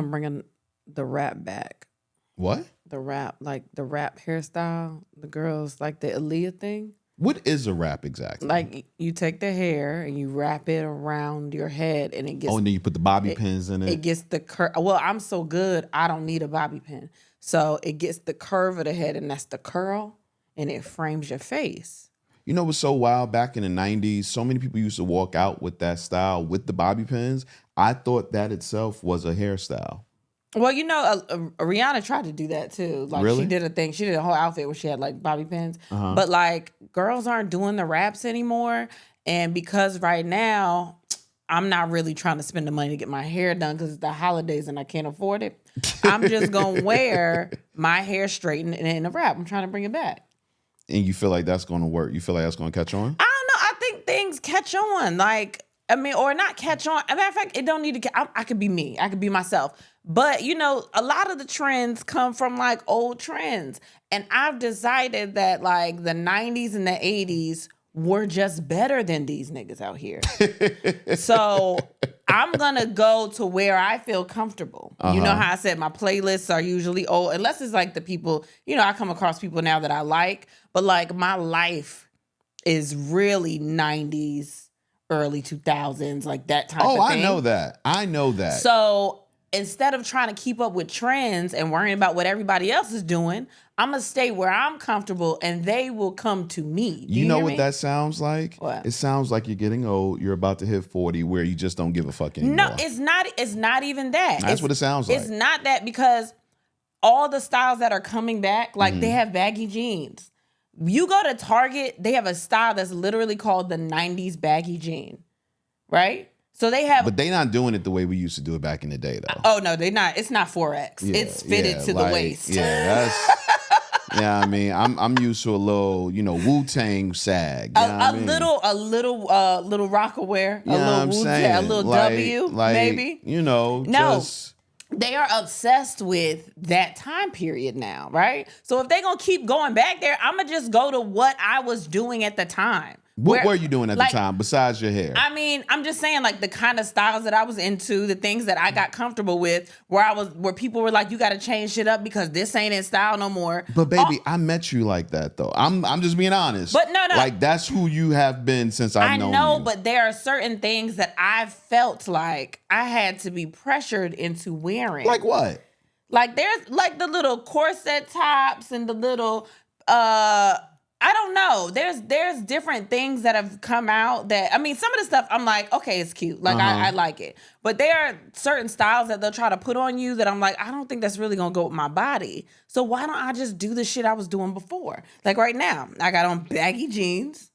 to bring the rap back. What? The rap hairstyle. The girls like the Aaliyah thing. What is a wrap exactly? Like you take the hair and you wrap it around your head, and it gets. Oh, and then you put the bobby pins in it. It gets the curve. Well, I'm so good, I don't need a bobby pin. So it gets the curve of the head, and that's the curl, and it frames your face. You know what's so wild? Back in the 90s, so many people used to walk out with that style with the bobby pins. I thought that itself was a hairstyle. Well, you know, Rihanna tried to do that too. Like Really? she did a thing. She did a whole outfit where she had like bobby pins. But like girls aren't doing the wraps anymore. And because right now I'm not really trying to spend the money to get my hair done because it's the holidays and I can't afford it. I'm just going to wear my hair straightened and in a wrap. I'm trying to bring it back. And you feel like that's going to work? You feel like that's going to catch on? I don't know. I think things catch on. Like, I mean, or not catch on. As a matter of fact, it don't need to. I could be me. I could be myself. But, you know, a lot of the trends come from like old trends. And I've decided that like the 90s and the 80s were just better than these niggas out here. So I'm going to go to where I feel comfortable. You know how I said my playlists are usually old, unless it's like the people, you know, I come across people now that I like. But like my life is really 90s, early 2000s, like that type of thing. Oh, I know that. So instead of trying to keep up with trends and worrying about what everybody else is doing, I'm going to stay where I'm comfortable and they will come to me. You know what that sounds like? What? It sounds like you're getting old. You're about to hit 40 where you just don't give a fuck anymore. No, it's not even that. That's what it sounds like. It's not that, because all the styles that are coming back, like they have baggy jeans. You go to Target, they have a style that's literally called the 90s baggy jean, right? So they have... But they not doing it the way we used to do it back in the day, though. Oh, no, they not. It's not 4X. Yeah, it's fitted to the waist. Yeah, that's... Yeah, I mean, I'm used to a little, you know, Wu-Tang sag. A little Rockaware, a little Wu-Tang, a little W, maybe. You know, no. just... They are obsessed with that time period now, right? So if they're going to keep going back there, I'm going to just go to what I was doing at the time. What were you doing at the time besides your hair? I mean, I'm just saying, like, the kind of styles that I was into, the things that I got comfortable with, where people were like, you got to change shit up because this ain't in style no more. But baby, I met you like that though. I'm just being honest. But no. Like that's who you have been since I've known you. I know, but there are certain things that I felt like I had to be pressured into wearing. Like what? Like there's like the little corset tops and the little I don't know. There's different things that have come out that, I mean, some of the stuff I'm like, okay, it's cute. Like I like it. But there are certain styles that they'll try to put on you that I'm like, I don't think that's really gonna go with my body. So why don't I just do the shit I was doing before? Like right now, I got on baggy jeans.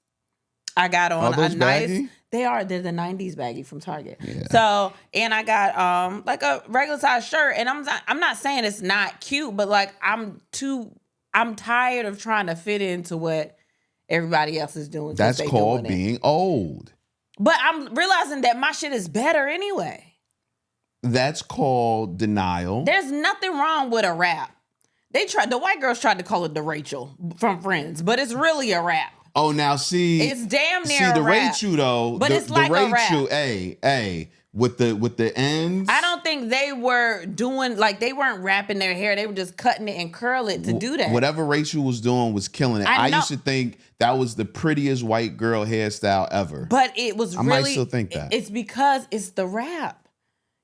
I got on a nice baggy? They're the 90s baggy from Target. Yeah. So, and I got like a regular size shirt, and I'm not saying it's not cute, but like I'm tired of trying to fit into what everybody else is doing. That's called being old. But I'm realizing that my shit is better anyway. That's called denial. There's nothing wrong with a rap. The white girls tried to call it the Rachel from Friends, but it's really a rap. Oh, now see. It's damn near the a rap. Rachel though. But it's like a rap. Hey. With the ends. I don't think they were doing, like, they weren't wrapping their hair. They were just cutting it and curl it to do that. Whatever Rachel was doing was killing it. I used to think that was the prettiest white girl hairstyle ever. But it was really... I might still think that. It's because it's the rap.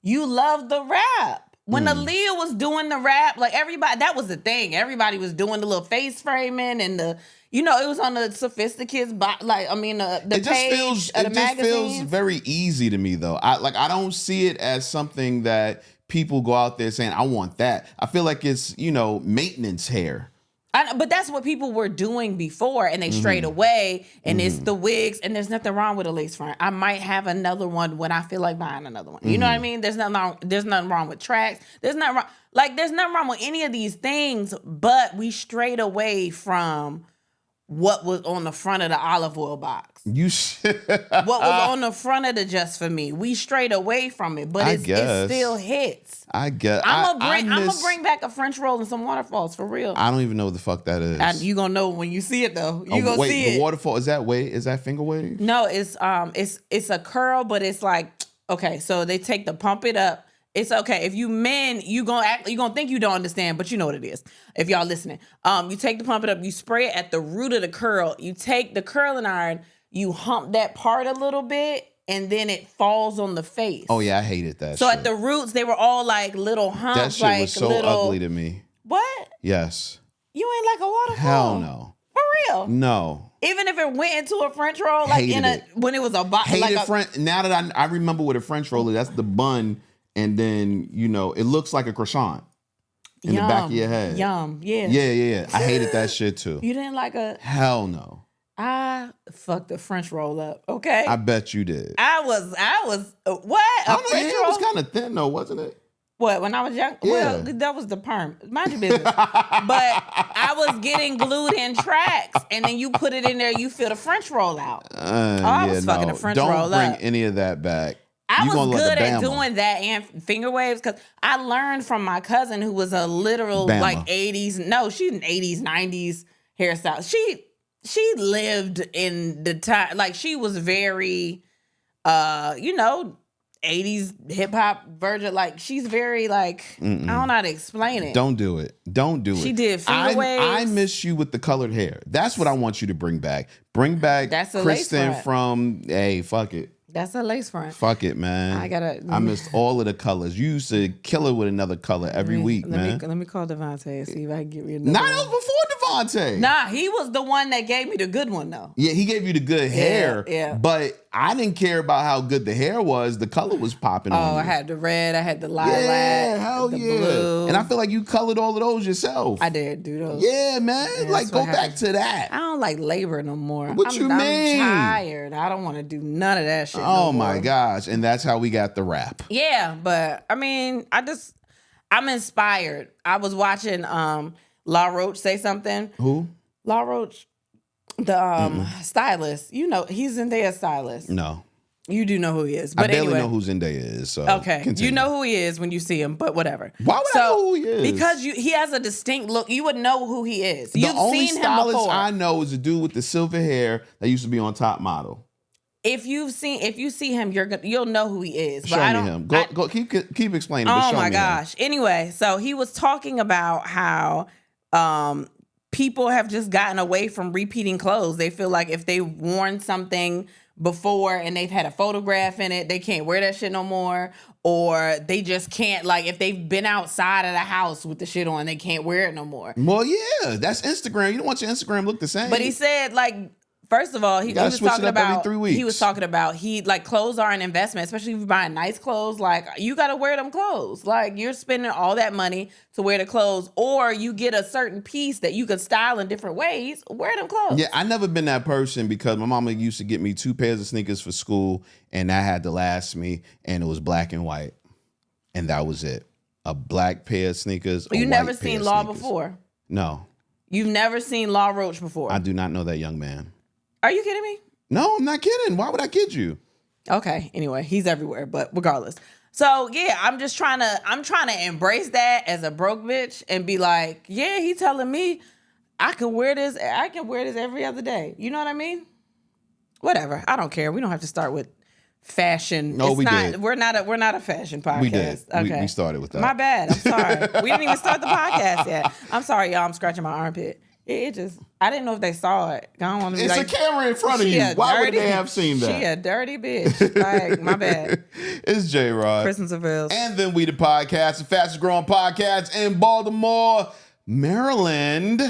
You love the rap. When Aaliyah was doing the rap, like everybody, that was the thing. Everybody was doing the little face framing and the... You know, it was on the Sophisticates, like, I mean, the page of the magazine. It just feels very easy to me, though. I don't see it as something that people go out there saying, I want that. I feel like it's, you know, maintenance hair. But that's what people were doing before, and they strayed away, and it's the wigs, and there's nothing wrong with a lace front. I might have another one when I feel like buying another one. You know what I mean? There's nothing wrong with tracks. There's nothing wrong with any of these things, but we strayed away from what was on the front of the olive oil box. What was on the front of the Just For Me. We strayed away from it, but it still hits. I guess. I'm gonna bring back a French roll and some waterfalls for real. I don't even know what the fuck that is. You gonna know when you see it though. You gonna see it. The waterfall, is that finger wave? No, it's a curl, but it's like, okay, so they take the pump it up It's okay. If you men, you gonna think you don't understand, but you know what it is. If y'all listening, you take the pump it up, you spray it at the root of the curl. You take the curling iron, you hump that part a little bit, and then it falls on the face. Oh yeah, I hated that. So shit. at the roots, they were all like little humps. That shit like was so little, ugly to me. What? Yes. You ain't like a waterfall? Hell no. For real? No. Even if it went into a French roll, like when it was a box. Now that I remember what a French roll is, that's the bun, and then it looks like a croissant in the back of your head. Yum. Yeah. Yeah. I hated that shit too. You didn't like a? Hell no. I fucked the French roll up. Okay. I bet you did. I was what? I don't know. It was kind of thin though, wasn't it? What, when I was young? Yeah. Well, that was the perm. Mind your business. But I was getting glued in tracks, and then you put it in there, you feel the French roll out. I was fucking the French roll up. Don't bring any of that back. I was good at doing that and finger waves because I learned from my cousin who was a literal Bama. like 80s. No, she's an 80s, 90s hairstyle. She lived in the time, like she was very, 80s hip hop virgin. Like she's very like, I don't know how to explain it. Don't do it. Don't do it. She did finger waves. I miss you with the colored hair. That's what I want you to bring back. Bring back That's a Kristen lace front. from, hey, fuck it. That's a lace front. Fuck it, man. I missed all of the colors. You used to kill it with another color every week, man. Let me call Devontae and see if I can get me another Not one. before Devontae. Nah, he was the one that gave me the good one though. Yeah, he gave you the good hair. Yeah. But I didn't care about how good the hair was. The color was popping on you. I had the red, I had the lilac, Yeah, hell the yeah. blue. And I feel like you colored all of those yourself. I did do those. Yeah, man. Yeah, like, go back happened. to that. I don't like labor no more. What you mean? I'm tired. I don't want to do none of that shit. Oh no my more. gosh. And that's how we got the rap. Yeah, but I mean, I'm inspired. I was watching La Roach say something. Who? La Roach, the stylist. You know, he's Zendaya's stylist. No. You do know who he is. But I barely anyway, know who Zendaya is. So okay. continue. You know who he is when you see him, but whatever. Why would I know who he is? Because he has a distinct look. You would know who he is. The You've only seen him stylist before. I know is a dude with the silver hair that used to be on Top Model. If you see him, you'll know who he is. Show But me him. Go. Keep explaining. But Oh show my me gosh. Anyway, so he was talking about how people have just gotten away from repeating clothes. They feel like if they've worn something before and they've had a photograph in it, they can't wear that shit no more. Or they just can't, like, if they've been outside of the house with the shit on, they can't wear it no more. Well, yeah, that's Instagram. You don't want your Instagram to look the same. But he said, like, first of all, he was talking about every 3 weeks. he was talking about clothes are an investment, especially if you're buying nice clothes. Like, you got to wear them clothes. Like, you're spending all that money to wear the clothes, or you get a certain piece that you can style in different ways. Wear them clothes. Yeah, I never been that person because my mama used to get me 2 pairs of sneakers for school, and that had to last me, and it was black and white, and that was it. A black pair of sneakers. You never seen Law before? No. You've never seen Law Roach before? I do not know that young man. Are you kidding me? No, I'm not kidding. Why would I kid you? Okay. Anyway, he's everywhere, but regardless. So yeah, I'm trying to embrace that as a broke bitch and be like, yeah, he telling me I can wear this every other day. You know what I mean? Whatever. I don't care. We don't have to start with fashion. No, we did. We're not a fashion podcast. We did. Okay. We started with that. My bad. I'm sorry. We didn't even start the podcast yet. I'm sorry, y'all. I'm scratching my armpit. It just, I didn't know if they saw it. I don't want to be it's like, a camera in front of you. Why would they have seen that? She a dirty bitch. Like, my bad. It's J-Rod. Kristen Sivills. And Then We The Podcast, the fastest growing podcast in Baltimore, Maryland.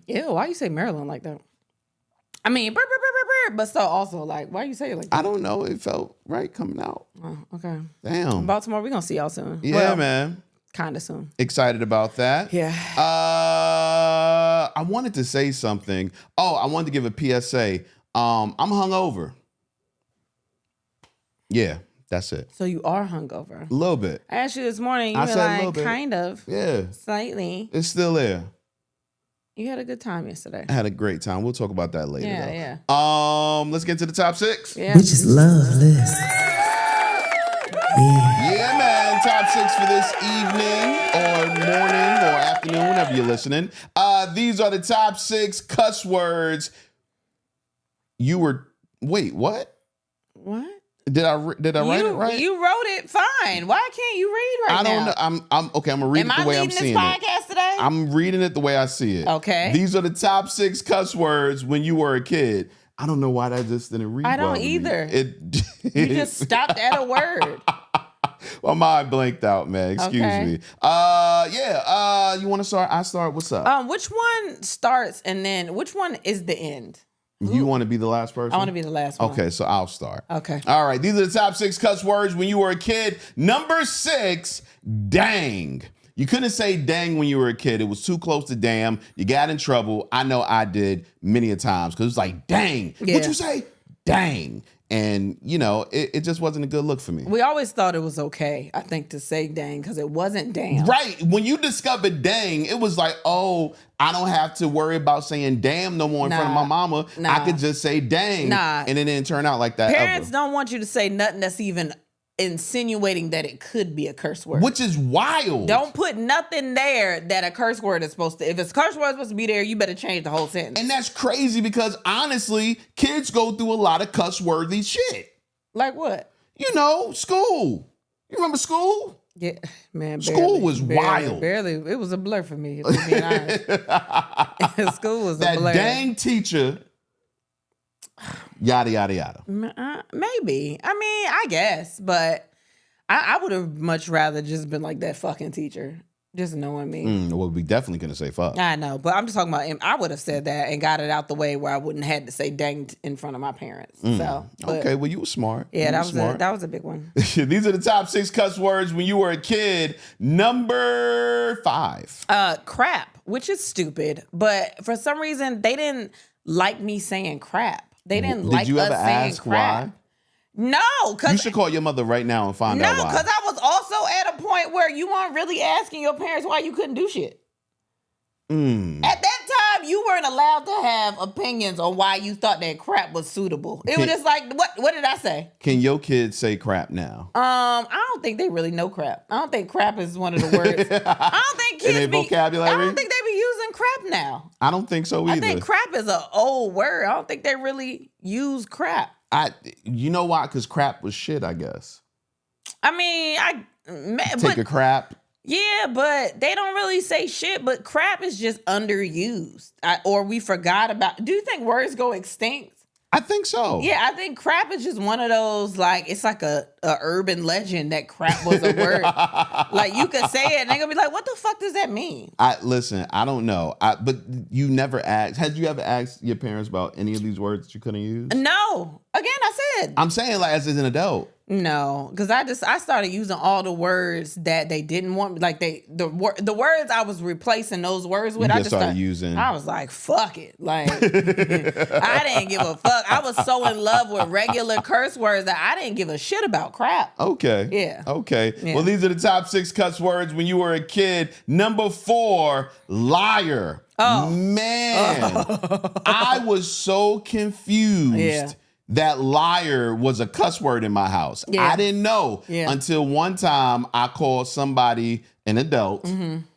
Ew, why you say Maryland like that? I mean, but so also, like, why you say it like that? I don't know. It felt right coming out. Oh, okay. Damn. Baltimore, we're going to see y'all soon. Yeah, well, man. Kind of soon. Excited about that. Yeah. I wanted to say something. Oh, I wanted to give a PSA. I'm hungover. Yeah, that's it. So you are hungover. A little bit. I asked you this morning. You I were said a little like, bit. kind of. Yeah. Slightly. It's still there. You had a good time yesterday. I had a great time. We'll talk about that later. Yeah, though. Let's get to the top 6. Yeah. Bitches love this. Yeah, man. Top 6 for this evening or morning or afternoon, whenever you're listening. These are the top 6 cuss words. Wait, what? What? Did I write it right? You wrote it fine. Why can't you read right now? I don't know. I'm okay. I'm gonna read it the way I'm seeing it. Am I leading this podcast today? I'm reading it the way I see it. Okay. These are the top 6 cuss words when you were a kid. I don't know why that just didn't read. I don't well either. You just stopped at a word. My mind blanked out, man. Excuse me. Yeah. You want to start? I start. What's up? Which one starts and then which one is the end? You want to be the last person? I want to be the last one. Okay, so I'll start. Okay. All right. These are the top 6 cuss words when you were a kid. Number 6, dang. You couldn't say dang when you were a kid. It was too close to damn. You got in trouble. I know I did many a times because it was like, dang. Yeah. What'd you say? Dang. And, it just wasn't a good look for me. We always thought it was okay, I think, to say dang because it wasn't damn. Right. When you discovered dang, it was like, oh, I don't have to worry about saying damn no more in front of my mama. I could just say dang. And it didn't turn out like that Parents ever. don't want you to say nothing that's even insinuating that it could be a curse word. Which is wild. Don't put nothing there that a curse word is supposed to. If it's a curse word supposed to be there, you better change the whole sentence. And that's crazy because honestly, kids go through a lot of cuss worthy shit. Like what? School. You remember school? Yeah, man. School was wild. Barely. It was a blur for me, if I'm being honest. School was a blur. That dang teacher. Yada, yada, yada. Maybe. I mean, I guess. But I would have much rather just been like that fucking teacher. Just knowing me. Well, we definitely gonna say fuck. I know. But I'm just talking about him. I would have said that and got it out the way where I wouldn't have to say dang in front of my parents. Okay, well, you were smart. Yeah, that was a big one. These are the top 6 cuss words when you were a kid. Number 5. Crap, which is stupid. But for some reason, they didn't like me saying crap. They didn't like us saying crap. Why? No, because you should call your mother right now and find out why. No, because I was also at a point where you weren't really asking your parents why you couldn't do shit. At that time, you weren't allowed to have opinions on why you thought that crap was suitable. It was just like, what did I say? Can your kids say crap now? I don't think they really know crap. I don't think crap is one of the words. I don't think kids in their vocabulary? I don't think they be using crap now. I don't think so either. I think crap is an old word. I don't think they really use crap. You know why? Because crap was shit, I guess. I mean, take a crap. Yeah, but they don't really say shit. But crap is just underused, or we forgot about. Do you think words go extinct? I think so. Yeah, I think crap is just one of those, like, it's like a urban legend that crap was a word. Like, you could say it and they're gonna be like, what the fuck does that mean? Listen, I don't know. But you never asked. Had you ever asked your parents about any of these words that you couldn't use? No. Again, I said. I'm saying like as an adult. No, because I started using all the words that they didn't want, like the words I was replacing those words with. I just started using. I was like, fuck it, like I didn't give a fuck. I was so in love with regular curse words that I didn't give a shit about crap. Okay. Yeah. Okay. Yeah. Well, these are the top 6 cuss words when you were a kid. Number 4, liar. Oh man, I was so confused. Yeah. That liar was a cuss word in my house. Yeah. I didn't know until one time I called somebody, an adult,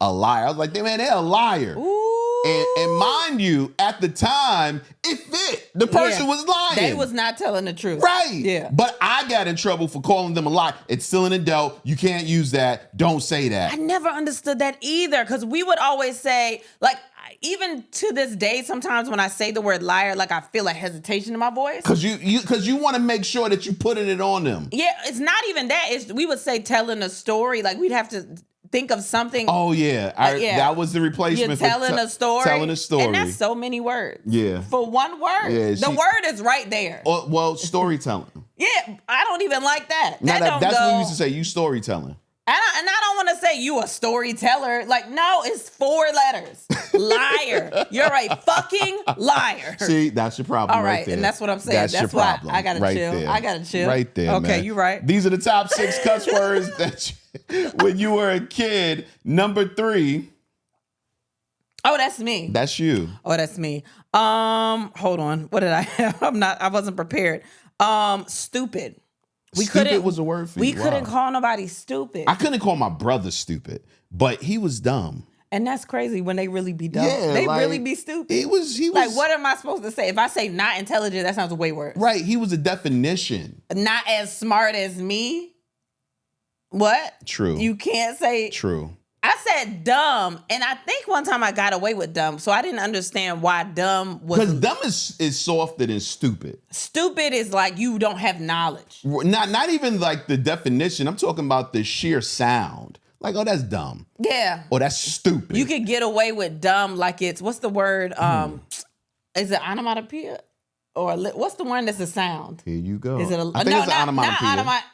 a liar. I was like, man, they're a liar. And mind you, at the time, it fit. The person was lying. They was not telling the truth. Right. Yeah. But I got in trouble for calling them a liar. It's still an adult. You can't use that. Don't say that. I never understood that either, because we would always say, like, even to this day, sometimes when I say the word liar, like I feel a hesitation in my voice. Because you want to make sure that you're putting it on them. Yeah, it's not even that. We would say telling a story. Like we'd have to think of something. Oh yeah, that was the replacement. You're telling a story. Telling a story, and that's so many words. Yeah, for one word. Yeah, the word is right there. Well, storytelling. Yeah, I don't even like that. That's what we used to say. You storytelling. And I don't want to say you a storyteller. Like, no, it's 4 letters. Liar. You're a fucking liar. See, that's your problem. All right, there. And that's what I'm saying. That's your why problem. I gotta chill. There. I gotta chill. Right there. Okay, man. you're right. These are the top 6 cuss words that when you were a kid. Number 3. Oh, that's me. That's you. Oh, that's me. Hold on. What did I have? I wasn't prepared. Stupid. Stupid was a word for you. We couldn't call nobody stupid. I couldn't call my brother stupid, but he was dumb. And that's crazy when they really be dumb. Yeah, They like, really be stupid. He was like, what am I supposed to say? If I say not intelligent, that sounds way worse. right. He was a definition. Not as smart as me. What? True. You can't say. True. I said dumb, and I think one time I got away with dumb, so I didn't understand why dumb was. Because dumb is softer than stupid. Stupid is like you don't have knowledge. Not even like the definition. I'm talking about the sheer sound. Like, oh, that's dumb. Yeah. Or that's stupid. You could get away with dumb like it's, what's the word? Is it onomatopoeia? Or what's the one that's a sound? Here you go. Is it I think it's an onomatopoeia. Not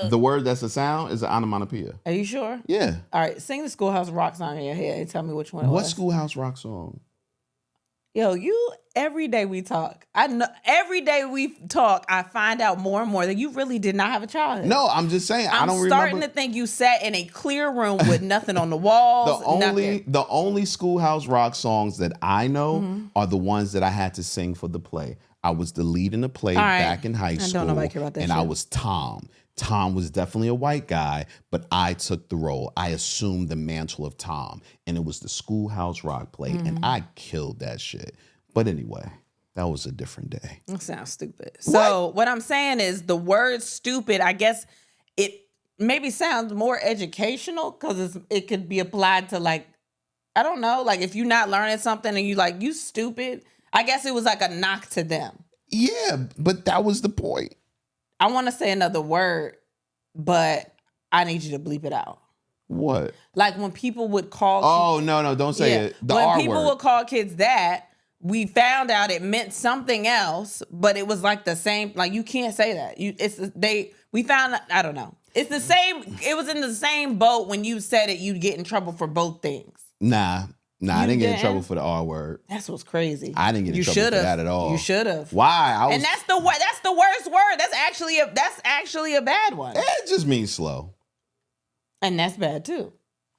the word that's a sound is an onomatopoeia. Are you sure? Yeah. All right, sing the Schoolhouse Rock song in your head and tell me which one it was. What Schoolhouse Rock song? Yo, every day we talk. I know every day we talk, I find out more and more that you really did not have a childhood. No, I'm just saying. I don't remember. I'm starting to think you sat in a clear room with nothing on the walls. The only Schoolhouse Rock songs that I know are the ones that I had to sing for the play. I was the lead in the play back in high school. I don't nobody care about that and shit. I was Tom. Tom was definitely a white guy, but I took the role. I assumed the mantle of Tom, and it was the Schoolhouse Rock play, and I killed that shit. But anyway, that was a different day. That sounds stupid. So what I'm saying is the word stupid, I guess it maybe sounds more educational because it could be applied to like, I don't know, like if you're not learning something and you like, you stupid. I guess it was like a knock to them. Yeah, but that was the point. I want to say another word, but I need you to bleep it out. What? Like when people would call kids, no, don't say it. The when R people word. would call kids that, we found out it meant something else, but it was like the same, like you can't say that. We found, I don't know. It's the same, it was in the same boat when you said it, you'd get in trouble for both things. Nah, I didn't get in trouble for the R word. That's what's crazy. I didn't get in trouble for that at all. You should have. Why? And that's the worst word. That's actually a bad one. It just means slow. And that's bad too.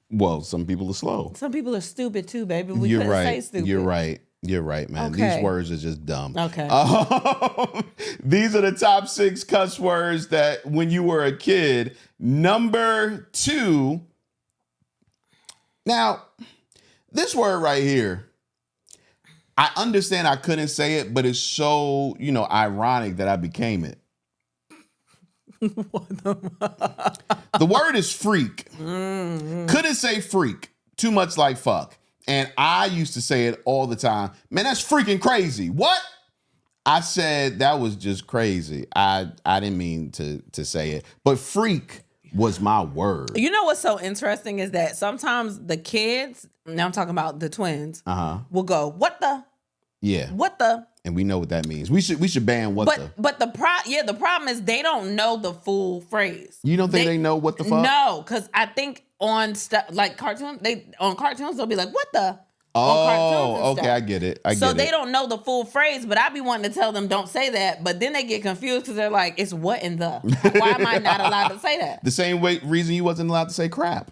Well, some people are slow. Some people are stupid too, baby. We You're couldn't right. say stupid. You're right, man. Okay. These words are just dumb. Okay. These are the top 6 cuss words that when you were a kid. Number 2. Now, this word right here, I understand I couldn't say it, but it's so, ironic that I became it. The word is freak. Mm-hmm. Couldn't say freak. Too much like fuck. And I used to say it all the time. Man, that's freaking crazy. What? I said that was just crazy. I didn't mean to say it. But freak was my word. You know what's so interesting is that sometimes the kids, now I'm talking about the twins, will go, what the? Yeah. What the? And we know what that means. We should ban what the. But the problem is they don't know the full phrase. You don't think they know what the fuck? No, because I think on stuff like cartoons, they'll be like, what the? Oh, okay, I get it. So they don't know the full phrase, but I be wanting to tell them don't say that, but then they get confused because they're like, it's what in the? Why am I not allowed to say that? The same reason you wasn't allowed to say crap.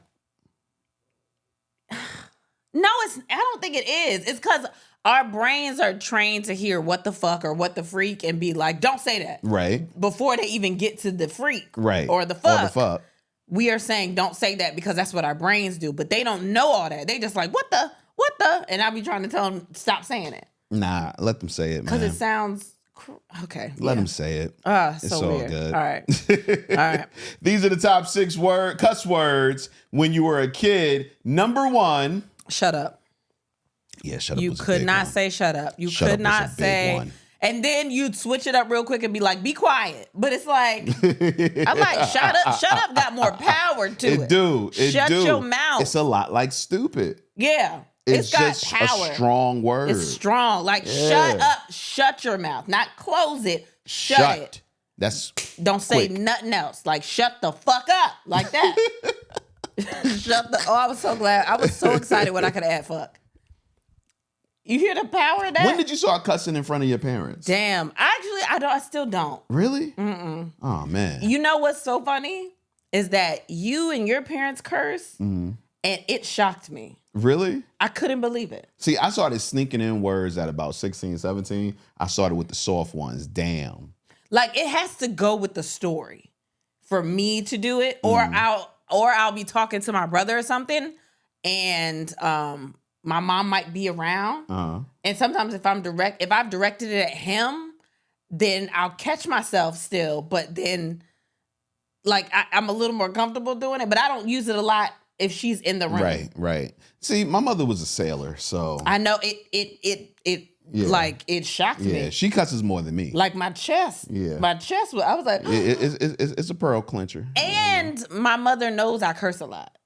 No, I don't think it is. It's because our brains are trained to hear what the fuck or what the freak and be like, don't say that. Right. Before they even get to the freak. Right. Or the fuck. Or the fuck. We are saying don't say that because that's what our brains do, but they don't know all that. They just like, what the? And I be trying to tell them, stop saying it. Nah, let them say it, man. Because it sounds, okay. Let them say it. It's so all weird. Good. All right. These are the top 6 cuss words when you were a kid. Number 1. Shut up. Yeah, shut up. You could not say shut up. You could not say. And then you'd switch it up real quick and be like, be quiet. But it's like, I'm like, shut up. Shut up got more power to it. Shut your mouth. It's a lot like stupid. Yeah. It's got just power. A strong word. It's strong. Like, shut up. Shut your mouth. Not close it. Shut it. That's Don't say nothing else. Like, shut the fuck up. Like that. I was so glad. I was so excited when I could add fuck. You hear the power of that? When did you start cussing in front of your parents? Damn. Actually, I still don't. Really? Mm-mm. Oh, man. You know what's so funny? Is that you and your parents curse, and it shocked me. Really? I couldn't believe it. See, I started sneaking in words at about 16, 17. I started with the soft ones. Damn. Like, it has to go with the story for me to do it, or I'll be talking to my brother or something, and my mom might be around. And sometimes if I've directed it at him, then I'll catch myself still. But then, like, I'm a little more comfortable doing it. But I don't use it a lot if she's in the room. Right. See, my mother was a sailor, so I know like it shocked me. Yeah, she cusses more than me. Like my chest. Yeah. My chest. I was like, it's a pearl clencher. And my mother knows I curse a lot.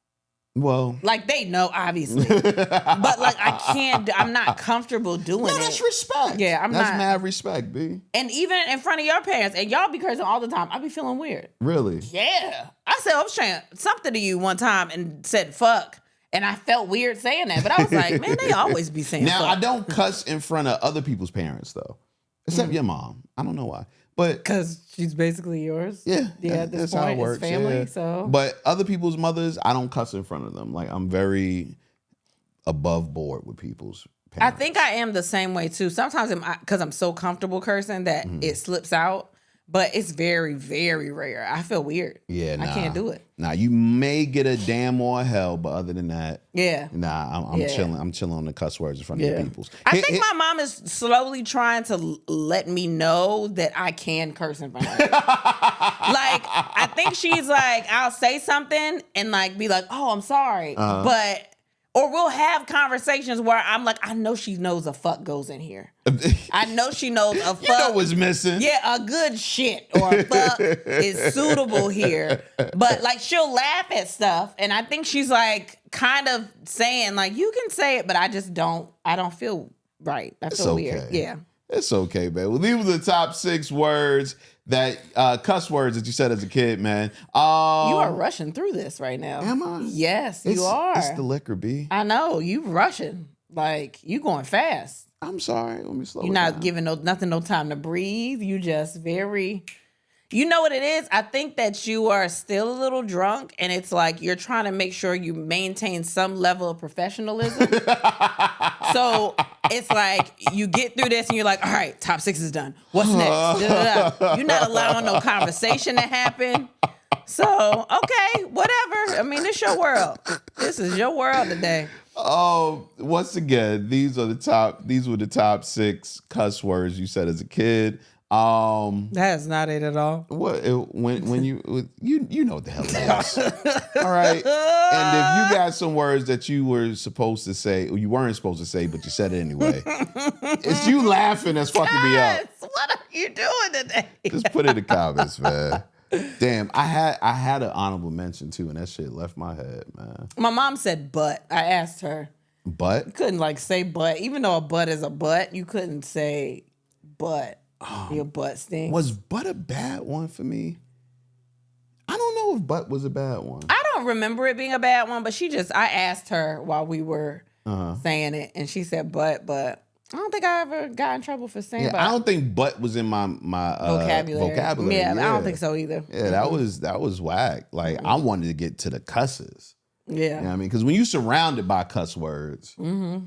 Well, like they know, obviously, but like I can't. I'm not comfortable doing it. That's respect. Yeah, that's mad respect, B. And even in front of your parents, and y'all be cursing all the time. I be feeling weird. Really? Yeah. I said I was saying something to you one time and said fuck, and I felt weird saying that, but I was like, man, they always be saying. Now fuck. I don't cuss in front of other people's parents though, except your mom. I don't know why. But because she's basically yours. Yeah. At this point, how it works. It's family. Yeah. So, but other people's mothers, I don't cuss in front of them. Like I'm very above board with people's parents. I think I am the same way too. Sometimes because I'm so comfortable cursing that it slips out, but it's very, very rare. I feel weird. Yeah, I can't do it. Nah, you may get a damn or a hell, but other than that, I'm chilling. I'm chilling on the cuss words in front of the peoples. I think my mom is slowly trying to let me know that I can curse in front of her. Like, I think she's like, I'll say something and like be like, oh, I'm sorry, or we'll have conversations where I'm like, I know she knows a fuck goes in here. I know she knows a fuck. You know what's missing. Yeah, a good shit or a fuck is suitable here. But like she'll laugh at stuff. And I think she's like kind of saying like, you can say it, but I don't feel right. I feel weird. Yeah. It's okay, man. Well, these were the top 6 words that cuss words that you said as a kid, man. You are rushing through this right now. Am I? Yes, you are. It's the liquor, B. I know. You rushing. Like, you going fast. I'm sorry. Let me slow You're not giving nothing no time to breathe. You just very... You know what it is? I think that you are still a little drunk, and it's like you're trying to make sure you maintain some level of professionalism. So it's like you get through this, and you're like, all right, top 6 is done. What's next? You're not allowing no conversation to happen. So, okay, whatever. I mean, it's your world. This is your world today. Oh, once again, these were the top 6 cuss words you said as a kid. That's not it at all. What when you know what the hell it is. All right. And if you got some words that you were supposed to say, or you weren't supposed to say, but you said it anyway, it's you laughing that's fucking me up. What are you doing today? Just put it in the comments, man. Damn, I had an honorable mention too, and that shit left my head, man. My mom said butt. I asked her. Butt? You couldn't like say butt. Even though a butt is a butt, you couldn't say butt. Your butt stinks. Was butt a bad one for me? I don't know if butt was a bad one. I don't remember it being a bad one, but I asked her while we were saying it, and she said butt, but I don't think I ever got in trouble for saying butt. I don't think butt was in my vocabulary. Yeah, I don't think so either. Yeah, that was whack. Like, I wanted to get to the cusses. Yeah. You know what I mean? Because when you're surrounded by cuss words,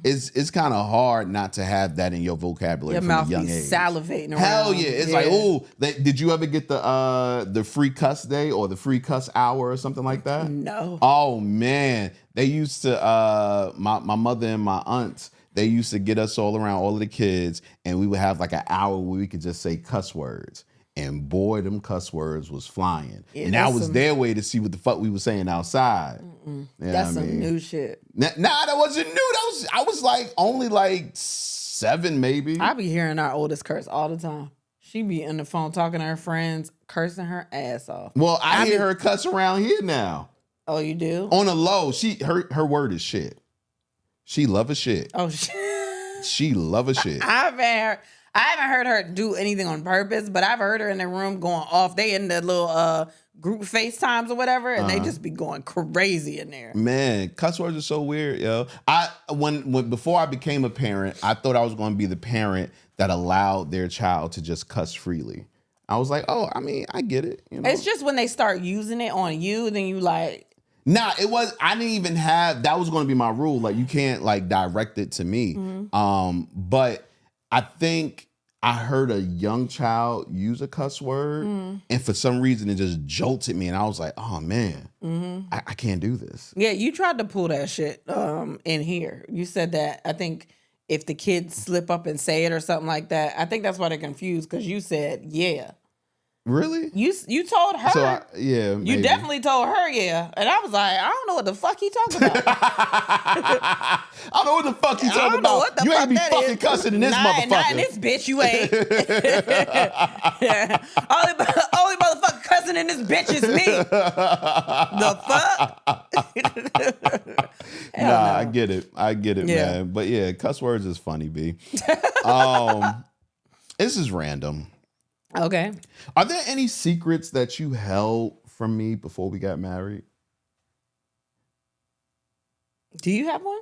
it's kind of hard not to have that in your vocabulary your from mouth a young be age. Salivating around. Hell yeah. It's like, oh, did you ever get the free cuss day or the free cuss hour or something like that? No. Oh, man. They used to, my mother and my aunts, they used to get us all around, all of the kids, and we would have like an hour where we could just say cuss words. And boy, them cuss words was flying. Yeah, and that was their way to see what the fuck we were saying outside. That's some new shit. Nah, that wasn't new. I was like only like 7 maybe. I be hearing our oldest curse all the time. She be on the phone talking to her friends, cursing her ass off. Well, I hear her cuss around here now. Oh, you do? On a low, her word is shit. She love a shit. Oh, shit. She love a shit. I haven't heard her do anything on purpose, but I've heard her in the room going off. They in the little group FaceTimes or whatever, and they just be going crazy in there. Man, cuss words are so weird, yo. When before I became a parent, I thought I was going to be the parent that allowed their child to just cuss freely. I was like, oh, I mean, I get it. You know? It's just when they start using it on you, then you like. Nah, I didn't even have, that was going to be my rule. Like, you can't like direct it to me. But I think I heard a young child use a cuss word, and for some reason it just jolted me, and I was like, "Oh man, I can't do this." Yeah, you tried to pull that shit in here. You said that, I think, if the kids slip up and say it or something like that, I think that's why they're confused, because you said, yeah. Really? You told her. So yeah, maybe. You definitely told her, yeah. And I was like, I don't know what the fuck he talking about. I don't know what the fuck you talking know about. what the You fuck ain't be that fucking is. cussing in this motherfucker. Not in this bitch, you ain't. Only motherfucker cussing in this bitch is me. The fuck? Nah, I get it, Yeah. man. But yeah, cuss words is funny, B. This is random. Okay. Are there any secrets that you held from me before we got married? Do you have one?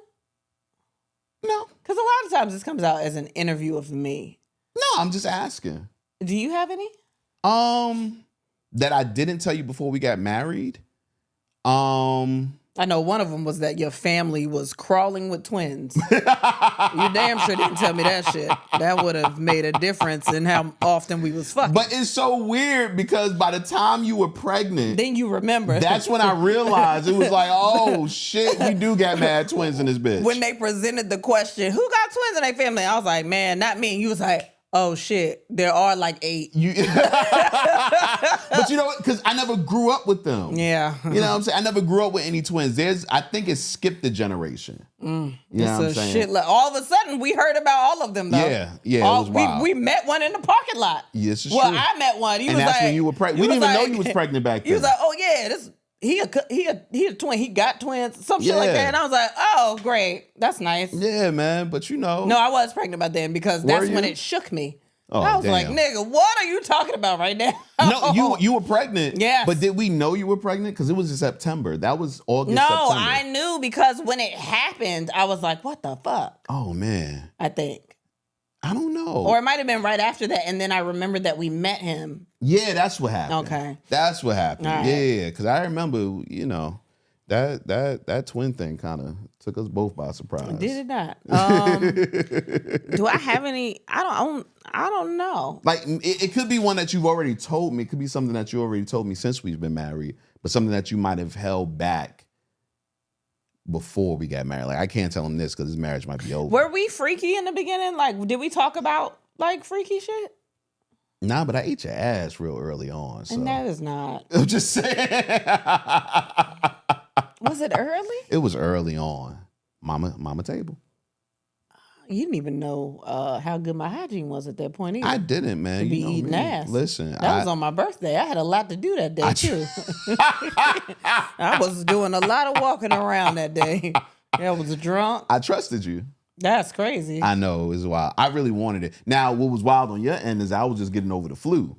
No. Because a lot of times this comes out as an interview of me. No, I'm just asking. Do you have any? That I didn't tell you before we got married. I know one of them was that your family was crawling with twins. You damn sure didn't tell me that shit. That would have made a difference in how often we was fucking. But it's so weird because by the time you were pregnant, Then you remember. that's when I realized it was like, oh shit, we do got mad twins in this bitch. When they presented the question, who got twins in their family? I was like, man, not me. And you was like, oh shit, there are like 8. But you know what? Because I never grew up with them. Yeah. You know what I'm saying? I never grew up with any twins. I think it skipped a generation. You know what I'm saying? Shit. All of a sudden, we heard about all of them, though. Yeah, it was wild. We met one in the parking lot. Yes, it's true. true. I met one. He and was that's like, when you were pregnant. We didn't even know you was pregnant back then. He was like, oh yeah, he a twin. He got twins. Some shit like that. And I was like, oh great, that's nice. Yeah, man. But you know. No, I was pregnant by then because that's when it shook me. Oh, I was damn. like, nigga, what are you talking about right now? No, you were pregnant. Yes. But did we know you were pregnant? Because it was in September. That was August, No, September. I knew because when it happened, I was like, what the fuck? Oh, man. I think. I don't know. Or it might have been right after that, and then I remembered that we met him. Yeah, that's what happened. Okay. That's what happened. All right. Yeah, because I remember, you know, that twin thing kind of took us both by surprise. Did it not? Do I have any? I don't know. Like, it could be one that you've already told me. It could be something that you already told me since we've been married, but something that you might have held back before we got married. Like, I can't tell him this because his marriage might be over. Were we freaky in the beginning? Like, did we talk about, like, freaky shit? Nah, but I ate your ass real early on. So. And that is not. I'm just saying. Was it early? It was early on. Mama table. You didn't even know how good my hygiene was at that point either. I didn't, man. To be you know eating me. ass. Listen. That was on my birthday. I had a lot to do that day, too. I was doing a lot of walking around that day. I was drunk. I trusted you. That's crazy. I know, it was wild. I really wanted it. Now, what was wild on your end is I was just getting over the flu.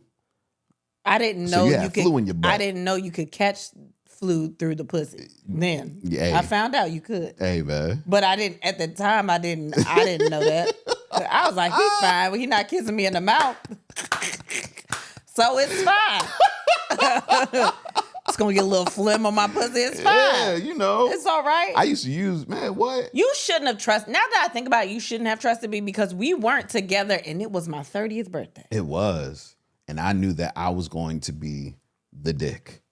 I didn't know So you you had could. flu in your butt. I didn't know you could catch flu through the pussy. Then Yeah. I found out you could. Hey, man. But I didn't at the time. I didn't know that. I was like, he's fine. Well, he's not kissing me in the mouth, so it's fine. It's gonna get a little phlegm on my pussy. It's fine. Yeah, you know. It's all right. I used to use, man, what? You shouldn't have trusted. Now that I think about it, you shouldn't have trusted me because we weren't together, and it was my 30th birthday. It was. And I knew that I was going to be the dick.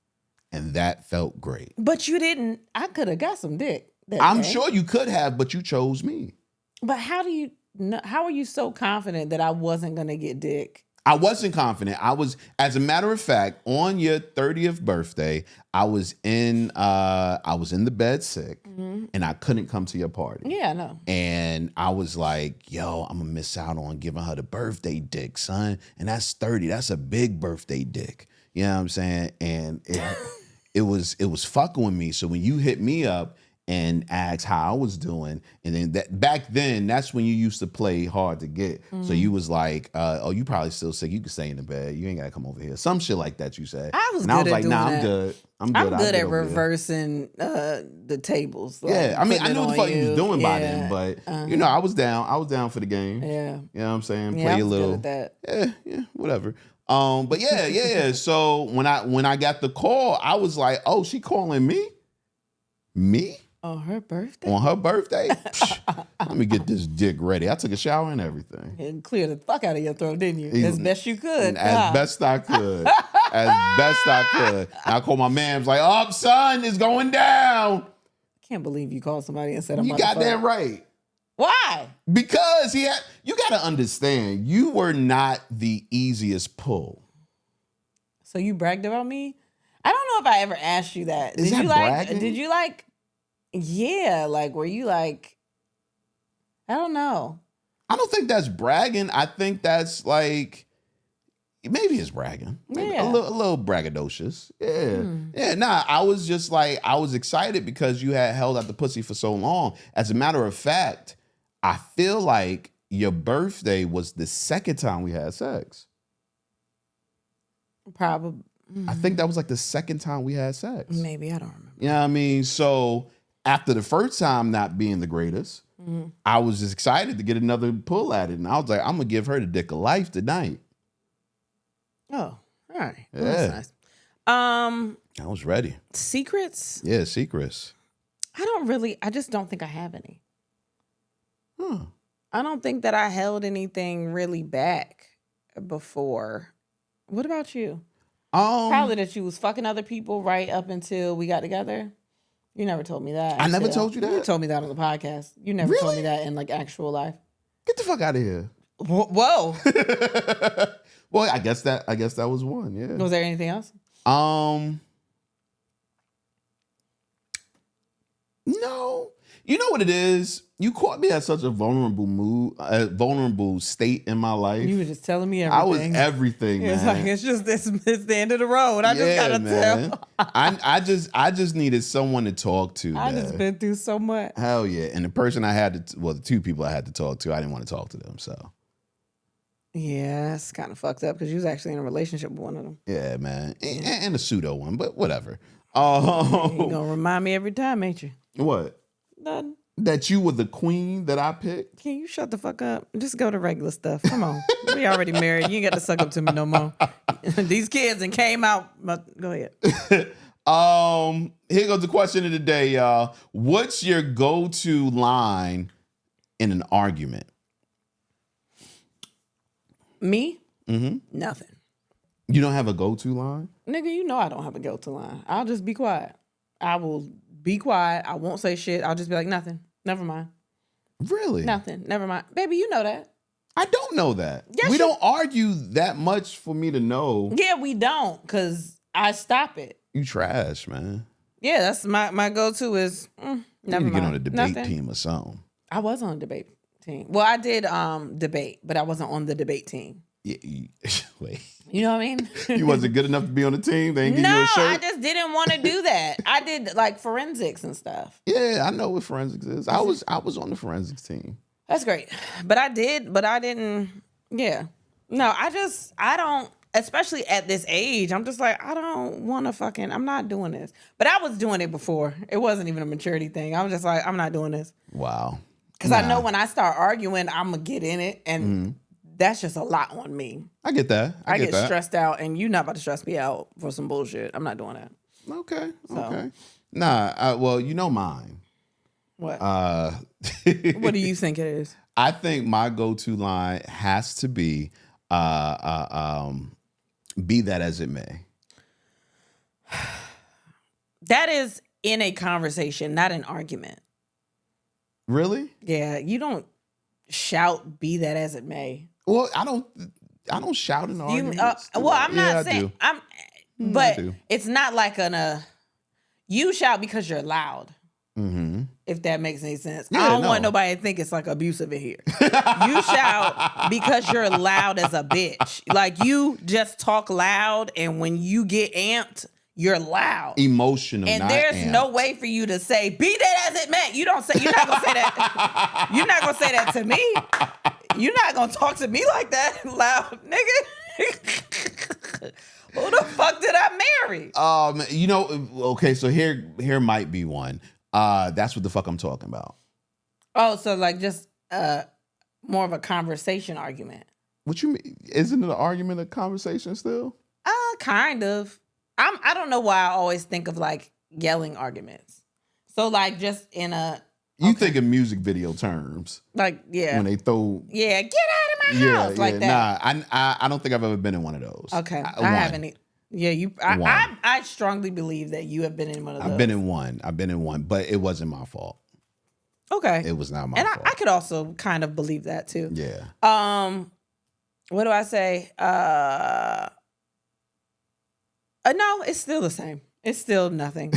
And that felt great. But you didn't. I could have got some dick. I'm day. sure you could have, but you chose me. But how do you know? How are you so confident that I wasn't gonna get dick? I wasn't confident. I was, as a matter of fact, on your 30th birthday, I was in the bed sick, and I couldn't come to your party. Yeah, I know. And I was like, yo, I'm gonna miss out on giving her the birthday dick, son. And that's 30. That's a big birthday dick. You know what I'm saying? And it was fucking with me. So when you hit me up and asked how I was doing, and then back then, that's when you used to play hard to get. So you was like, oh, you probably still sick. You can stay in the bed. You ain't gotta come over here. Some shit like that you said. I was and good I was at like, doing nah, that. I'm good. I'm I'm good good at over here. reversing the tables. Like, Yeah, I mean, I putting knew it what the on fuck you was doing by then, but you know, I was down for the game. Yeah. You know what I'm saying? Yeah, Play I a was little. good at that. Yeah, whatever. But yeah. So when I got the call, I was like, oh, she calling me? Me? On her birthday? On her birthday? Let me get this dick ready. I took a shower and everything. And cleared the fuck out of your throat, didn't you? As best you could. As best I could. As best I could. I called my man, was like, "Up, son, it's going down." Can't believe you called somebody and said, "I'm You got that right. Why? Because you got to understand, you were not the easiest pull. So you bragged about me? I don't know if I ever asked you that. Is that bragging? Did you like, yeah, like, were you like, I don't know. I don't think that's bragging. I think that's like, maybe it's bragging. Maybe Yeah. a little braggadocious. Yeah. Yeah, nah, I was just like, I was excited because you had held out the pussy for so long. As a matter of fact, I feel like your birthday was the second time we had sex. Probably. I think that was like the second time we had sex. Maybe, I don't remember. You know what I mean? So after the first time not being the greatest, I was just excited to get another pull at it. And I was like, I'm going to give her the dick of life tonight. Oh, all right. Well, Yeah. that's nice. I was ready. Secrets? Yeah, secrets. I just don't think I have any. Huh. I don't think that I held anything really back before. What about you? Probably that you was fucking other people right up until we got together. You never told me that. I never told you that? You told me that on the podcast. You never told me that in like actual life. Get the fuck out of here. Whoa. Well, I guess that was one, yeah. Was there anything else? No. You know what it is? You caught me at such a vulnerable state in my life. You were just telling me everything. I was everything, man. It's like it's the end of the road. I just gotta tell. I just needed someone to talk to. I just been through so much. Hell yeah. And the person I had to, the two people I had to talk to, I didn't want to talk to them. So yeah, that's kind of fucked up because you was actually in a relationship with one of them. yeah, man. And a pseudo one, but whatever. You gonna remind me every time, ain't you? What? Nothing. That you were the queen that I picked? Can you shut the fuck up? Just go to regular stuff. Come on. We already married. You ain't got to suck up to me no more. These kids and came out. Go ahead. Here goes the question of the day, y'all. What's your go-to line in an argument? Me? Mm-hmm. Nothing. You don't have a go-to line? Nigga, you know I don't have a go-to line. I'll just be quiet. I will be quiet. I won't say shit. I'll just be like, nothing. Never mind. Really? Nothing. Never mind. Baby, you know that. I don't know that. Yes, we don't argue that much for me to know. Yeah, we don't, because I stop it. You trash, man. Yeah, that's my go-to is, never You need to mind. get on a debate Nothing. team or something. I was on a debate team. Well, I did debate, but I wasn't on the debate team. Yeah, wait. You know what I mean? You wasn't good enough to be on the team? They didn't give you a shirt? I just didn't want to do that. I did like forensics and stuff. Yeah, I know what forensics is. I was on the forensics team. That's great. But I didn't, yeah. No, I don't, especially at this age, I'm just like, I don't want to I'm not doing this. But I was doing it before. It wasn't even a maturity thing. I was just like, I'm not doing this. Wow. Because I know when I start arguing, I'm going to get in it. And that's just a lot on me. I get that. I get that. stressed out, and you're not about to stress me out for some bullshit. I'm not doing that. Okay. So. Okay. Nah. Well, you know mine. What? What do you think it is? I think my go-to line has to be, "Be that as it may." That is in a conversation, not an argument. Really? Yeah, you don't shout "be that as it may." Well, I don't shout in arguments. Well, I'm not saying I but do. it's not like you shout because you're loud. Mm-hmm. If that makes any sense. Yeah, I don't no. want nobody to think it's like abusive in here. You shout because you're loud as a bitch. Like you just talk loud, and when you get amped, you're loud. Emotional, And not there's amped. no way for you to say, "Be that as it may." You're not gonna say that. You're not gonna say that to me. You're not gonna talk to me like that loud, nigga. Who the fuck did I marry? Okay, so here might be one. That's what the fuck I'm talking about. Oh, so like just more of a conversation argument. What you mean? Isn't it an argument, a conversation still? Kind of. I don't know why I always think of like yelling arguments. So like just in a You think in music video terms. like When they throw get out of my house like that. Nah, I don't think I've ever been in one of those. Okay. I haven't. Yeah, I strongly believe that you have been in one of those. I've been in one, but it wasn't my fault. Okay. It was not my fault. I could also kind of believe that too. Yeah. What do I say? No, it's still the same. It's still nothing.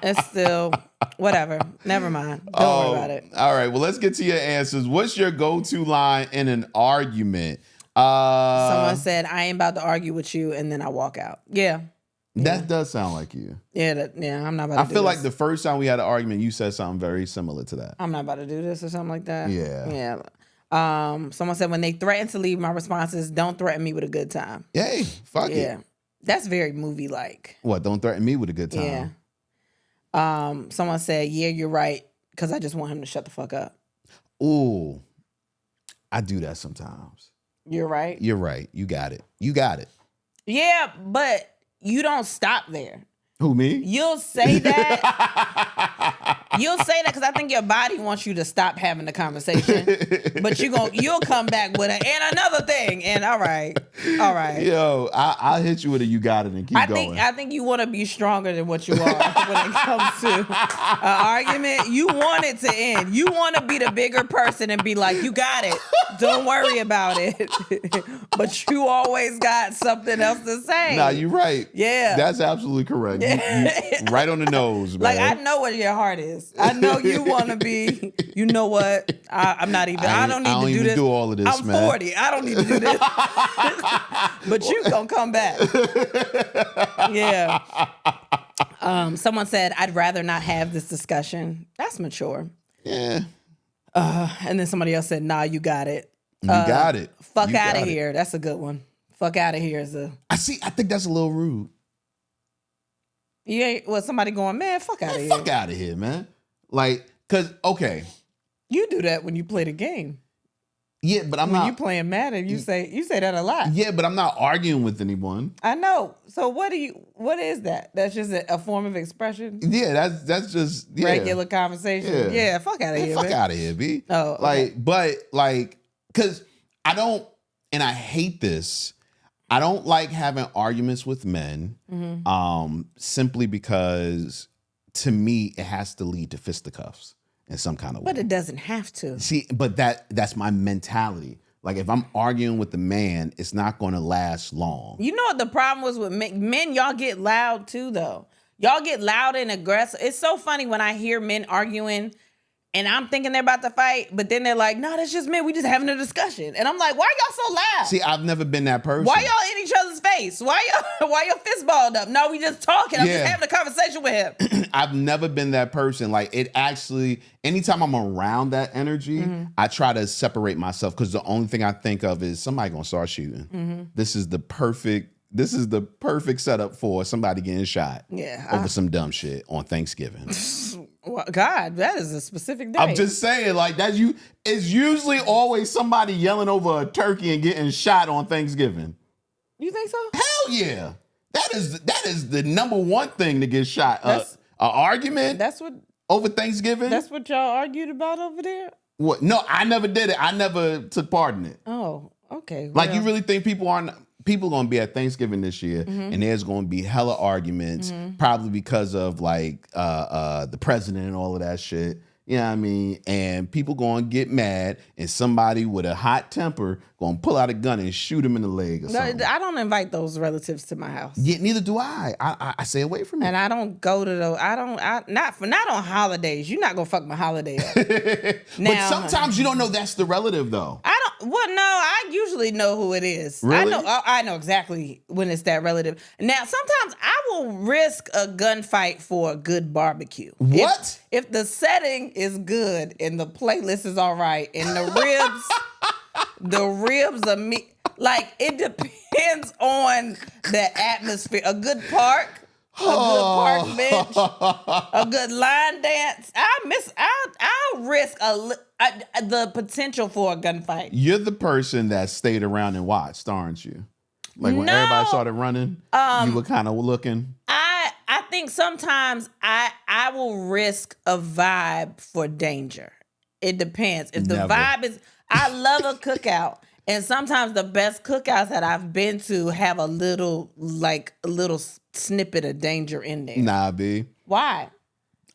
It's still whatever. Never mind. Don't worry about it. All right. Well, let's get to your answers. What's your go-to line in an argument? Someone said, "I ain't about to argue with you," and then I walk out. Yeah. That does sound like you. Yeah, I'm not about to do this. I feel like the first time we had an argument, you said something very similar to that. I'm not about to do this or something like that. Yeah. Yeah. Someone said, when they threaten to leave, my response is, don't threaten me with a good time. Hey, fuck it. Yeah. That's very movie-like. What, don't threaten me with a good time? Yeah. Someone said, yeah, you're right, because I just want him to shut the fuck up. Ooh. I do that sometimes. You're right? You're right. You got it. You got it. Yeah, but you don't stop there. Who, me? You'll say that. You'll say that because I think your body wants you to stop having the conversation. But you'll come back with and another thing. And all right. Yo, I'll hit you with a you got it and keep going. I think you want to be stronger than what you are when it comes to an argument. You want it to end. You want to be the bigger person and be like, you got it. Don't worry about it. But you always got something else to say. Nah, you're right. Yeah. That's absolutely correct. You right on the nose, man. Like, I know what your heart is. I know you want to be, you know what? I'm not even, I don't need to do this. Do all of this, I'm 40. I don't need to do this. But you gonna come back. Yeah. Someone said, I'd rather not have this discussion. That's mature. Yeah. And then somebody else said, nah, you got it. You got it. Fuck out of here. That's a good one. Fuck out of here is I think that's a little rude. Yeah, well, somebody going, man, fuck out of here. Fuck out of here, man. Like, cause okay. You do that when you play the game. Yeah, but I'm when not. You playing Madden, you say that a lot. Yeah, but I'm not arguing with anyone. I know. So what is that? That's just a form of expression? Yeah, that's just regular conversation. Yeah, fuck out of here. Fuck out of here, B. Oh, okay. Cause I don't, and I hate this. I don't like having arguments with men, simply because to me it has to lead to fisticuffs in some kind of way. But it doesn't have to. See, but that's my mentality. Like if I'm arguing with the man, it's not going to last long. You know what the problem was with men? Y'all get loud too, though. Y'all get loud and aggressive. It's so funny when I hear men arguing. And I'm thinking they're about to fight, but then they're like, no, that's just men. We just having a discussion. And I'm like, why y'all so loud? See, I've never been that person. Why y'all in each other's face? Why y'all fist balled up? No, we just talking. I'm just having a conversation with him. I've never been that person. Like it actually, anytime I'm around that energy, I try to separate myself because the only thing I think of is somebody gonna start shooting. This is the perfect setup for somebody getting shot over some dumb shit on Thanksgiving. Well, God, that is a specific day. I'm just saying, like it's usually always somebody yelling over a turkey and getting shot on Thanksgiving. You think so? Hell yeah. That is the number one thing to get shot. An argument over Thanksgiving? That's what y'all argued about over there? What? No, I never did it. I never took part in it. Oh, okay. Like you really think people gonna be at Thanksgiving this year and there's gonna be hella arguments, probably because of like the president and all of that shit. You know what I mean? And people gonna get mad and somebody with a hot temper gonna pull out a gun and shoot him in the leg or something. I don't invite those relatives to my house. Yeah, neither do I. I stay away from it. And I don't go to those. Not on holidays. You're not gonna fuck my holiday up. But sometimes you don't know that's the relative though. I usually know who it is. Really? I know exactly when it's that relative. Now, sometimes I will risk a gunfight for a good barbecue. What? If the setting is good and the playlist is all right and the ribs are meat, like it depends on the atmosphere. A good park. A good park bench, a good line dance. I'll risk the potential for a gunfight. You're the person that stayed around and watched, aren't you? Like when everybody started running, you were kind of looking. I think sometimes I will risk a vibe for danger. It depends. If the vibe is, I love a cookout. And sometimes the best cookouts that I've been to have a little snippet of danger in there. Nah, B. Why?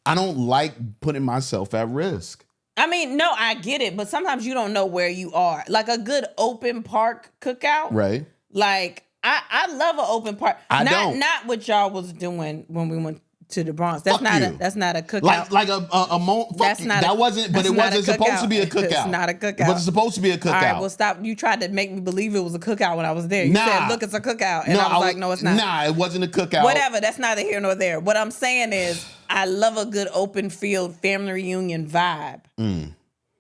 I don't like putting myself at risk. I mean, no, I get it, but sometimes you don't know where you are. Like a good open park cookout. Right. Like, I love an open park. Not what y'all was doing when we went to the Bronx. That's not a cookout. Like a that's not that wasn't, but it wasn't supposed to be a cookout. It's not a cookout. It wasn't supposed to be a cookout. All right, well, stop. You tried to make me believe it was a cookout when I was there. You said, look, it's a cookout. And I was like, no, it's not. Nah, it wasn't a cookout. Whatever. That's neither here nor there. What I'm saying is, I love a good open field family reunion vibe.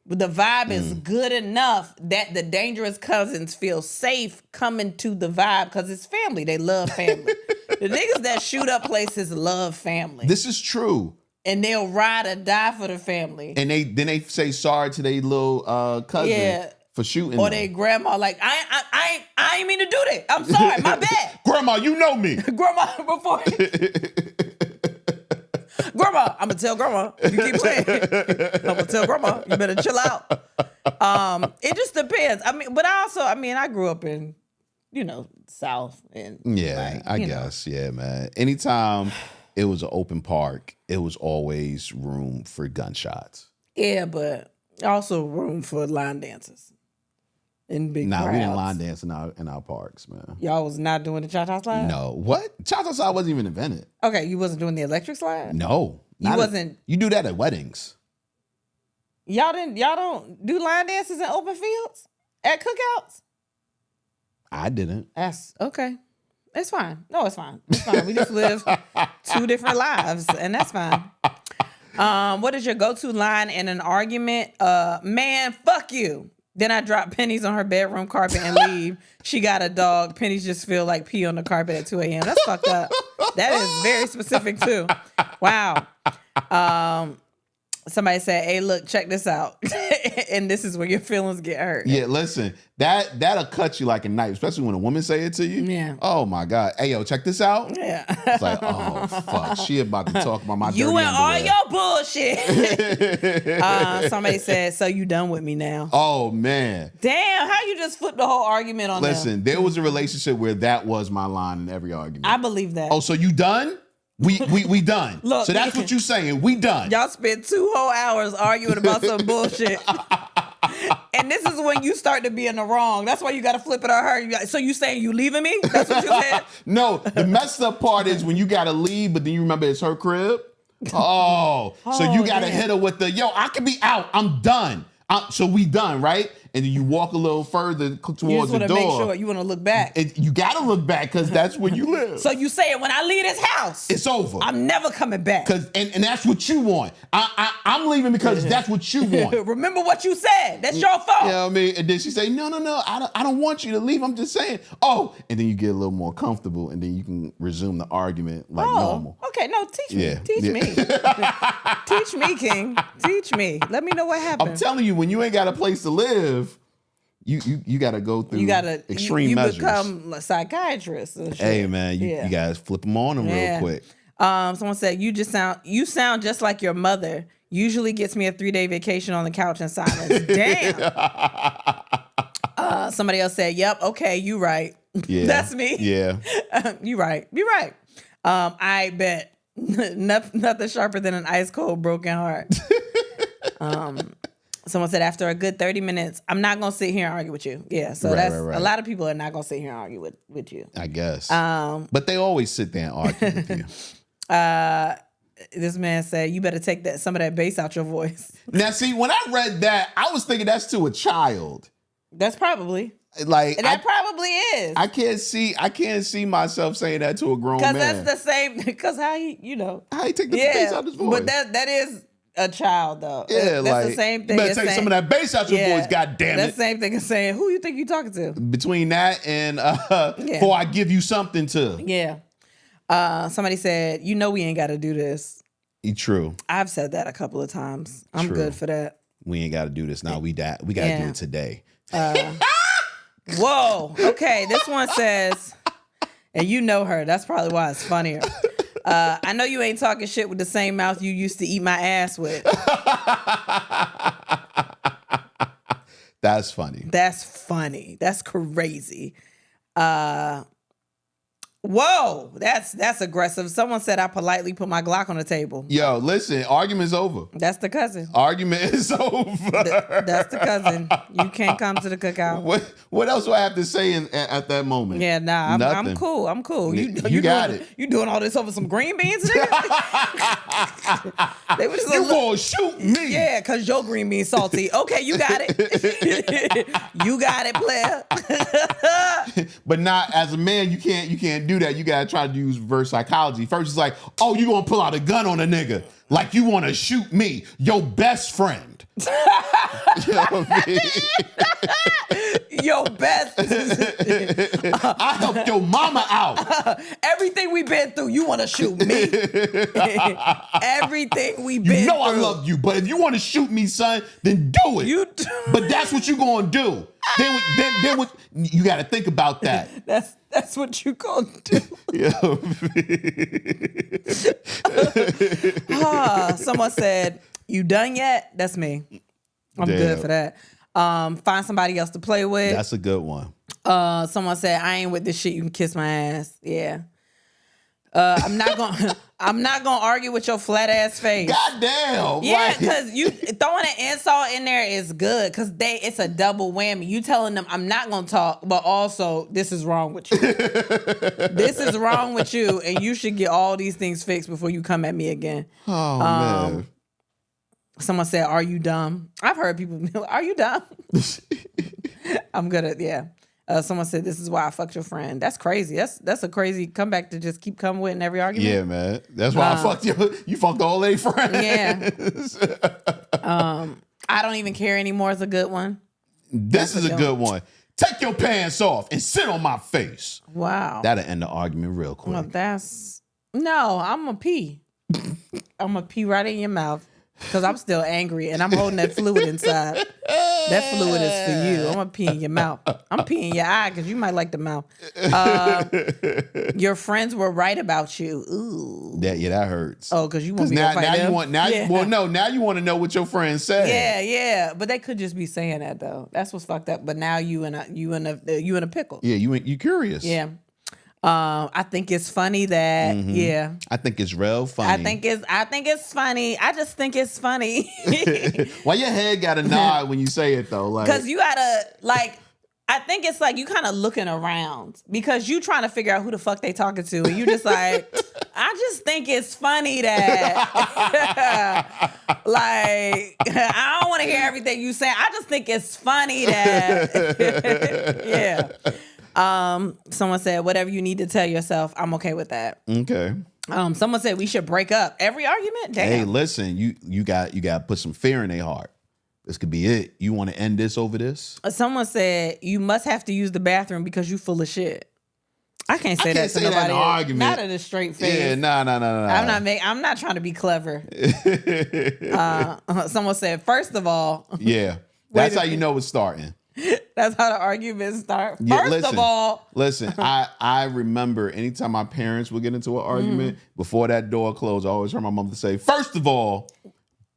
The vibe is good enough that the dangerous cousins feel safe coming to the vibe because it's family. They love family. The niggas that shoot up places love family. This is true. And they'll ride or die for the family. And they say sorry to their little cousin for shooting or them. their grandma, like, I ain't mean to do that. I'm sorry, my bad. Grandma, you know me. Grandma, before... Grandma, I'm gonna tell Grandma. You keep playing. I'm gonna tell Grandma. You better chill out. It just depends. I mean, but I grew up in, South and I guess, man. Anytime it was an open park, it was always room for gunshots. Yeah, but also room for line dances in big crowds. We didn't line dance in our parks, man. Y'all was not doing the cha-cha slide? No. What? Cha-cha slide wasn't even invented. Okay, you wasn't doing the electric slide? No. You do that at weddings. Y'all don't do line dances in open fields? At cookouts? I didn't. That's okay. It's fine. No, it's fine. It's fine. We just live two different lives, and that's fine. What is your go-to line in an argument? Man, fuck you. Then I drop pennies on her bedroom carpet and leave. She got a dog. Pennies just feel like pee on the carpet at 2 a.m. That's fucked up. That is very specific too. Wow. Somebody said, hey, look, check this out. And this is where your feelings get hurt. Yeah, listen, that'll cut you like a knife, especially when a woman say it to you. Yeah. Oh, my God. Hey, yo, check this out. Yeah. It's like, oh, fuck. She about to talk about my dirty you and all underwear. your bullshit. Somebody said, so you done with me now. Oh, man. Damn, how you just flipped the whole argument on Listen, there was a relationship where that was my line in every argument. I believe that. Oh, so you done? We done. Look, so that's what you saying. We done. Y'all spent 2 whole hours arguing about some bullshit. And this is when you start to be in the wrong. That's why you got to flip it on her. So you saying you leaving me? That's what you said? No, the messed up part is when you got to leave, but then you remember it's her crib. So you got to hit her with the, yo, I can be out. I'm done. So we done, right? And then you walk a little further towards the door. You just want to make sure you want to look back. You got to look back because that's where you live. So you say when I leave this house, it's over. I'm never coming back. And that's what you want. I'm leaving because that's what you want. Remember what you said. That's your fault. You know what I mean? And then she say, no, I don't want you to leave. I'm just saying. Oh, and then you get a little more comfortable, and then you can resume the argument like normal. Okay, no, teach me. Teach me. Teach me, King. Teach me. Let me know what happened. I'm telling you, when you ain't got a place to live, you got to go through extreme measures. You become a psychiatrist. Hey, man, you guys flip them on them real quick. Someone said, you sound just like your mother. Usually gets me a 3-day vacation on the couch in silence. Damn. Somebody else said, yep, okay, you right. Yeah. That's me. Yeah. You right. You're right. I bet. Nothing sharper than an ice cold broken heart. Someone said after a good 30 minutes, I'm not going to sit here and argue with you. Yeah, so right. A lot of people are not going to sit here and argue with you. I guess. But they always sit there and argue with you. This man said, you better take some of that bass out your voice. Now, see, when I read that, I was thinking that's to a child. That's probably. Like that probably is. I can't see myself saying that to a grown man. Because that's the same. Because how he take the bass out his voice. But that is a child though. Yeah, that's the same thing. You better take some of that bass out your voice. God damn it. That's the same thing as saying, who you think you talking to? Between that and before I give you something to. Yeah. Somebody said, we ain't got to do this. True. I've said that a couple of times. I'm good for that. We ain't got to do this now. We got to do it today. Whoa. Okay. This one says, and you know her. That's probably why it's funnier. I know you ain't talking shit with the same mouth you used to eat my ass with. That's funny. That's funny. That's crazy. Whoa, that's aggressive. Someone said I politely put my Glock on the table. Yo, listen, argument's over. That's the cousin. Argument is over. That's the cousin. You can't come to the cookout. What else do I have to say at that moment? Yeah, nah, I'm cool. I'm cool. You got doing, it. You doing all this over some green beans, nigga? They were just You gonna shoot me? Yeah, cause your green bean salty. Okay, you got it. You got it, player. But not as a man, you can't do that. You gotta try to use reverse psychology. First, it's like, oh, you gonna pull out a gun on a nigga like you want to shoot me, your best friend. You know what I mean? Your best. I helped your mama out. Everything we've been through, you want to shoot me. Everything we've been through. I love you, but if you want to shoot me, son, then do it. But that's what you gonna do. Then you got to think about that. That's what you gonna do. Someone said, "You done yet?" That's me. I'm good for that. Find somebody else to play with. That's a good one. Someone said, "I ain't with this shit. You can kiss my ass." Yeah. I'm not gonna argue with your flat ass face. God damn. Yeah, because you throwing an insult in there is good because it's a double whammy. You telling them I'm not gonna talk, but also this is wrong with you. This is wrong with you, and you should get all these things fixed before you come at me again. Oh man. Someone said, "Are you dumb?" I've heard people be like, "Are you dumb?" I'm good at someone said, "This is why I fucked your friend." That's crazy. That's a crazy comeback to just keep coming with in every argument. Yeah, man. That's why I fucked you. You fucked all their friends. Yeah. I don't even care anymore is a good one. This is a good one. Take your pants off and sit on my face. Wow. That'll end the argument real quick. Well, I'm a pee. I'm a pee right in your mouth. Because I'm still angry and I'm holding that fluid inside. That fluid is for you. I'm going to pee in your mouth. I'm peeing in your eye because you might like the mouth. Your friends were right about you. Ooh. That hurts. Oh, because you want me to fight them? Now you want to know what your friends say. Yeah. But they could just be saying that though. That's what's fucked up. But now you in a pickle. Yeah, you curious. Yeah. I think it's funny that I think it's real funny. I think it's funny. I just think it's funny. Why your head gotta nod when you say it though? Like, because you gotta I think it's like you kind of looking around because you trying to figure out who the fuck they talking to, and you just like, I just think it's funny that I don't want to hear everything you say. I just think it's funny that yeah. Someone said, whatever you need to tell yourself, I'm okay with that. Okay. Someone said we should break up. Every argument? Damn. Hey, listen, you got to put some fear in their heart. This could be it. You want to end this over this? Someone said you must have to use the bathroom because you full of shit. I can't say that to nobody. That argument. Not at a straight face. Yeah, no. I'm not trying to be clever. Someone said, first of all. Yeah. That's how you know it's starting. That's how the arguments start. Yeah, First of all. Listen, I remember anytime my parents would get into an argument, before that door closed, I always heard my mom say, first of all,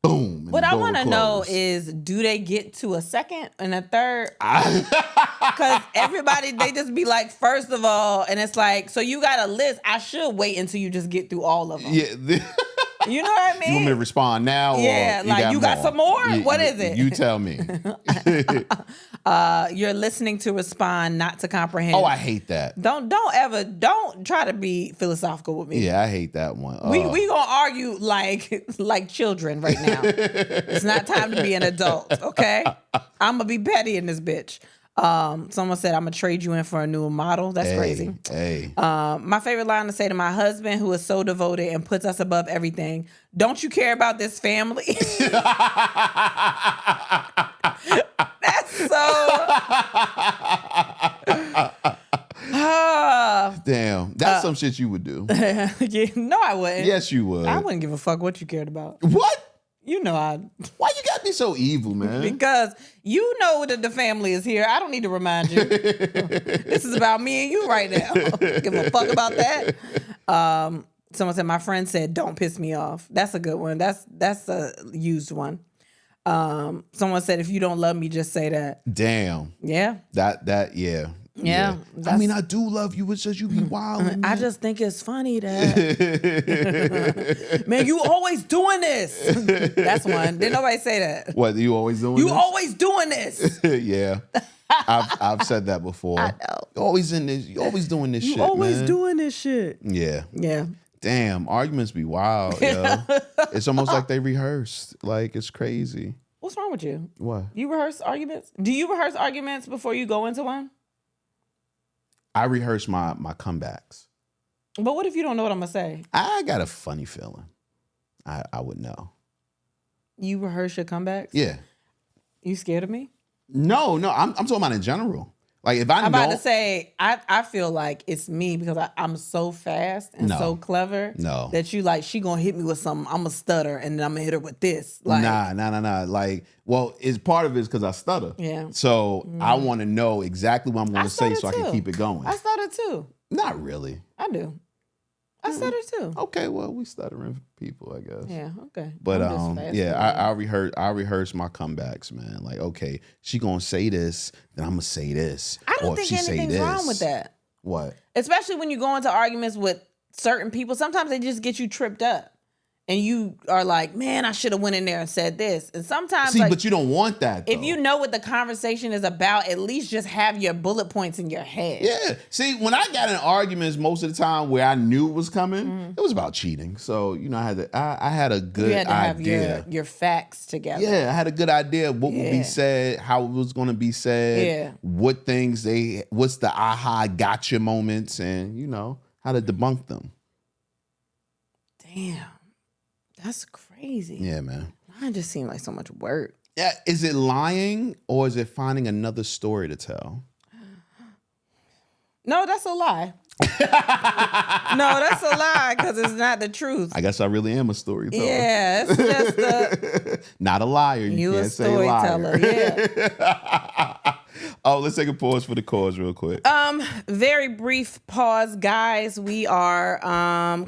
boom. What I want to know is, do they get to a second and a third? Because everybody, they just be like, first of all, and it's like, so you got a list. I should wait until you just get through all of them. Yeah. You know what I mean? You want me to respond now? Yeah, or you got some more? What is it? You tell me. You're listening to respond, not to comprehend. Oh, I hate that. Don't try to be philosophical with me. Yeah, I hate that one. We gonna argue like children right now. It's not time to be an adult, okay? I'm gonna be petty in this bitch. Someone said, I'm gonna trade you in for a new model. That's crazy. Hey. My favorite line to say to my husband, who is so devoted and puts us above everything: don't you care about this family? That's so. Damn, that's some shit you would do. Yeah, no, I wouldn't. Yes, you would. I wouldn't give a fuck what you cared about. What? You know Why you gotta be so evil, man? Because you know that the family is here. I don't need to remind you. This is about me and you right now. Give a fuck about that. Someone said, my friend said, don't piss me off. That's a good one. That's a used one. Someone said, if you don't love me, just say that. Damn. Yeah. Yeah. Yeah. I mean, I do love you. It's just you be wild. I just think it's funny that, man, you always doing this. That's one. Didn't nobody say that. What, you always doing You this? always doing this. Yeah. I've said that before. I know. You always doing this shit, You always man. doing this shit. Yeah. Yeah. Damn, arguments be wild, yo. It's almost like they rehearsed. Like, it's crazy. What's wrong with you? What? You rehearse arguments? Do you rehearse arguments before you go into one? I rehearse my comebacks. But what if you don't know what I'm going to say? I got a funny feeling. I would know. You rehearse your comebacks? Yeah. You scared of me? No, I'm talking about in general. Like, if I'm about to say, I feel like it's me because I'm so fast and so clever that you like, she gonna hit me with something, I'm gonna stutter and then I'm gonna hit her with this. Like, nah. Like, well, it's part of it is because I stutter. Yeah. So I want to know exactly what I'm going to say so I can too. keep it going. I stutter too. Not really. I do. I stutter too. Okay, well, we stuttering people, I guess. Yeah, okay. But I rehearse my comebacks, man. Like, okay, she gonna say this, then I'm gonna say this. I don't think anything's wrong with that. What? Especially when you go into arguments with certain people, sometimes they just get you tripped up. And you are like, man, I should have went in there and said this. And sometimes, but you don't want that, though. If you know what the conversation is about, at least just have your bullet points in your head. Yeah. See, when I got in arguments most of the time where I knew it was coming, it was about cheating. So, I had a good idea. You had to have your facts together. Yeah, I had a good idea of what would be said, how it was going to be said, what's the aha gotcha moments, and, how to debunk them. Damn. That's crazy. Yeah, man. Mine just seemed like so much work. Yeah, is it lying or is it finding another story to tell? No, that's a lie. No, that's a lie because it's not the truth. I guess I really am a storyteller. Yeah, it's just not a liar. You can't say liar. You a storyteller, yeah. Oh, let's take a pause for the cause real quick. Very brief pause, guys. We are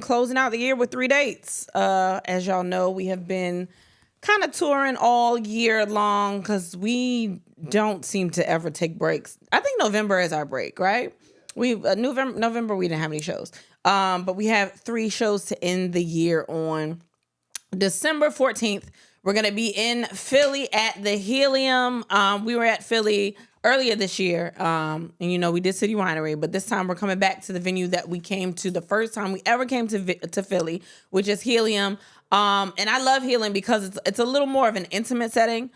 closing out the year with 3 dates. As y'all know, we have been kind of touring all year long because we don't seem to ever take breaks. I think November is our break, right? November we didn't have any shows. But we have 3 shows to end the year on. December 14th, we're going to be in Philly at the Helium. We were at Philly earlier this year, and we did City Winery, but this time we're coming back to the venue that we came to the first time we ever came to Philly, which is Helium. And I love Helium because it's a little more of an intimate setting.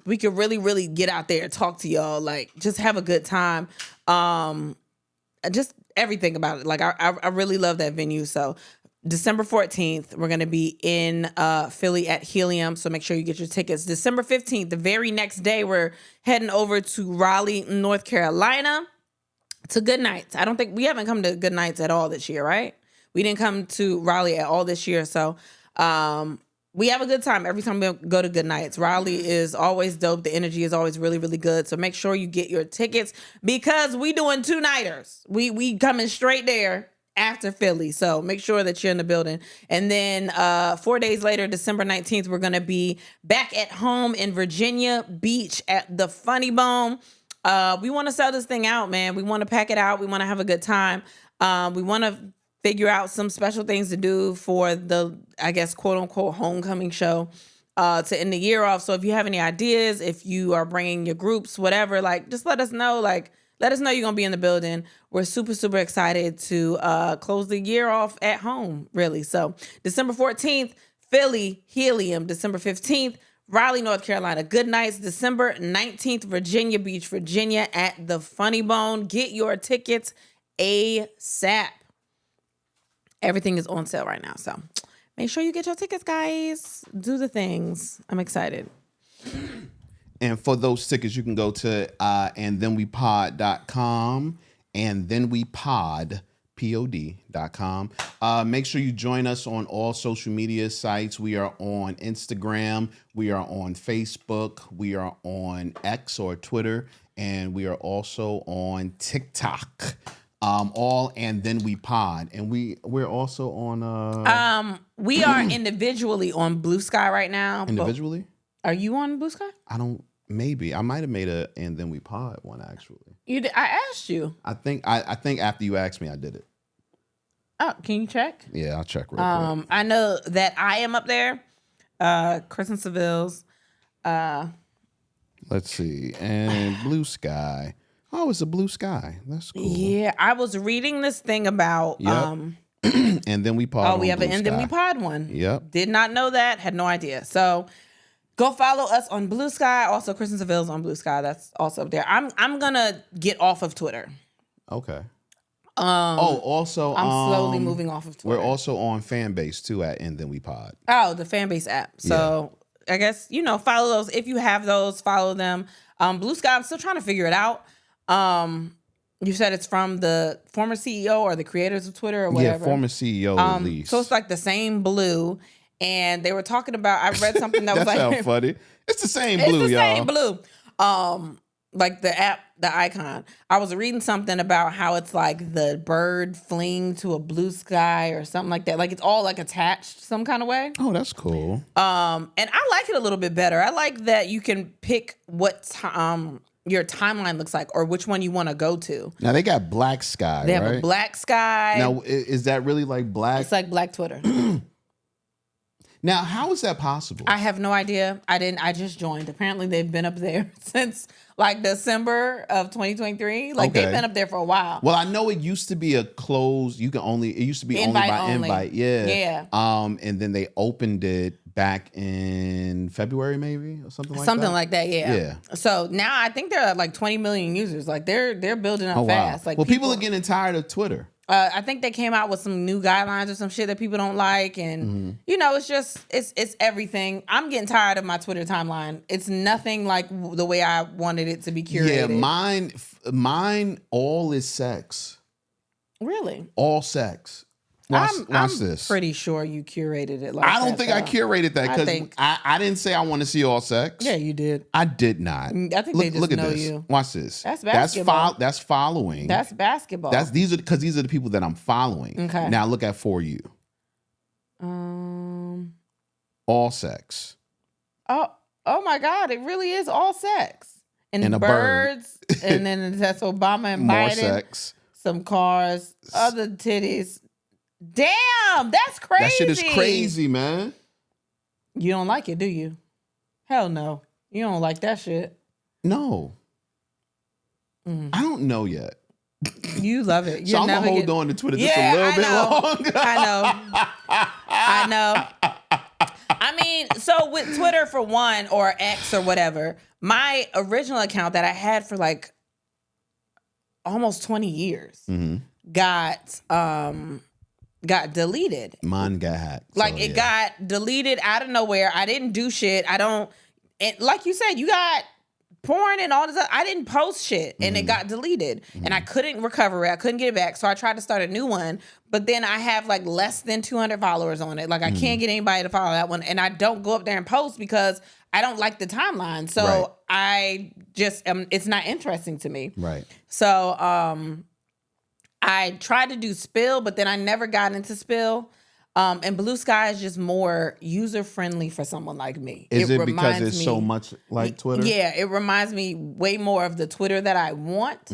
We could really, really get out there and talk to y'all, like just have a good time. Just everything about it. Like I really love that venue. So December 14th, we're going to be in Philly at Helium, so make sure you get your tickets. December 15th, the very next day, we're heading over to Raleigh, North Carolina to Good Nights. I don't think we haven't come to Good Nights at all this year, right? We didn't come to Raleigh at all this year, so we have a good time every time we go to Good Nights. Raleigh is always dope. The energy is always really, really good, so make sure you get your tickets because we doing 2-nighters. We coming straight there after Philly. So make sure that you're in the building. And then 4 days later, December 19th, we're going to be back at home in Virginia Beach at the Funny Bone. We want to sell this thing out, man. We want to pack it out. We want to have a good time. We want to figure out some special things to do for the, I guess, quote unquote, homecoming show to end the year off. So if you have any ideas, if you are bringing your groups, whatever, like just let us know, let us know you're going to be in the building. We're super, super excited to close the year off at home, really. So December 14th, Philly, Helium. December 15th, Raleigh, North Carolina, Good Nights. December 19th, Virginia Beach, Virginia at the Funny Bone. Get your tickets ASAP. Everything is on sale right now. So make sure you get your tickets, guys. Do the things. I'm excited. And for those tickets, you can go to andthenwepod.com, andthenwepod.com. Make sure you join us on all social media sites. We are on Instagram. We are on Facebook. We are on X or Twitter. And we are also on TikTok. all and then we pod, and we're also on We are individually on Blue Sky right now. individually. Are you on Blue Sky? I don't. Maybe I might have made a and then we pod one actually. You did, I asked you. I think after you asked me, I did it. Oh, can you check? Yeah, I'll check real quick. I know that I am up there. Kristen Sivills. Let's see, and Blue Sky. Oh, it's a Blue Sky. That's cool. Yeah, I was reading this thing about. Yep. And then we pod. Oh, we have an and then we pod one. Yep. Did not know that. Had no idea. So go follow us on Blue Sky. Also, Kristen Sivills on Blue Sky. That's also up there. I'm gonna get off of Twitter. Okay. Also, I'm slowly moving off of Twitter. We're also on Fanbase too at And Then We Pod. Oh, the Fanbase app. So I guess, follow those. If you have those, follow them. Blue Sky, I'm still trying to figure it out. You said it's from the former CEO or the creators of Twitter or whatever. Yeah, former CEO at least. So it's like the same blue. And they were talking about, I read something that was that like. sounds funny. It's the same blue, it's the y'all. same blue. Like the app, the icon. I was reading something about how it's like the bird fleeing to a blue sky or something like that. Like it's all like attached some kind of way. Oh, that's cool. And I like it a little bit better. I like that you can pick what your timeline looks like or which one you want to go to. Now they got black sky, They right? have a black sky. Now, is that really like black? It's like black Twitter. Now, how is that possible? I have no idea. I just joined. Apparently they've been up there since like December of 2023. Like they've been up there for a while. Well, I know it used to be a closed, it used to be only by invite. Yeah. Yeah. And then they opened it back in February, maybe, or something like that. Something like that, yeah. Yeah. So now I think they're at like 20 million users. Like they're building up fast. Wow. Like Well, people are getting tired of Twitter. I think they came out with some new guidelines or some shit that people don't like, and it's just it's everything. I'm getting tired of my Twitter timeline. It's nothing like the way I wanted it to be curated. Yeah, mine all is sex. Really? All sex. Watch this. Pretty sure you curated it like I don't think I curated that because I didn't say I want to see all sex. Yeah, you did. I did not. I think they just look at know this. you. Watch this. That's basketball. That's following. That's basketball. These are the people that I'm following. Okay. Now look at For You. All sex. Oh my God! It really is all sex and a birds, and then that's Obama and More Biden. sex. Some cars, other titties. Damn, that's crazy. That shit is crazy, man. You don't like it, do you? Hell no. You don't like that shit. No. I don't know yet. You love it. So I'm going to hold on to Twitter just a little bit longer. I know. I mean, so with Twitter for one, or X or whatever, my original account that I had for like almost 20 years got deleted. Mine got hacked. Like it got deleted out of nowhere. I didn't do shit. Like you said, you got porn and all this. I didn't post shit and it got deleted and I couldn't recover it. I couldn't get it back. So I tried to start a new one, but then I have like less than 200 followers on it. Like I can't get anybody to follow that one. And I don't go up there and post because I don't like the timeline. So I just, it's not interesting to me. Right. So, I tried to do Spill, but then I never got into Spill. And Blue Sky is just more user-friendly for someone like me. Is it because it's so much like Twitter? Yeah, it reminds me way more of the Twitter that I want.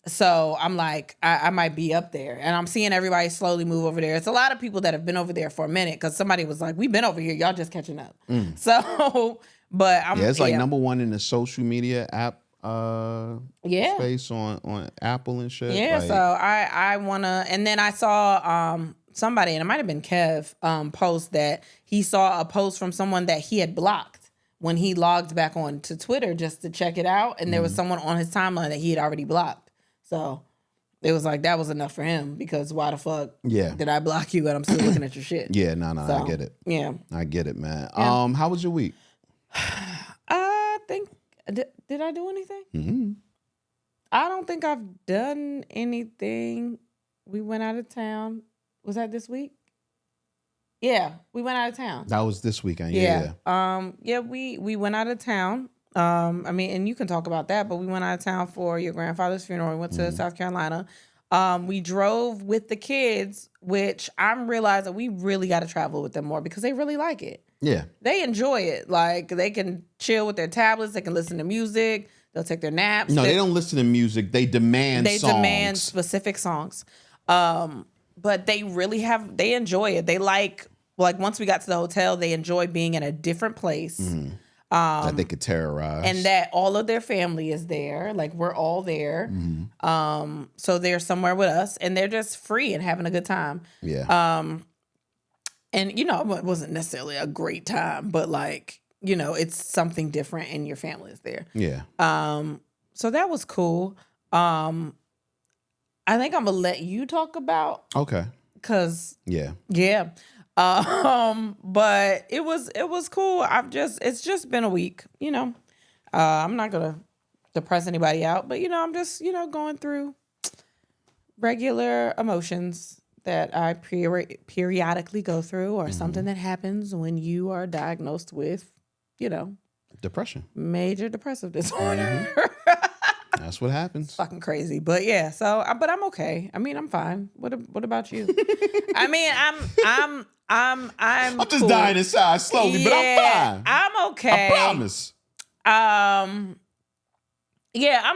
So I'm like, I might be up there. And I'm seeing everybody slowly move over there. It's a lot of people that have been over there for a minute because somebody was like, we've been over here. Y'all just catching up. So, but I'm... Yeah, it's like number one in the social media app space on Apple and shit. Yeah, like, so I wanna, and then I saw somebody, and it might have been Kev, post that he saw a post from someone that he had blocked when he logged back on to Twitter just to check it out, and there was someone on his timeline that he had already blocked. So it was like that was enough for him because why the fuck did I block you and I'm still looking at your shit? Yeah, no, So, I get it. Yeah, I get it, man. Yeah. How was your week? I think did I do anything? I don't think I've done anything. We went out of town. Was that this week? Yeah, we went out of town. That was this weekend. Yeah. We went out of town. I mean, and you can talk about that, but we went out of town for your grandfather's funeral. We went to South Carolina. We drove with the kids, which I'm realizing we really got to travel with them more because they really like it. Yeah. They enjoy it. Like, they can chill with their tablets. They can listen to music. They'll take their naps. No, they don't listen to music. They demand songs. They demand specific songs. But they really they enjoy it. They like once we got to the hotel, they enjoy being in a different place. That they could terrorize. And that all of their family is there. Like, we're all there. So they're somewhere with us, and they're just free and having a good time. Yeah. And, you know, it wasn't necessarily a great time, but, like, you know, it's something different and your family is there. Yeah. So that was cool. I think I'm going to let you talk about. Okay. Because. Yeah. Yeah. But it was cool. It's just been a week, you know. I'm not going to depress anybody out, but, you know, I'm just, you know, going through regular emotions that I periodically go through, or something that happens when you are diagnosed with, you know, depression, major depressive disorder. That's what happens. It's fucking crazy, but yeah. So, but I'm okay. I mean, I'm fine. What about you? I mean, I'm just cool. dying inside slowly, but I'm fine. I'm okay. I promise. Yeah,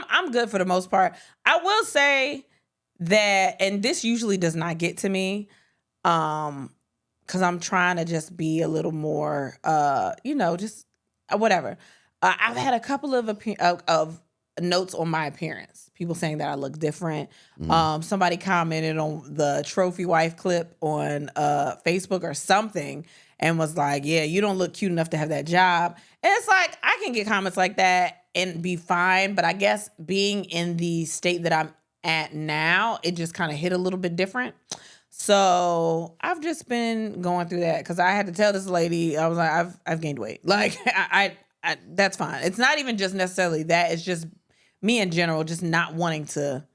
I'm good for the most part. I will say that, and this usually does not get to me, because I'm trying to just be a little more, you know, just whatever. I've had a couple of notes on my appearance. People saying that I look different. Somebody commented on the trophy wife clip on Facebook or something, and was like, "Yeah, you don't look cute enough to have that job." And it's like, I can get comments like that and be fine, but I guess being in the state that I'm at now, it just kind of hit a little bit different. So I've just been going through that, because I had to tell this lady, I was like, I've gained weight. Like, I that's fine. It's not even just necessarily that. It's just me in general, just not wanting to.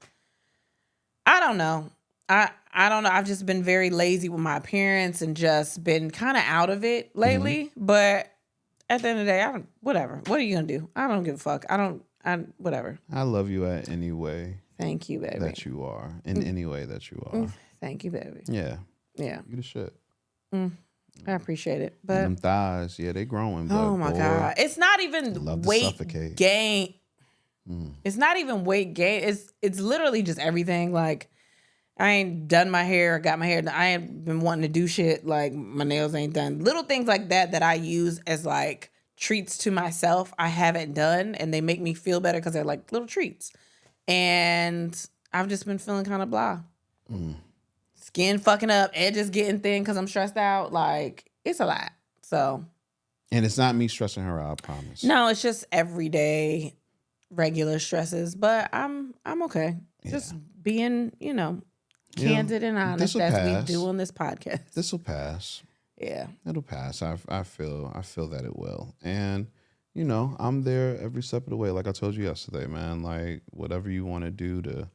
I don't know. I don't know. I've just been very lazy with my appearance and just been kind of out of it lately. But at the end of the day, whatever. What are you gonna do? I don't give a fuck. Whatever. I love you at any way. Thank you, baby. That you are. In any way that you are. Thank you, baby. Yeah. Yeah. You the shit. I appreciate it. But them thighs, yeah, they growing. But oh my God. It's not even weight gain. It's not even weight gain. It's literally just everything. Like, I ain't done my hair, got my hair done. I ain't been wanting to do shit. Like, my nails ain't done. Little things like that I use as like treats to myself, I haven't done, and they make me feel better because they're like little treats. And I've just been feeling kind of blah. Skin fucking up, edges getting thin because I'm stressed out. Like, it's a lot. So. And it's not me stressing her out, I promise. No, it's just everyday, regular stresses. But I'm okay. Yeah. Just being, you know, candid and honest as we do on this podcast. This will pass. Yeah. It'll pass. I feel that it will. And, you know, I'm there every step of the way. Like I told you yesterday, man. Like, whatever you want to do to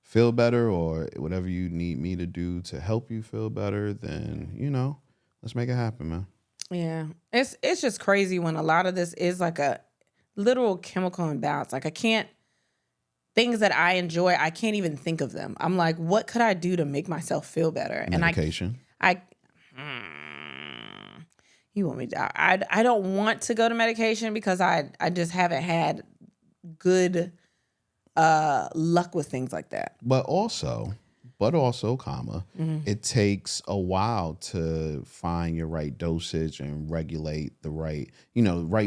feel better, or whatever you need me to do to help you feel better, then, you know, let's make it happen, man. Yeah. It's just crazy when a lot of this is like a literal chemical imbalance. Like, things that I enjoy, I can't even think of them. I'm like, what could I do to make myself feel better? Medication. You want me to? I don't want to go to medication because I just haven't had good luck with things like that. But also, comma, it takes a while to find your right dosage and regulate the right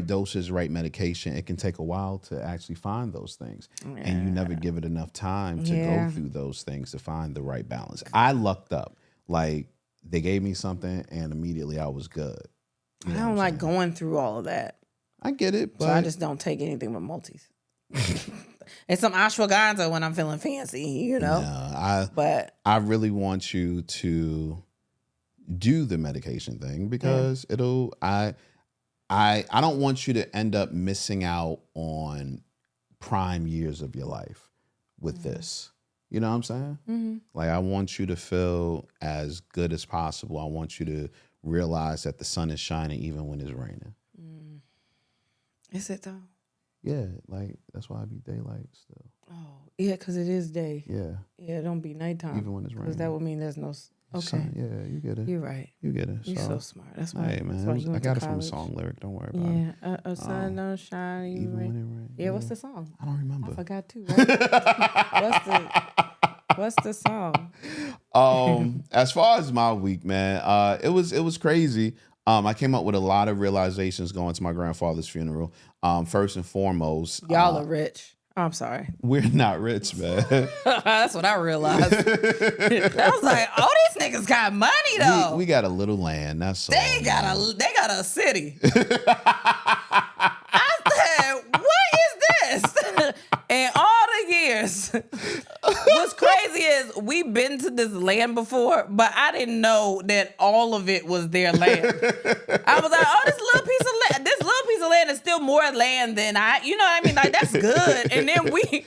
dosage, right medication. It can take a while to actually find those things. Yeah. And you never give it enough time to go through those things to find the right balance. I lucked up. Like, they gave me something and immediately I was good. I don't like going through all of that. I get it, but so I just don't take anything but multis. It's some ashwagandha when I'm feeling fancy, you know. But I really want you to do the medication thing because I don't want you to end up missing out on prime years of your life with this. You know what I'm saying? Like, I want you to feel as good as possible. I want you to realize that the sun is shining even when it's raining. Is it though? Yeah, like that's why I be daylight still. Oh, yeah, because it is day. Yeah. Yeah, it don't be nighttime. Even when it's raining. Because that would mean there's no... Okay. Sun, yeah, you get it. You're right. You get it. You're so smart. That's why, hey, man, that's why you went I got to it from a college. song lyric. Don't worry about it. Yeah, a sun don't shine Even when it rains. Yeah, what's the song? I don't remember. I forgot too. Right? What's the song? As far as my week, man, it was crazy. I came up with a lot of realizations going to my grandfather's funeral. First and foremost, y'all are rich. I'm sorry. We're not rich, man. That's what I realized. I was like, oh, these niggas got money though. We got a little land. That's all. They got a city. I said, what is this? In all the years. What's crazy is we've been to this land before, but I didn't know that all of it was their land. I was like, oh, this little piece of land is still more land than you know what I mean? Like, that's good. And then we went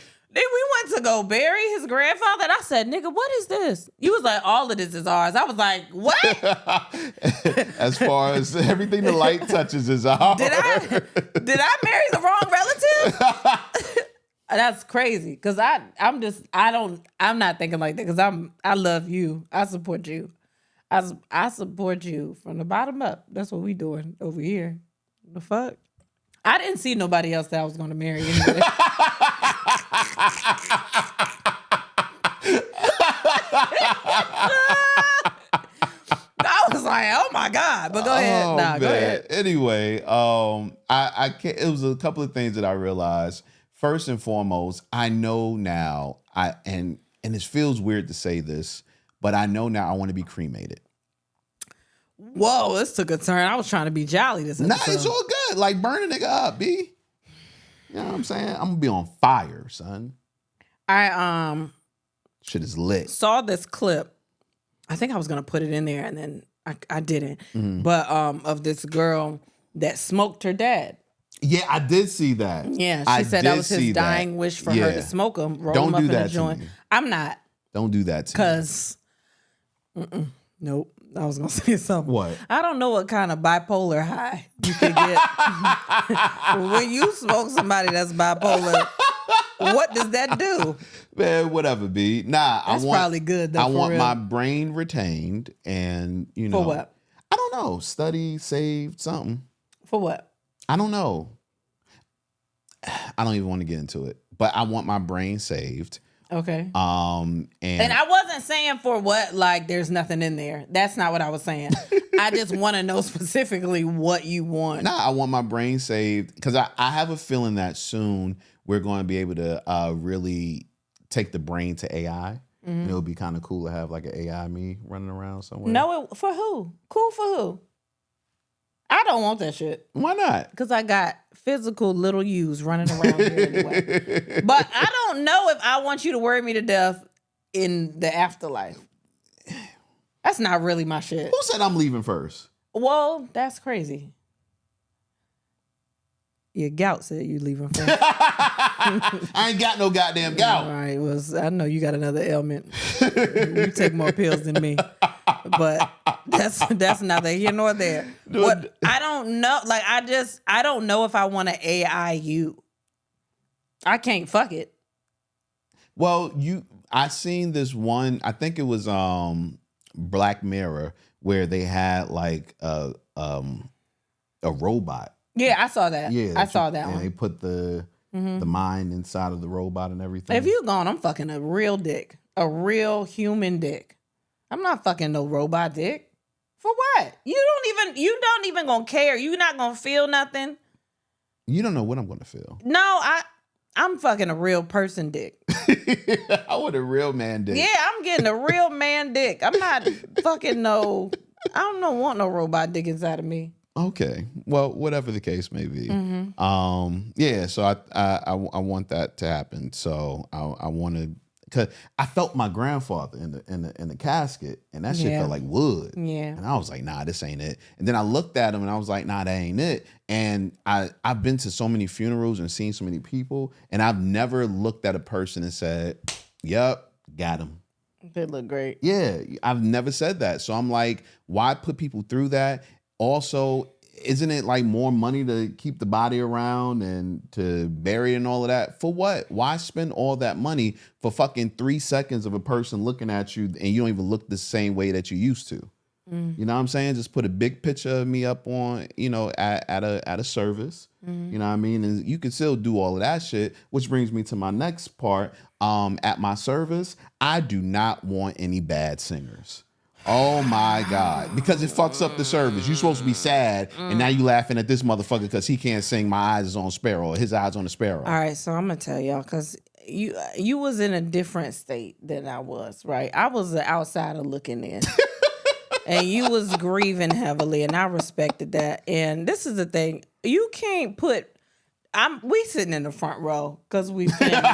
to go bury his grandfather, and I said, nigga, what is this? You was like, all of this is ours. I was like, what? As far as everything the light touches is ours. Did I marry the wrong relative? That's crazy. Cause I'm not thinking like that. Cause I love you. I support you. I support you from the bottom up. That's what we doing over here. The fuck? I didn't see nobody else that I was gonna marry anyway. I was like, oh my God. But go ahead. Go ahead. Anyway, I can't, it was a couple of things that I realized. First and foremost, I know now, and it feels weird to say this, but I know now I want to be cremated. Whoa, this took a turn. I was trying to be jolly this episode. Nah, it's all good. Like, burn a nigga up, B. You know what I'm saying? I'm gonna be on fire, son. Shit is lit. Saw this clip. I think I was gonna put it in there, and then I didn't. Mm-hmm. But of this girl that smoked her dad. Yeah, I did see that. Yeah, she said that was his dying wish for her to smoke him, roll him up in a joint. I'm not. Don't do that to me. Because, nope. I was going to say something. What? I don't know what kind of bipolar high you can get. When you smoke somebody that's bipolar, what does that do? Man, whatever, B. Nah, that's probably good, though, I want my brain retained and, you know. For what? I don't know. Study, save, something. For what? I don't know. I don't even want to get into it. But I want my brain saved. Okay. And I wasn't saying for what, like, there's nothing in there. That's not what I was saying. I just want to know specifically what you want. Nah, I want my brain saved because I have a feeling that soon we're going to be able to really take the brain to AI. Mm-hmm. It would be kind of cool to have like an AI me running around somewhere. No, for who? Cool for who? I don't want that shit. Why not? Because I got physical little yous running around here anyway. But I don't know if I want you to worry me to death in the afterlife. That's not really my shit. Who said I'm leaving first? Well, that's crazy. Your gout said you leaving first. I ain't got no goddamn gout. All right, well, I know you got another ailment. You take more pills than me. But that's neither here nor there. What I don't know, like I don't know if I want to AI you. I can't fuck it. Well, I seen this one, I think it was Black Mirror, where they had like a robot. Yeah, I saw that. Yeah, I saw that one. They put the mind inside of the robot and everything. If you gone, I'm fucking a real dick, a real human dick. I'm not fucking no robot dick. For what? You don't even gonna care. You not gonna feel nothing. You don't know what I'm gonna feel. No, I'm fucking a real person dick. I want a real man dick. Yeah, I'm getting a real man dick. I'm not fucking want no robot dick inside of me. Okay. Well, whatever the case may be. Mm-hmm. Yeah, so I want that to happen. So I want to, cause I felt my grandfather in the casket, and that shit felt like wood. Yeah. And I was like, nah, this ain't it. And then I looked at him and I was like, nah, that ain't it. And I've been to so many funerals and seen so many people, and I've never looked at a person and said, yep, got him. They look great. Yeah, I've never said that. So I'm like, why put people through that? Also, isn't it like more money to keep the body around and to bury it and all of that? For what? Why spend all that money for fucking 3 seconds of a person looking at you and you don't even look the same way that you used to? You know what I'm saying? Just put a big picture of me up on, at a service. You know what I mean? And you can still do all of that shit, which brings me to my next part. At my service, I do not want any bad singers. Oh my God. Because it fucks up the service. You're supposed to be sad, and now you laughing at this motherfucker because he can't sing My Eyes Is on Sparrow, or His Eyes on the Sparrow. All right, so I'm going to tell y'all, because you was in a different state than I was, right? I was an outsider looking in. And you was grieving heavily, and I respected that. And this is the thing. You can't put... we sitting in the front row because we family.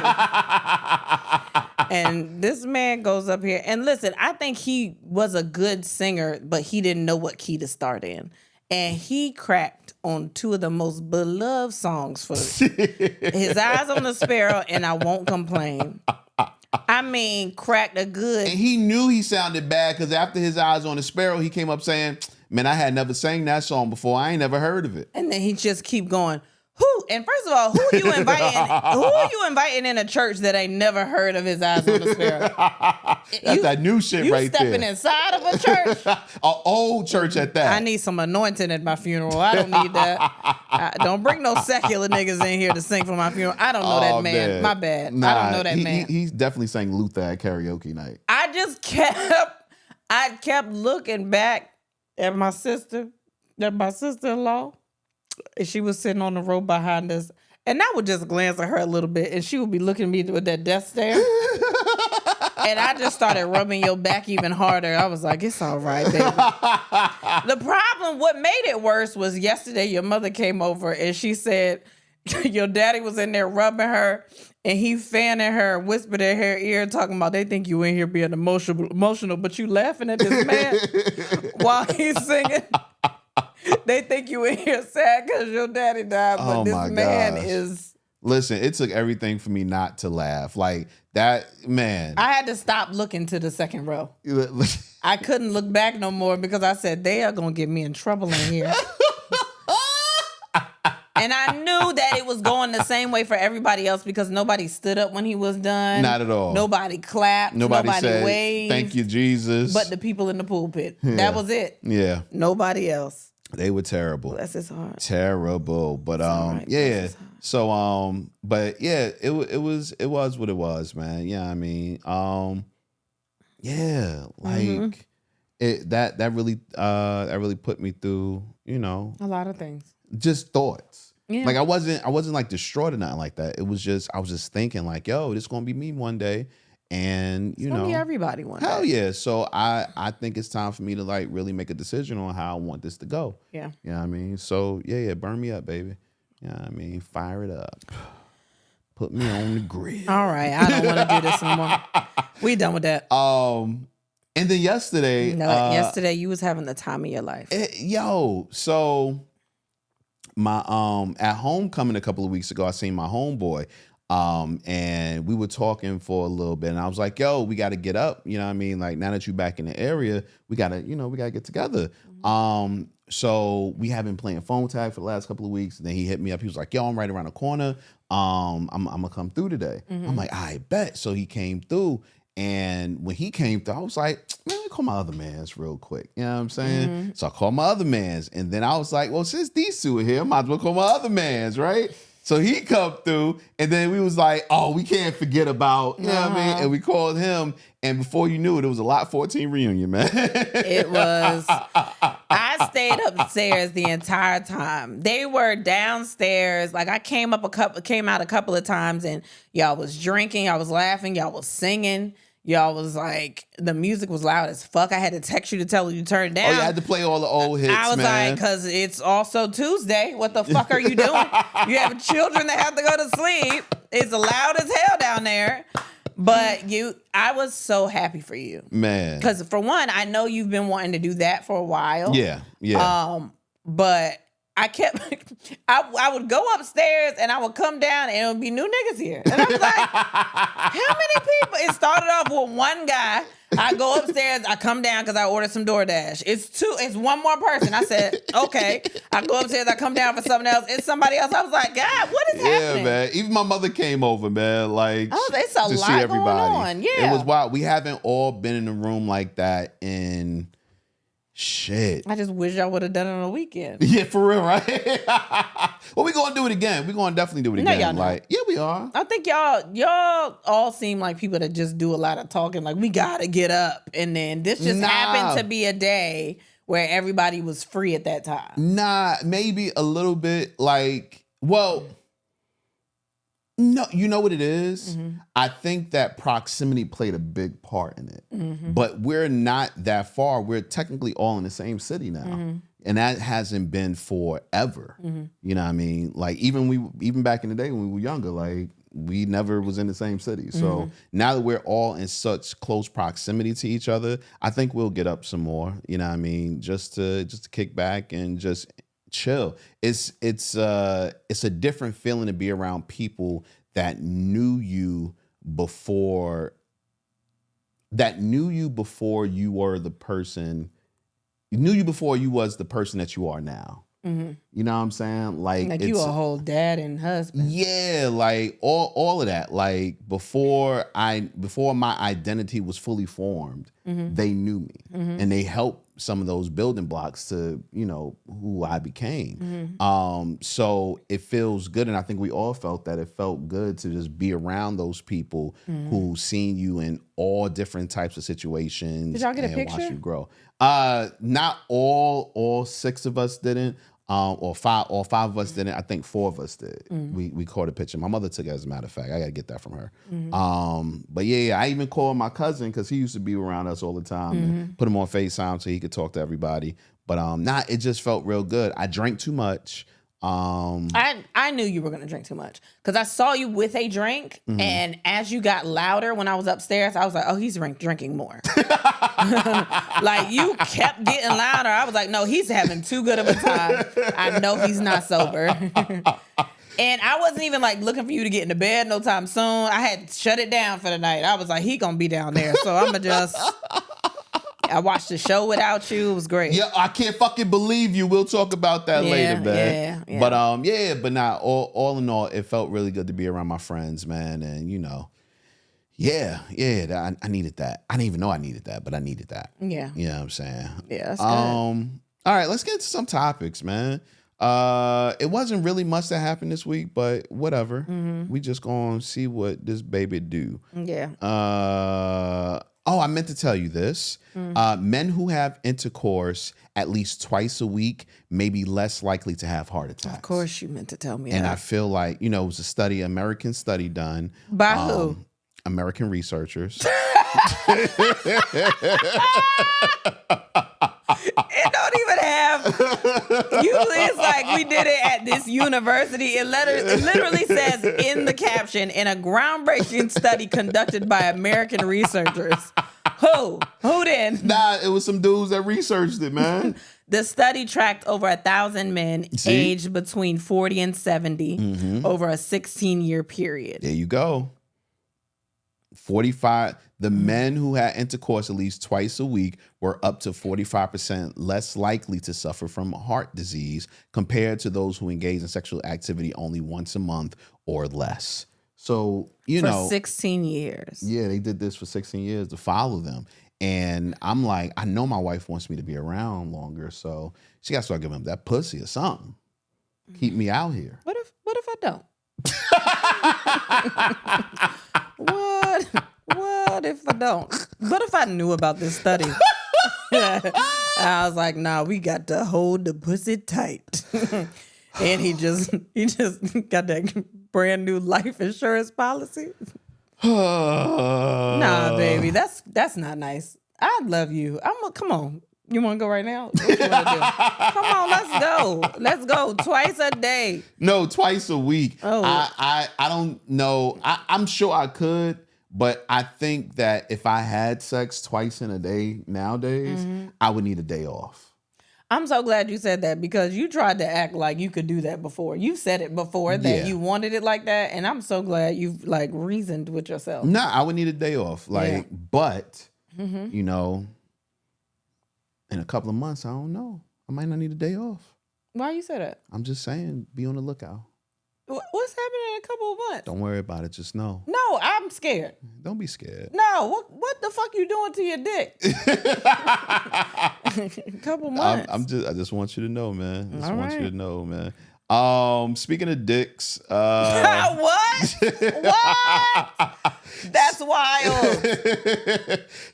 And this man goes up here. And listen, I think he was a good singer, but he didn't know what key to start in. And he cracked on two of the most beloved songs for His Eyes on the Sparrow and I Won't Complain. I mean, cracked a good... And he knew he sounded bad because after His Eyes on the Sparrow, he came up saying, man, I had never sang that song before. I ain't never heard of it. And then he just keep going... Who? And first of all, who are you inviting? Who are you inviting in a church that ain't never heard of His Eyes on the Sparrow? That's that new shit right there. You stepping inside of a church? An old church at that. I need some anointing at my funeral. I don't need that. Don't bring no secular niggas in here to sing for my funeral. I don't know that man. My bad. Nah, I don't know that man. He's definitely sang Luther at karaoke night. I kept looking back at my sister-in-law. And she was sitting on the row behind us. And I would just glance at her a little bit. And she would be looking at me with that death stare. And I just started rubbing your back even harder. I was like, it's all right, baby. The problem, what made it worse was yesterday your mother came over and she said your daddy was in there rubbing her. And he fanning her, whispered in her ear, talking about they think you in here being emotional, but you laughing at this man while he's singing. They think you in here sad because your daddy died, but this man is... Listen, it took everything for me not to laugh. Like, that, man. I had to stop looking to the second row. I couldn't look back no more because I said, they are going to get me in trouble in here. And I knew that it was going the same way for everybody else because nobody stood up when he was done. Not at all. Nobody clapped. Nobody said, waved. thank you, Jesus. But the people in the pulpit. Yeah. That was it. Yeah. Nobody else. They were terrible. Bless his heart. Terrible. But right. yeah. So but yeah, it was what it was, man. Yeah, I mean, yeah, like that really put me through, a lot of things. Just thoughts. Yeah. Like I wasn't like distraught or nothing like that. It was just I was just thinking like, yo, this is gonna be me one day. And it's gonna be everybody one day. Hell yeah. So I think it's time for me to like really make a decision on how I want this to go. Yeah. You know what I mean? So yeah, burn me up, baby. You know what I mean? Fire it up. Put me on the grill. All right. I don't want to do this anymore. We done with that. And then yesterday. Yesterday you was having the time of your life. So my at homecoming a couple of weeks ago, I seen my homeboy. And we were talking for a little bit and I was like, yo, we got to get up. You know what I mean? Like now that you're back in the area, we got to get together. So we have been playing phone tag for the last couple of weeks. And then he hit me up. He was like, yo, I'm right around the corner. I'm gonna come through today. I'm like, I bet. So he came through. And when he came through, I was like, man, let me call my other mans real quick. You know what I'm saying? So I called my other mans. And then I was like, well, since these two are here, I might as well call my other mans, right? So he come through, and then we was like, oh, we can't forget about, you know what I mean? And we called him, and before you knew it, it was a Lot 14 reunion, man. It was. I stayed upstairs the entire time. They were downstairs. Like I came out a couple of times, and y'all was drinking, y'all was laughing, y'all was singing. Y'all was like, the music was loud as fuck. I had to text you to tell you to turn down. Oh, you had to play all the old hits, I was like, because it's also Tuesday. What the fuck are you doing? You have children that have to go to sleep. It's loud as hell down there. But I was so happy for you. Man. Because for one, I know you've been wanting to do that for a while. Yeah. But I would go upstairs and I would come down and it would be new niggas here. And I was like, how many people? It started off with one guy. I go upstairs, I come down because I ordered some DoorDash. It's one more person. I said, okay. I go upstairs, I come down for something else. It's somebody else. I was like, God, what is happening? Yeah, man. Even my mother came over, man. Like, it's a to lot see everybody. going on. Yeah. It was wild. We haven't all been in a room like that in shit. I just wish I would have done it on a weekend. Yeah, for real, right? Well, we're gonna do it again. We're gonna definitely do it again. Y'all not. Like, yeah, we are. I think y'all all seem like people that just do a lot of talking. Like, we gotta get up, and then this just happened to be a day where everybody was free at that time. Nah, maybe a little bit. Like, well, no, you know what it is? Mm-hmm. I think that proximity played a big part in it. Mm-hmm. But we're not that far. We're technically all in the same city now. Mm-hmm. And that hasn't been forever. Mm-hmm. You know what I mean? Like, even back in the day when we were younger, like, we never was in the same city. So now that we're all in such close proximity to each other, I think we'll get up some more. You know what I mean? Just to kick back and just chill. It's a different feeling to be around people that knew you before you were the person. Knew you before you was the person that you are now. Mm-hmm. You know what I'm saying? Like you a whole dad and husband. Yeah, like all of that. Like before my identity was fully formed, they knew me, and they helped some of those building blocks to, you know, who I became. So it feels good, and I think we all felt that. It felt good to just be around those people who seen you in all different types of situations. Did y'all get a picture? Watch you grow. Not all six of us didn't. Or five of us didn't. I think four of us did. We caught a picture. My mother took it, as a matter of fact. I gotta get that from her. But yeah, I even called my cousin because he used to be around us all the time. And put him on FaceTime so he could talk to everybody. But it just felt real good. I drank too much. I knew you were gonna drink too much because I saw you with a drink, and as you got louder when I was upstairs, I was like, "Oh, he's drinking more." Like, you kept getting louder. I was like, "No, he's having too good of a time. I know he's not sober." And I wasn't even like looking for you to get into bed no time soon. I had shut it down for the night. I was like, he gonna be down there, so I'm gonna just. I watched the show without you. It was great. Yeah, I can't fucking believe you. We'll talk about that later, man. Yeah. But all in all, it felt really good to be around my friends, man. And, you know, I needed that. I didn't even know I needed that, but I needed that. Yeah. You know what I'm saying? Yeah, that's good. All right, let's get into some topics, man. It wasn't really much that happened this week, but whatever. We just gonna see what this baby do. Yeah. I meant to tell you this. Men who have intercourse at least twice a week may be less likely to have heart attacks. Of course you meant to tell me and that. I feel like, you know, it was a American study done. By who? American researchers. It don't even have. Usually it's like we did it at this university. It literally says in the caption, in a groundbreaking study conducted by American researchers. Who then? Nah, it was some dudes that researched it, man. The study tracked over 1,000 men aged between 40 and 70 over a 16-year period. There you go. 45. The men who had intercourse at least twice a week were up to 45% less likely to suffer from heart disease compared to those who engage in sexual activity only once a month or less. So, for 16 years. Yeah, they did this for 16 years to follow them. And I'm like, I know my wife wants me to be around longer, so she got to start giving them that pussy or something. Keep me out here. What if I don't? What if I don't? What if I knew about this study? I was like, nah, we got to hold the pussy tight. And he just got that brand new life insurance policy. Nah, baby, that's not nice. I love you. Come on. You want to go right now? What you want to do? Come on, let's go. Let's go twice a day. No, twice a week. Oh. I don't know. I'm sure I could, but I think that if I had sex twice in a day nowadays, I would need a day off. I'm so glad you said that because you tried to act like you could do that before. You've said it before that you wanted it like that, and I'm so glad you've like reasoned with yourself. No, I would need a day off. Like, but you know, in a couple of months, I don't know. I might not need a day off. Why you say that? I'm just saying, be on the lookout. What's happening in a couple of months? Don't worry about it. Just know. No, I'm scared. Don't be scared. No, what the fuck you doing to your dick? A couple months. I just want you to know, man. I just want you to know, man. Speaking of dicks, what? That's wild.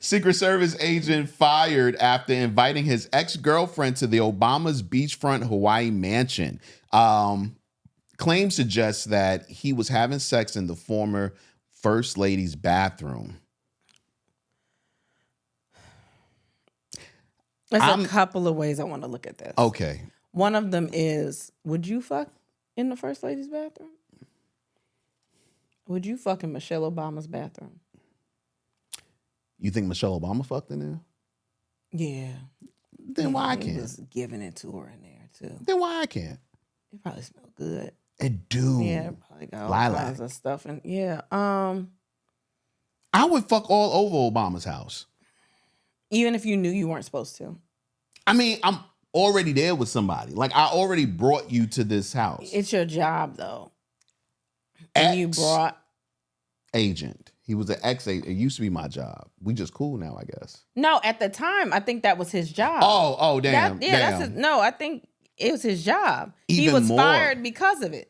Secret Service agent fired after inviting his ex-girlfriend to the Obama's beachfront Hawaii mansion. Claims suggest that he was having sex in the former First Lady's bathroom. There's a couple of ways I want to look at this. Okay. One of them is, would you fuck in the First Lady's bathroom? Would you fuck in Michelle Obama's bathroom? You think Michelle Obama fucked in there? Yeah. Then why I can't? He was giving it to her in there, too. Then why I can't? It probably smelled good. It do. Yeah, it probably got all kinds of stuff. And yeah. I would fuck all over Obama's house. Even if you knew you weren't supposed to. I mean, I'm already there with somebody. Like, I already brought you to this house. It's your job, though. And you brought... Agent. He was an ex-agent. It used to be my job. We just cool now, I guess. No, at the time, I think that was his job. Oh, damn. I think it was his job. Even he was more. fired because of it.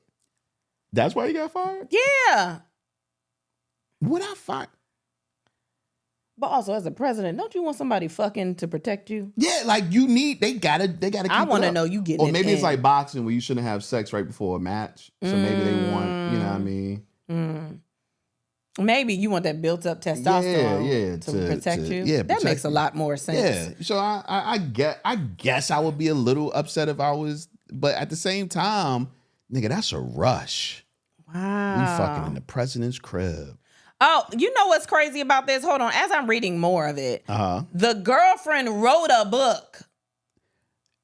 That's why he got fired? Yeah. Would I fire? But also, as a president, don't you want somebody fucking to protect you? Yeah, like they gotta keep I want to know you getting Or maybe it's like boxing where you shouldn't have sex right before a match. So maybe they want, you know what I mean? Maybe you want that built-up testosterone to protect you. Yeah, that makes a lot more sense. Yeah, so I guess I would be a little upset if I was, but at the same time, nigga, that's a rush. Wow. We fucking in the president's crib. Oh, you know what's crazy about this? Hold on. As I'm reading more of it, the girlfriend wrote a book.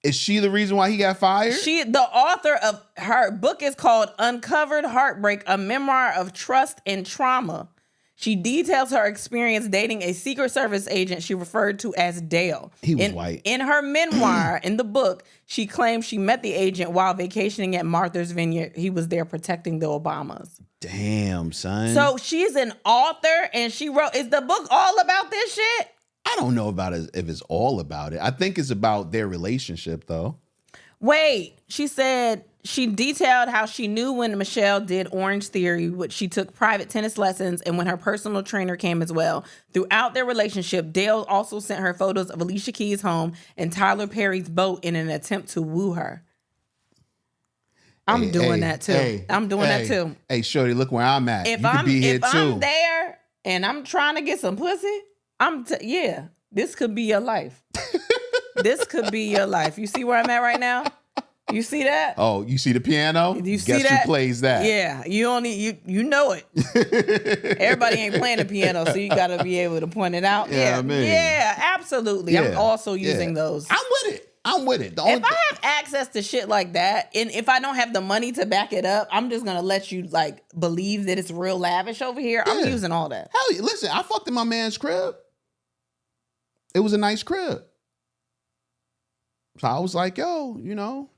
Is she the reason why he got fired? The author of her book is called Uncovered Heartbreak, a memoir of trust and trauma. She details her experience dating a Secret Service agent she referred to as Dale. He was white. In her memoir, in the book, she claims she met the agent while vacationing at Martha's Vineyard. He was there protecting the Obamas. Damn, son. So she's an author and she wrote, is the book all about this shit? I don't know about it if it's all about it. I think it's about their relationship, though. Wait, she said she detailed how she knew when Michelle did Orange Theory, which she took private tennis lessons, and when her personal trainer came as well. Throughout their relationship, Dale also sent her photos of Alicia Keys' home and Tyler Perry's boat in an attempt to woo her. I'm doing that too. I'm doing that too. Hey, shorty, look where I'm at. If you could be here too. I'm there and I'm trying to get some pussy, this could be your life. This could be your life. You see where I'm at right now? You see that? Oh, you see the piano? You see Guess that? who plays that? Yeah, you know it. Everybody ain't playing the piano, so you got to be able to point it out. Yeah, I mean, absolutely. Yeah, I'm also using those. I'm with it. If I have access to shit like that, and if I don't have the money to back it up, I'm just gonna let you like believe that it's real lavish over here. I'm using all that. Hell yeah. Listen, I fucked in my man's crib. It was a nice crib. So I was like, yo, you know.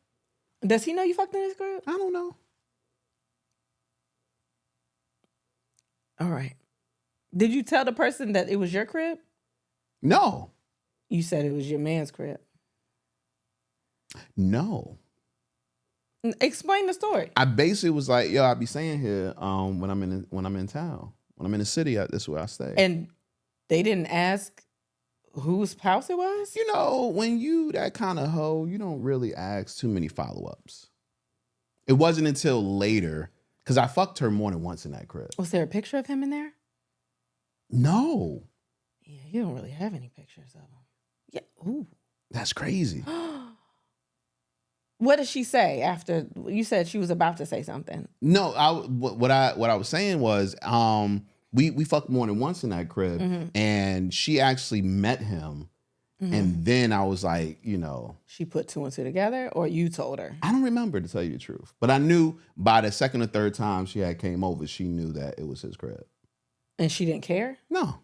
Does he know you fucked in his crib? I don't know. All right. Did you tell the person that it was your crib? No. You said it was your man's crib. No. Explain the story. I basically was like, yo, I be staying here when I'm in town. When I'm in the city, this is where I stay. And they didn't ask whose house it was? You know, when you that kind of hoe, you don't really ask too many follow-ups. It wasn't until later, because I fucked her more than once in that crib. Was there a picture of him in there? No. Yeah, you don't really have any pictures of him. Yeah. Ooh. That's crazy. What did she say after you said she was about to say something? No, what I was saying was we fucked more than once in that crib, and she actually met him And then I was like, She put two and two together, or you told her? I don't remember, to tell you the truth. But I knew by the second or third time she had came over, she knew that it was his crib. And she didn't care? No.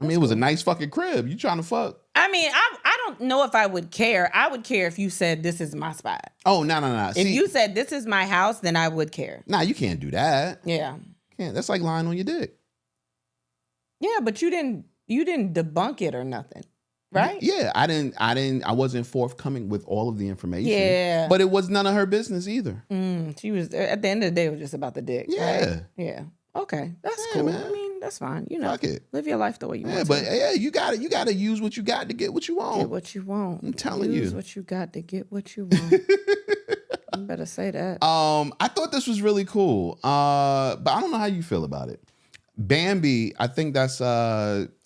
I mean, it was a nice fucking crib. You trying to fuck? I mean, I don't know if I would care. I would care if you said, this is my spot. Oh, no. If you said, this is my house, then I would care. Nah, you can't do that. Yeah. Can't. That's like lying on your dick. Yeah, but you didn't debunk it or nothing. Right? Yeah, I wasn't forthcoming with all of the information. Yeah. But it was none of her business either. She was, at the end of the day, it was just about the dick. Yeah. Right? Yeah. Okay. That's Yeah, cool. man. I mean, that's fine. Fuck it. Live your life the way you want But to. you gotta use what you got to get what you want. Get what you want. I'm telling you. Use what you got to get what you want. You better say that. I thought this was really cool. But I don't know how you feel about it. Bambi, I think that's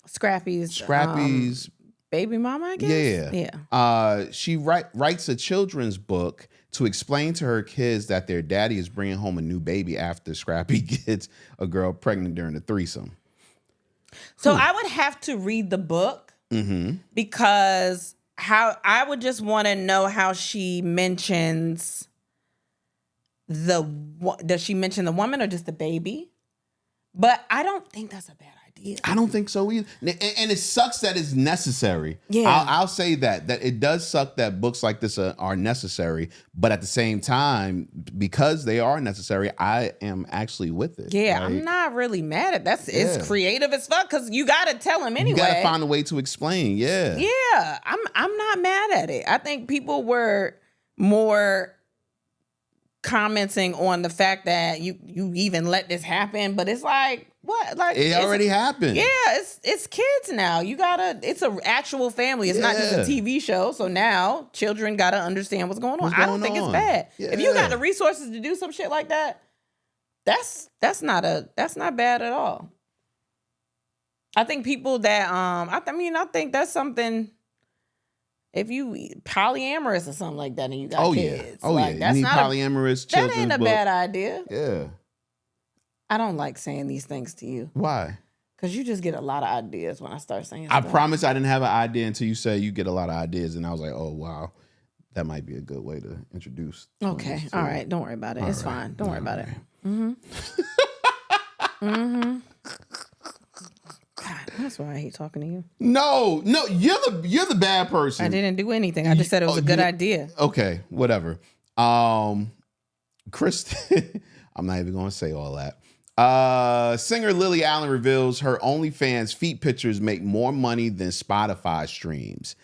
Scrappy's baby mama, I guess? Yeah. She writes a children's book to explain to her kids that their daddy is bringing home a new baby after Scrappy gets a girl pregnant during a threesome. So I would have to read the book because I would just want to know how she mentions does she mention the woman or just the baby? But I don't think that's a bad idea. I don't think so either. And it sucks that it's necessary. Yeah. I'll say that it does suck that books like this are necessary. But at the same time, because they are necessary, I am actually with it. Yeah, Like, I'm not really mad at that. It's creative as fuck because you got to tell him anyway. You got to find a way to explain. Yeah. Yeah, I'm not mad at it. I think people were more commenting on the fact that you even let this happen, but it's like, what? Like, it already happened. Yeah, it's kids now. It's an actual family. It's not just a TV show. So now children gotta understand what's going on. I don't think it's bad. Yeah. If you got the resources to do some shit like that, that's not bad at all. I think people that I think that's something. If you polyamorous or something like that and you got kids. You need polyamorous children. That ain't a bad idea. Yeah. I don't like saying these things to you. Why? Because you just get a lot of ideas when I start saying I stuff. promise I didn't have an idea until you said you get a lot of ideas. And I was like, oh, wow. That might be a good way to introduce. Okay. All right. Don't worry about it. It's fine. Don't worry about it. God, that's why I hate talking to you. No, you're the bad person. I didn't do anything. I just said it was a good idea. Okay, whatever. Kristen, I'm not even gonna say all that. Singer Lily Allen reveals her OnlyFans feet pictures make more money than Spotify streams.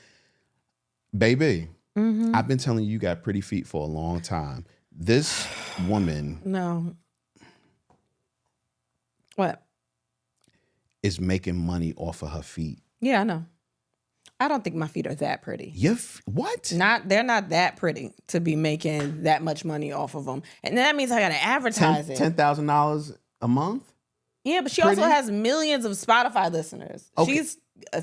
Baby, I've been telling you got pretty feet for a long time. This woman No. What? is making money off of her feet. Yeah, I know. I don't think my feet are that pretty. What? They're not that pretty to be making that much money off of them. And that means I got to advertise it. $10,000 a month? Yeah, but she also has millions of Spotify listeners. Okay. She's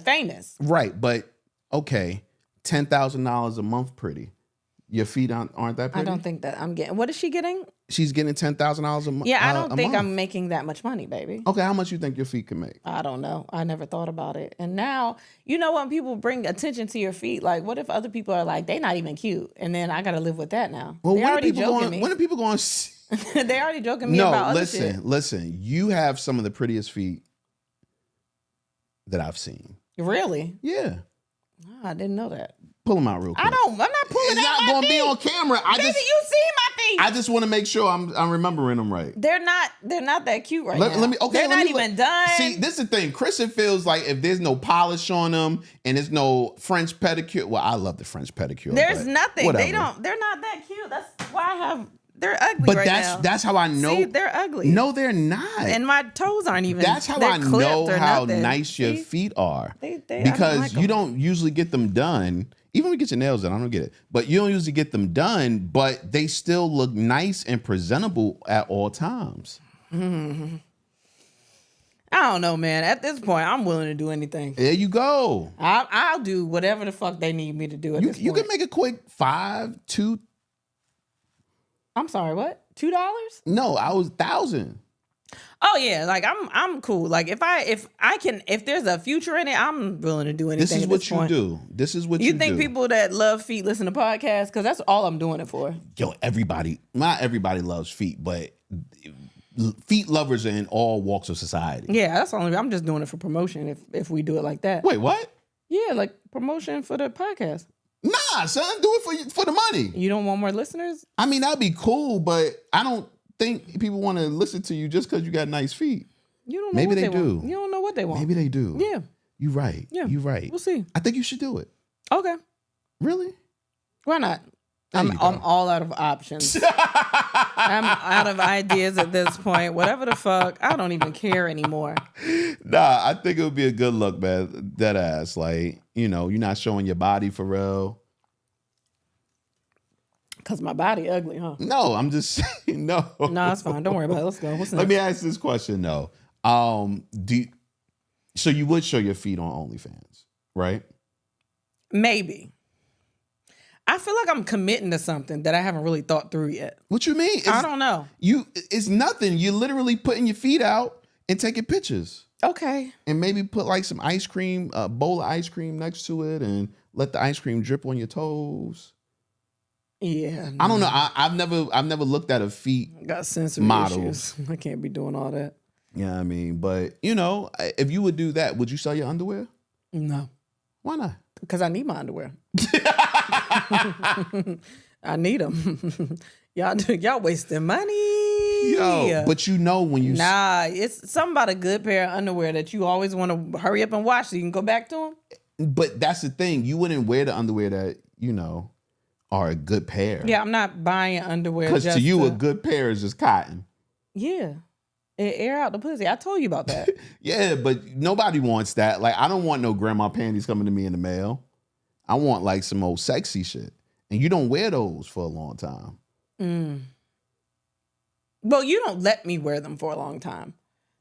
famous. Right, but okay, $10,000 a month pretty. Your feet aren't that pretty? I don't think that I'm getting. What is she getting? She's getting $10,000 a month. Yeah, I don't think I'm making that much money, baby. Okay, how much you think your feet can make? I don't know. I never thought about it. And now, when people bring attention to your feet, like, what if other people are like, they not even cute? And then I got to live with that now. Well, they already joking me. When are people going? They already joking me about other shit. Listen. You have some of the prettiest feet that I've seen. Really? Yeah. Oh, I didn't know that. Pull them out real quick. I'm not pulling out my feet. It's not going to be on camera. Baby, you see my feet. I just want to make sure I'm remembering them right. They're not that cute now. They're not even done. See, this is the thing. Kristen feels like if there's no polish on them and there's no French pedicure. Well, I love the French pedicure. There's nothing. Whatever. They're not that cute. That's why I have. They're ugly but now. that's how I know. See, they're ugly. No, they're not. And my toes aren't even. That's how I know how nice your feet are. Because you don't usually get them done. Even when you get your nails done, I don't get it. But you don't usually get them done, but they still look nice and presentable at all times. Mm-hmm. I don't know, man. At this point, I'm willing to do anything. There you go. I'll do whatever the fuck they need me to do at this point. You can make a quick $2. I'm sorry, what? $2? No, I was 1,000. Oh yeah, like I'm cool. Like if there's a future in it, I'm willing to do anything. This is what you do. This is what you do. You think people that love feet listen to podcasts? Because that's all I'm doing it for. Yo, not everybody loves feet, but feet lovers are in all walks of society. Yeah, that's only. I'm just doing it for promotion. If we do it like that. Wait, what? Yeah, like promotion for the podcast. Nah, son, do it for the money. You don't want more listeners? I mean, that'd be cool, but I don't think people want to listen to you just because you got nice feet. You don't know Maybe what they want. do. You don't know what they want. Maybe they do. Yeah. You right. Yeah. You right. We'll see. I think you should do it. Okay. Really? Why not? There I'm you go. all out of options. I'm out of ideas at this point. Whatever the fuck, I don't even care anymore. Nah, I think it would be a good look, man. Dead ass. Like, you're not showing your body for real. Because my body ugly, huh? No, I'm just saying no. No, it's fine. Don't worry about it. Let's go. What's next? Let me ask this question though. So you would show your feet on OnlyFans, right? Maybe. I feel like I'm committing to something that I haven't really thought through yet. What you mean? I don't know. It's nothing. You're literally putting your feet out and taking pictures. Okay. And maybe put like some ice cream, a bowl of ice cream next to it and let the ice cream drip on your toes. Yeah. I don't know. I've never looked at a feet Got sensory model. issues. I can't be doing all that. Yeah, I mean, but if you would do that, would you sell your underwear? No. Why not? Because I need my underwear. I need them. Y'all wasting money. Yo, but when you Nah, it's something about a good pair of underwear that you always want to hurry up and wash so you can go back to them. But that's the thing. You wouldn't wear the underwear that, are a good pair. Yeah, I'm not buying underwear. Because to you, a good pair is just cotton. Yeah. It air out the pussy. I told you about that. Yeah, but nobody wants that. Like, I don't want no grandma panties coming to me in the mail. I want like some old sexy shit. And you don't wear those for a long time. Well, you don't let me wear them for a long time.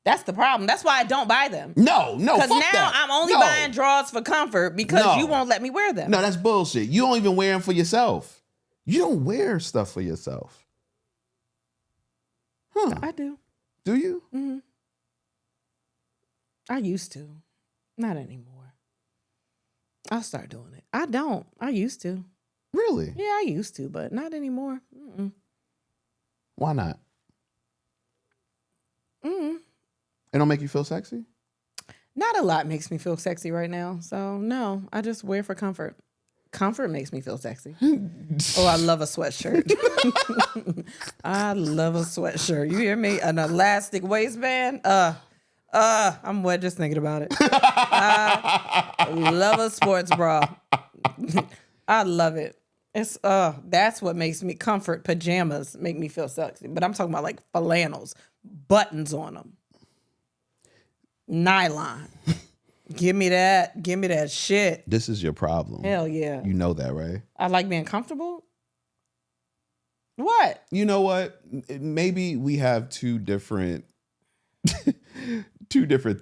That's the problem. That's why I don't buy them. No, because now that. I'm only buying drawers for comfort because you won't let me wear them. No, that's bullshit. You don't even wear them for yourself. You don't wear stuff for yourself. Huh? I do. Do you? Mm-hmm. I used to. Not anymore. I'll start doing it. I don't. I used to. Really? Yeah, I used to, but not anymore. Mm-mm. Why not? Mm-mm. It don't make you feel sexy? Not a lot makes me feel sexy right now. So, no, I just wear for comfort. Comfort makes me feel sexy. Oh, I love a sweatshirt. I love a sweatshirt. You hear me? An elastic waistband. I'm wet just thinking about it. I love a sports bra. I love it. It's that's what makes me comfort. Pajamas make me feel sexy. But I'm talking about like flannels, buttons on them, nylon. Give me that. Give me that shit. This is your problem. Hell yeah. You know that, right? I like being comfortable. What? You know what? Maybe we have two different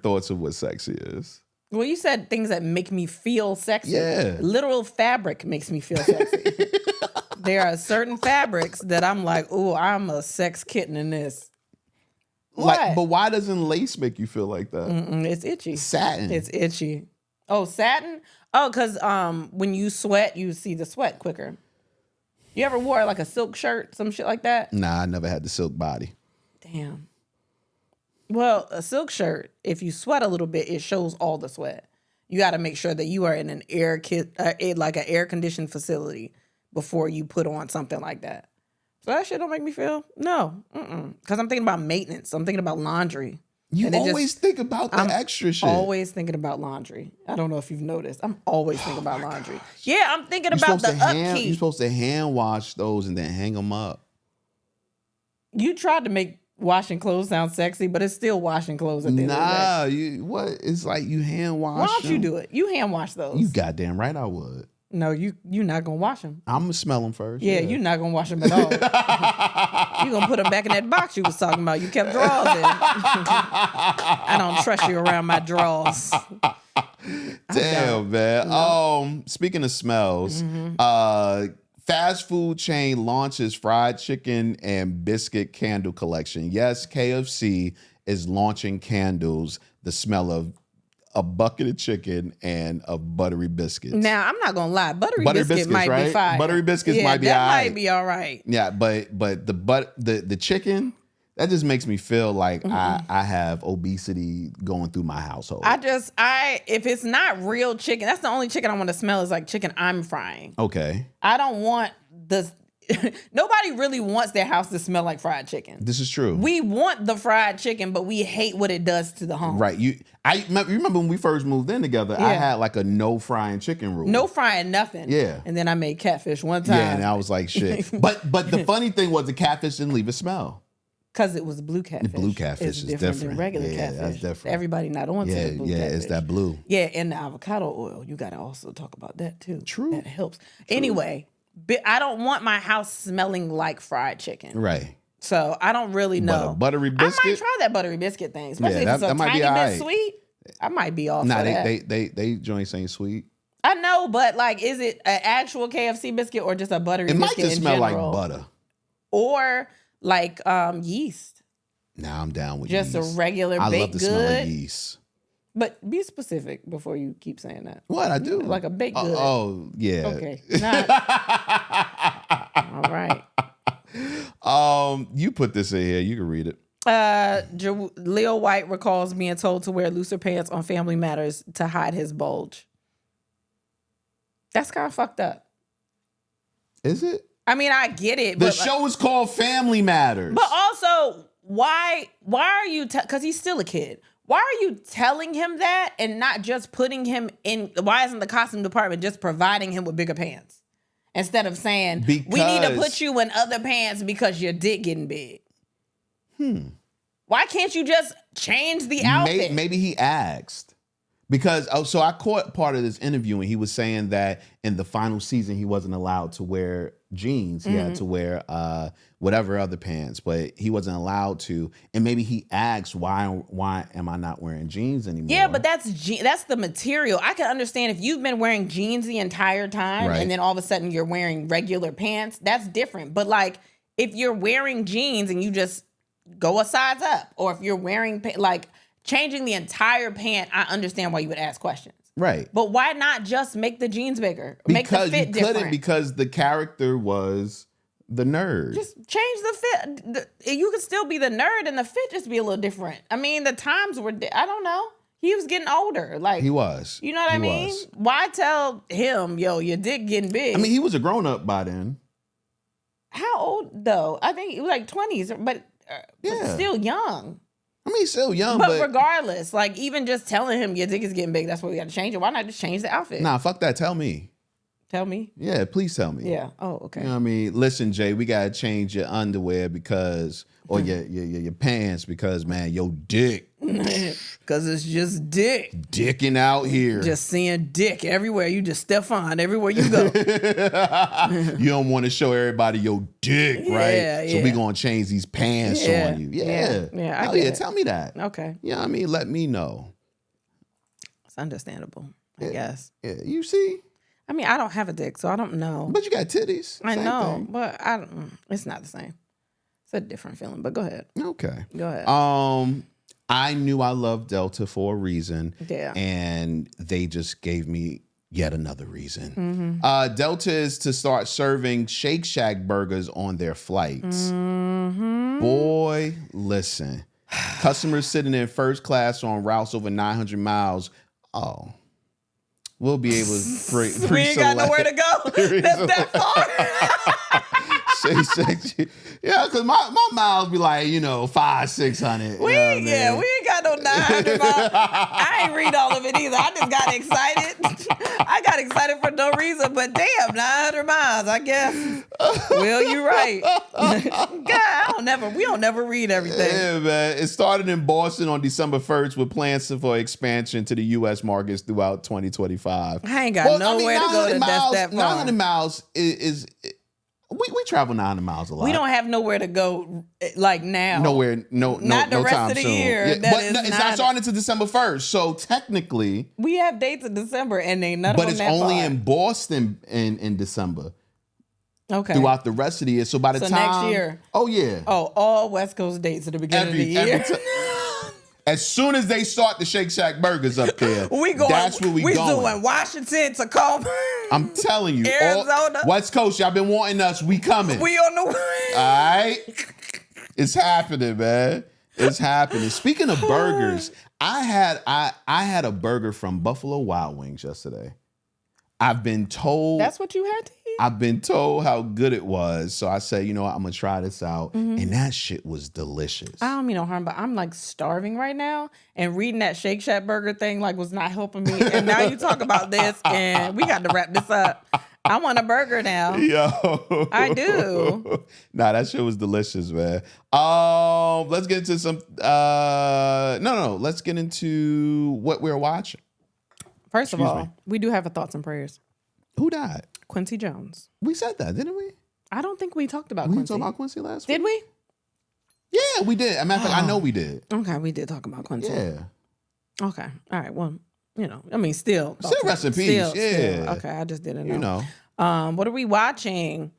thoughts of what sexy is. Well, you said things that make me feel sexy. Yeah. Literal fabric makes me feel sexy. There are certain fabrics that I'm like, ooh, I'm a sex kitten in this. What? Like, but why doesn't lace make you feel like that? It's itchy. Satin. It's itchy. Oh, satin? Oh, because when you sweat, you see the sweat quicker. You ever wore like a silk shirt, some shit like that? Nah, I never had the silk body. Damn. Well, a silk shirt, if you sweat a little bit, it shows all the sweat. You got to make sure that you are in an like an air conditioned facility before you put on something like that. So that shit don't make me feel no, because I'm thinking about maintenance. I'm thinking about laundry. You always think about the extra shit. Always thinking about laundry. I don't know if you've noticed. I'm always thinking about laundry. Gosh. Yeah, I'm thinking about the upkeep. You're supposed to hand wash those and then hang them up. You tried to make washing clothes sound sexy, but it's still washing clothes at the end of the day. What? It's like you hand wash. Why don't you do it? You hand wash those. You goddamn right I would. No, you're not gonna wash them. I'm gonna smell them first. Yeah, you're not gonna wash them at all. You're gonna put them back in that box you was talking about. You kept drawers in. I don't trust you around my drawers. Damn, man. No. Speaking of smells, fast food chain launches fried chicken and biscuit candle collection. Yes, KFC is launching candles, the smell of a bucket of chicken and of buttery biscuits. Now, I'm not gonna lie, buttery biscuit might be fire. Buttery biscuits might be all right. That might be all right. Yeah, but the chicken, that just makes me feel like I have obesity going through my household. If it's not real chicken, that's the only chicken I want to smell is like chicken I'm frying. Okay. I don't want nobody really wants their house to smell like fried chicken. This is true. We want the fried chicken, but we hate what it does to the home. Right. You remember when we first moved in together, I had like a no frying chicken rule. No frying nothing. Yeah. And then I made catfish one time. Yeah, and I was like, shit. But the funny thing was the catfish didn't leave a smell. Because it was blue catfish. The blue catfish is different than regular catfish. That's different. Everybody not on to the blue catfish. It's that blue. Yeah, and the avocado oil. You got to also talk about that too. True. That helps. True. Anyway, I don't want my house smelling like fried chicken. Right. So I don't really know. But a buttery biscuit? I might try that buttery biscuit thing. Especially if it's a tiny bit sweet. I might be off for that. They joints ain't sweet. I know, but like, is it an actual KFC biscuit or just a buttery biscuit? It might just smell like butter. Or like yeast. Nah, I'm down with yeast. Just a regular baked good. I love the smell of yeast. But be specific before you keep saying that. What? I do. Like a baked good. Oh, yeah. Okay. All right. You put this in here. You can read it. Leo White recalls being told to wear looser pants on Family Matters to hide his bulge. That's kind of fucked up. Is it? I mean, I get it. The show is called Family Matters. But also, why are you, because he's still a kid. Why are you telling him that and not just putting him in, why isn't the costume department just providing him with bigger pants? Instead of saying, we need to put you in other pants because your dick getting big. Why can't you just change the outfit? Maybe he asked. Because, so I caught part of this interview and he was saying that in the final season, he wasn't allowed to wear jeans. He had to wear whatever other pants, but he wasn't allowed to. And maybe he asked, why am I not wearing jeans anymore? Yeah, but that's the material. I can understand if you've been wearing jeans the entire time and then all of a sudden you're wearing regular pants, that's different. But like, if you're wearing jeans and you just go a size up, or if you're wearing, like, changing the entire pant, I understand why you would ask questions. Right. But why not just make the jeans bigger? Make the fit different. Because the character was the nerd. Just change the fit. You could still be the nerd and the fit just be a little different. I mean, the times were, I don't know. He was getting older. Like, he was. You know what I mean? Why tell him, yo, your dick getting big? I mean, he was a grown-up by then. How old, though? I think he was like 20s, but still young. I mean, he's still young, but regardless, like, even just telling him your dick is getting big, that's what we got to change it. Why not just change the outfit? Nah, fuck that. Tell me. Tell me? Yeah, please tell me. Yeah. Oh, okay. You know what I mean? Listen, Jay, we got to change your underwear because, or your pants because, man, your dick. Because it's just dick. Dicking out here. Just seeing dick everywhere. You just Stefan everywhere you go. You don't want to show everybody your dick, right? So we going to change these pants on you. Yeah. Tell me that. Okay. You know what I mean? Let me know. It's understandable, I guess. Yeah, you see? I mean, I don't have a dick, so I don't know. But you got titties. I know, but it's not the same. It's a different feeling, but go ahead. Okay. Go ahead. I knew I loved Delta for a reason. Yeah. And they just gave me yet another reason. Delta is to start serving Shake Shack burgers on their flights. Boy, listen. Customers sitting in first class on routes over 900 miles. Oh. We'll be able to we ain't got nowhere to go. That's that far. Yeah, because my miles be like, 500-600. We ain't got no 900 miles. I ain't read all of it either. I just got excited. I got excited for no reason, but damn, 900 miles, I guess. Well, you're right. God, we don't never read everything. Yeah, man. It started in Boston on December 1st with plans for expansion to the U.S. markets throughout 2025. I ain't got nowhere to go that's that far. 900 miles is we travel 900 miles a lot. We don't have nowhere to go like now. Nowhere, not the rest of the year. Yeah, but it's not starting until December 1st. So technically, we have dates in December, and they none of them. But it's only in Boston in December. Okay. Throughout the rest of the year. So by the time next year. Oh yeah. Oh, all West Coast dates at the beginning of the year. As soon as they start the Shake Shack burgers up there, we going. That's where we going. doing Washington, Tacoma. I'm telling you, Arizona, West Coast. Y'all been wanting us. We coming. We on the way. All right, it's happening, man. It's happening. Speaking of burgers, I had a burger from Buffalo Wild Wings yesterday. I've been told that's what you had to eat. I've been told how good it was, so I said, you know what, I'm gonna try this out, and that shit was delicious. I don't mean no harm, but I'm like starving right now, and reading that Shake Shack burger thing like was not helping me. And now you talk about this, and we got to wrap this up. I want a burger now. Yo, I do. Nah, that shit was delicious, man. Let's get into some. No. Let's get into what we're watching. First of all, we do have a thoughts and prayers. Who died? Quincy Jones. We said that, didn't we? I don't think we talked about We Quincy. talked about Quincy last week. Did we? Yeah, we did. As a matter of fact, I know we did. Okay, we did talk about Quincy. Yeah. Okay. All right. Well, you know, I mean, still rest in peace. Yeah. Okay, I just didn't know. You know. What are we watching?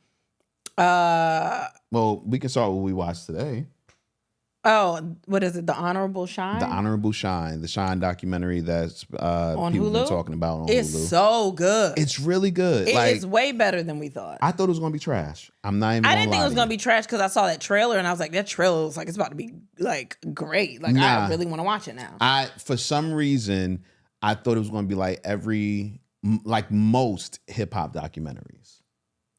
Well, we can start with what we watched today. Oh, what is it? The Honorable Shine? The Honorable Shine, the Shine documentary that's on people Hulu? been talking about on It's Hulu. so good. It's really good. It like, is way better than we thought. I thought it was gonna be trash. I'm not even. I gonna didn't think lie it was to gonna you. be trash because I saw that trailer and I was like, that trailer looks like it's about to be like great. Like Nah. I really want to watch it now. For some reason, I thought it was gonna be like most hip hop documentaries.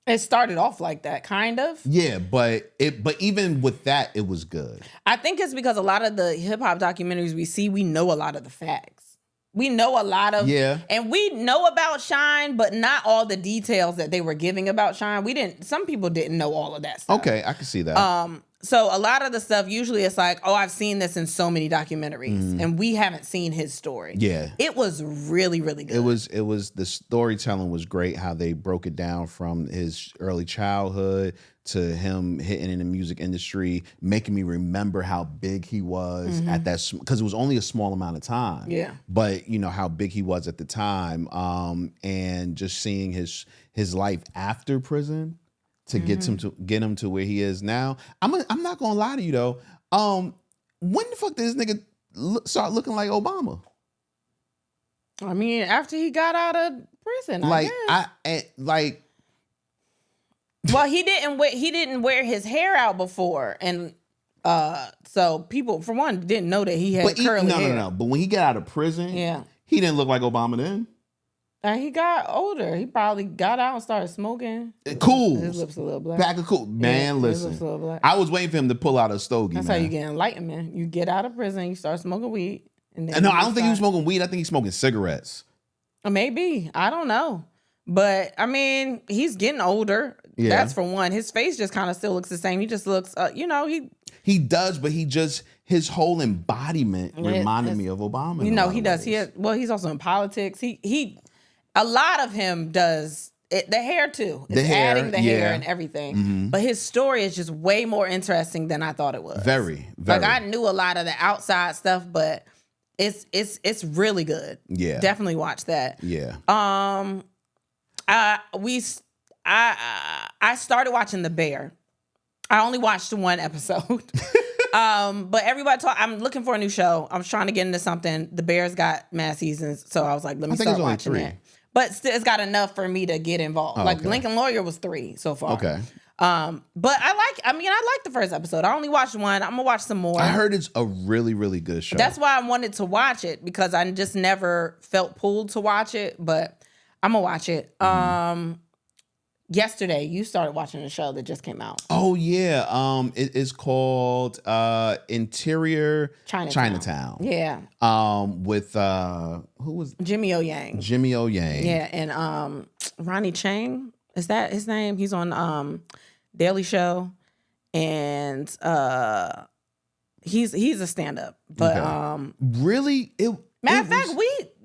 It started off like that, kind of. Yeah, but even with that, it was good. I think it's because a lot of the hip hop documentaries we see, we know a lot of the facts. We know a lot of, and we know about Shine, but not all the details that they were giving about Shine. Some people didn't know all of that stuff. Okay, I can see that. So a lot of the stuff, usually it's like, oh, I've seen this in so many documentaries, and we haven't seen his story. Yeah. It was really, really good. It was the storytelling was great, how they broke it down from his early childhood to him hitting in the music industry, making me remember how big he was at that, because it was only a small amount of time. Yeah. But you know how big he was at the time, and just seeing his life after prison to get him to where he is now. I'm not gonna lie to you though. When the fuck did this nigga start looking like Obama? I mean, after he got out of prison, I guess. Well, he didn't wear his hair out before, and so people, for one, didn't know that he had curly hair. No. But when he got out of prison, he didn't look like Obama then. He got older. He probably got out and started smoking. Cool. His lips a little black. Back of cool. Man, listen. His lips a little black. I was waiting for him to pull out a stogie. That's how you get enlightenment. You get out of prison, you start smoking weed. And then no, I don't think he was smoking weed. I think he's smoking cigarettes. Maybe. I don't know. But, I mean, he's getting older. Yeah. That's for one. His face just kind of still looks the same. He just looks, He does, but his whole embodiment reminded me of Obama. You know, he does. He's also in politics. A lot of him does it, the hair too. It's adding the hair and everything. But his story is just way more interesting than I thought it was. Very, very. Like I knew a lot of the outside stuff, but it's really good. Yeah. Definitely watch that. Yeah. I started watching The Bear. I only watched one episode. But everybody I'm looking for a new show. I was trying to get into something. The Bear's got mad seasons, so I was like, let me start watching it. But still, it's got enough for me to get involved. Lincoln Lawyer was 3 so far. Okay. But I like the first episode. I only watched one. I'm gonna watch some more. I heard it's a really, really good show. That's why I wanted to watch it, because I just never felt pulled to watch it, but I'm gonna watch it. Yesterday, you started watching a show that just came out. Oh yeah, it is called Interior Chinatown. Yeah. With who was Jimmy O Yang. Jimmy O Yang. Yeah, and Ronnie Chang, is that his name? He's on Daily Show, and he's a stand-up. But really, matter of fact,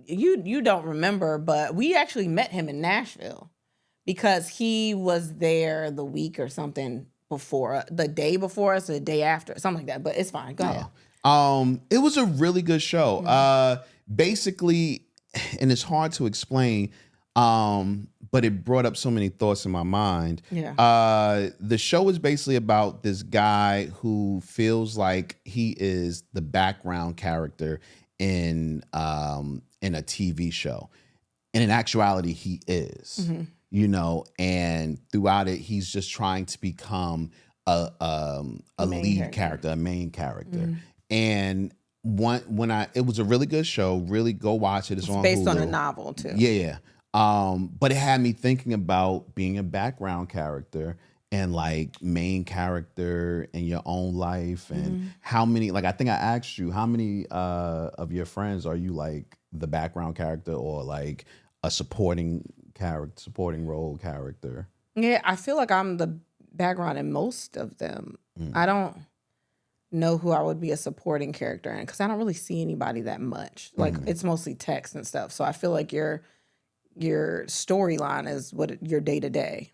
you don't remember, but we actually met him in Nashville. Because he was there the week or something before, the day before us or the day after, something like that. But it's fine. Go ahead. It was a really good show. Basically, and it's hard to explain, but it brought up so many thoughts in my mind. Yeah. The show is basically about this guy who feels like he is the background character in a TV show. And in actuality, he is, you know, and throughout it, he's just trying to become a lead character, a main character. And it was a really good show. Really go watch it. It's on based Hulu. on a novel too. Yeah. But it had me thinking about being a background character and like main character in your own life and how many, like I think I asked you, how many of your friends are you like the background character or like a supporting role character? Yeah, I feel like I'm the background in most of them. I don't know who I would be a supporting character in because I don't really see anybody that much. Like it's mostly text and stuff. So I feel like your storyline is what your day to day.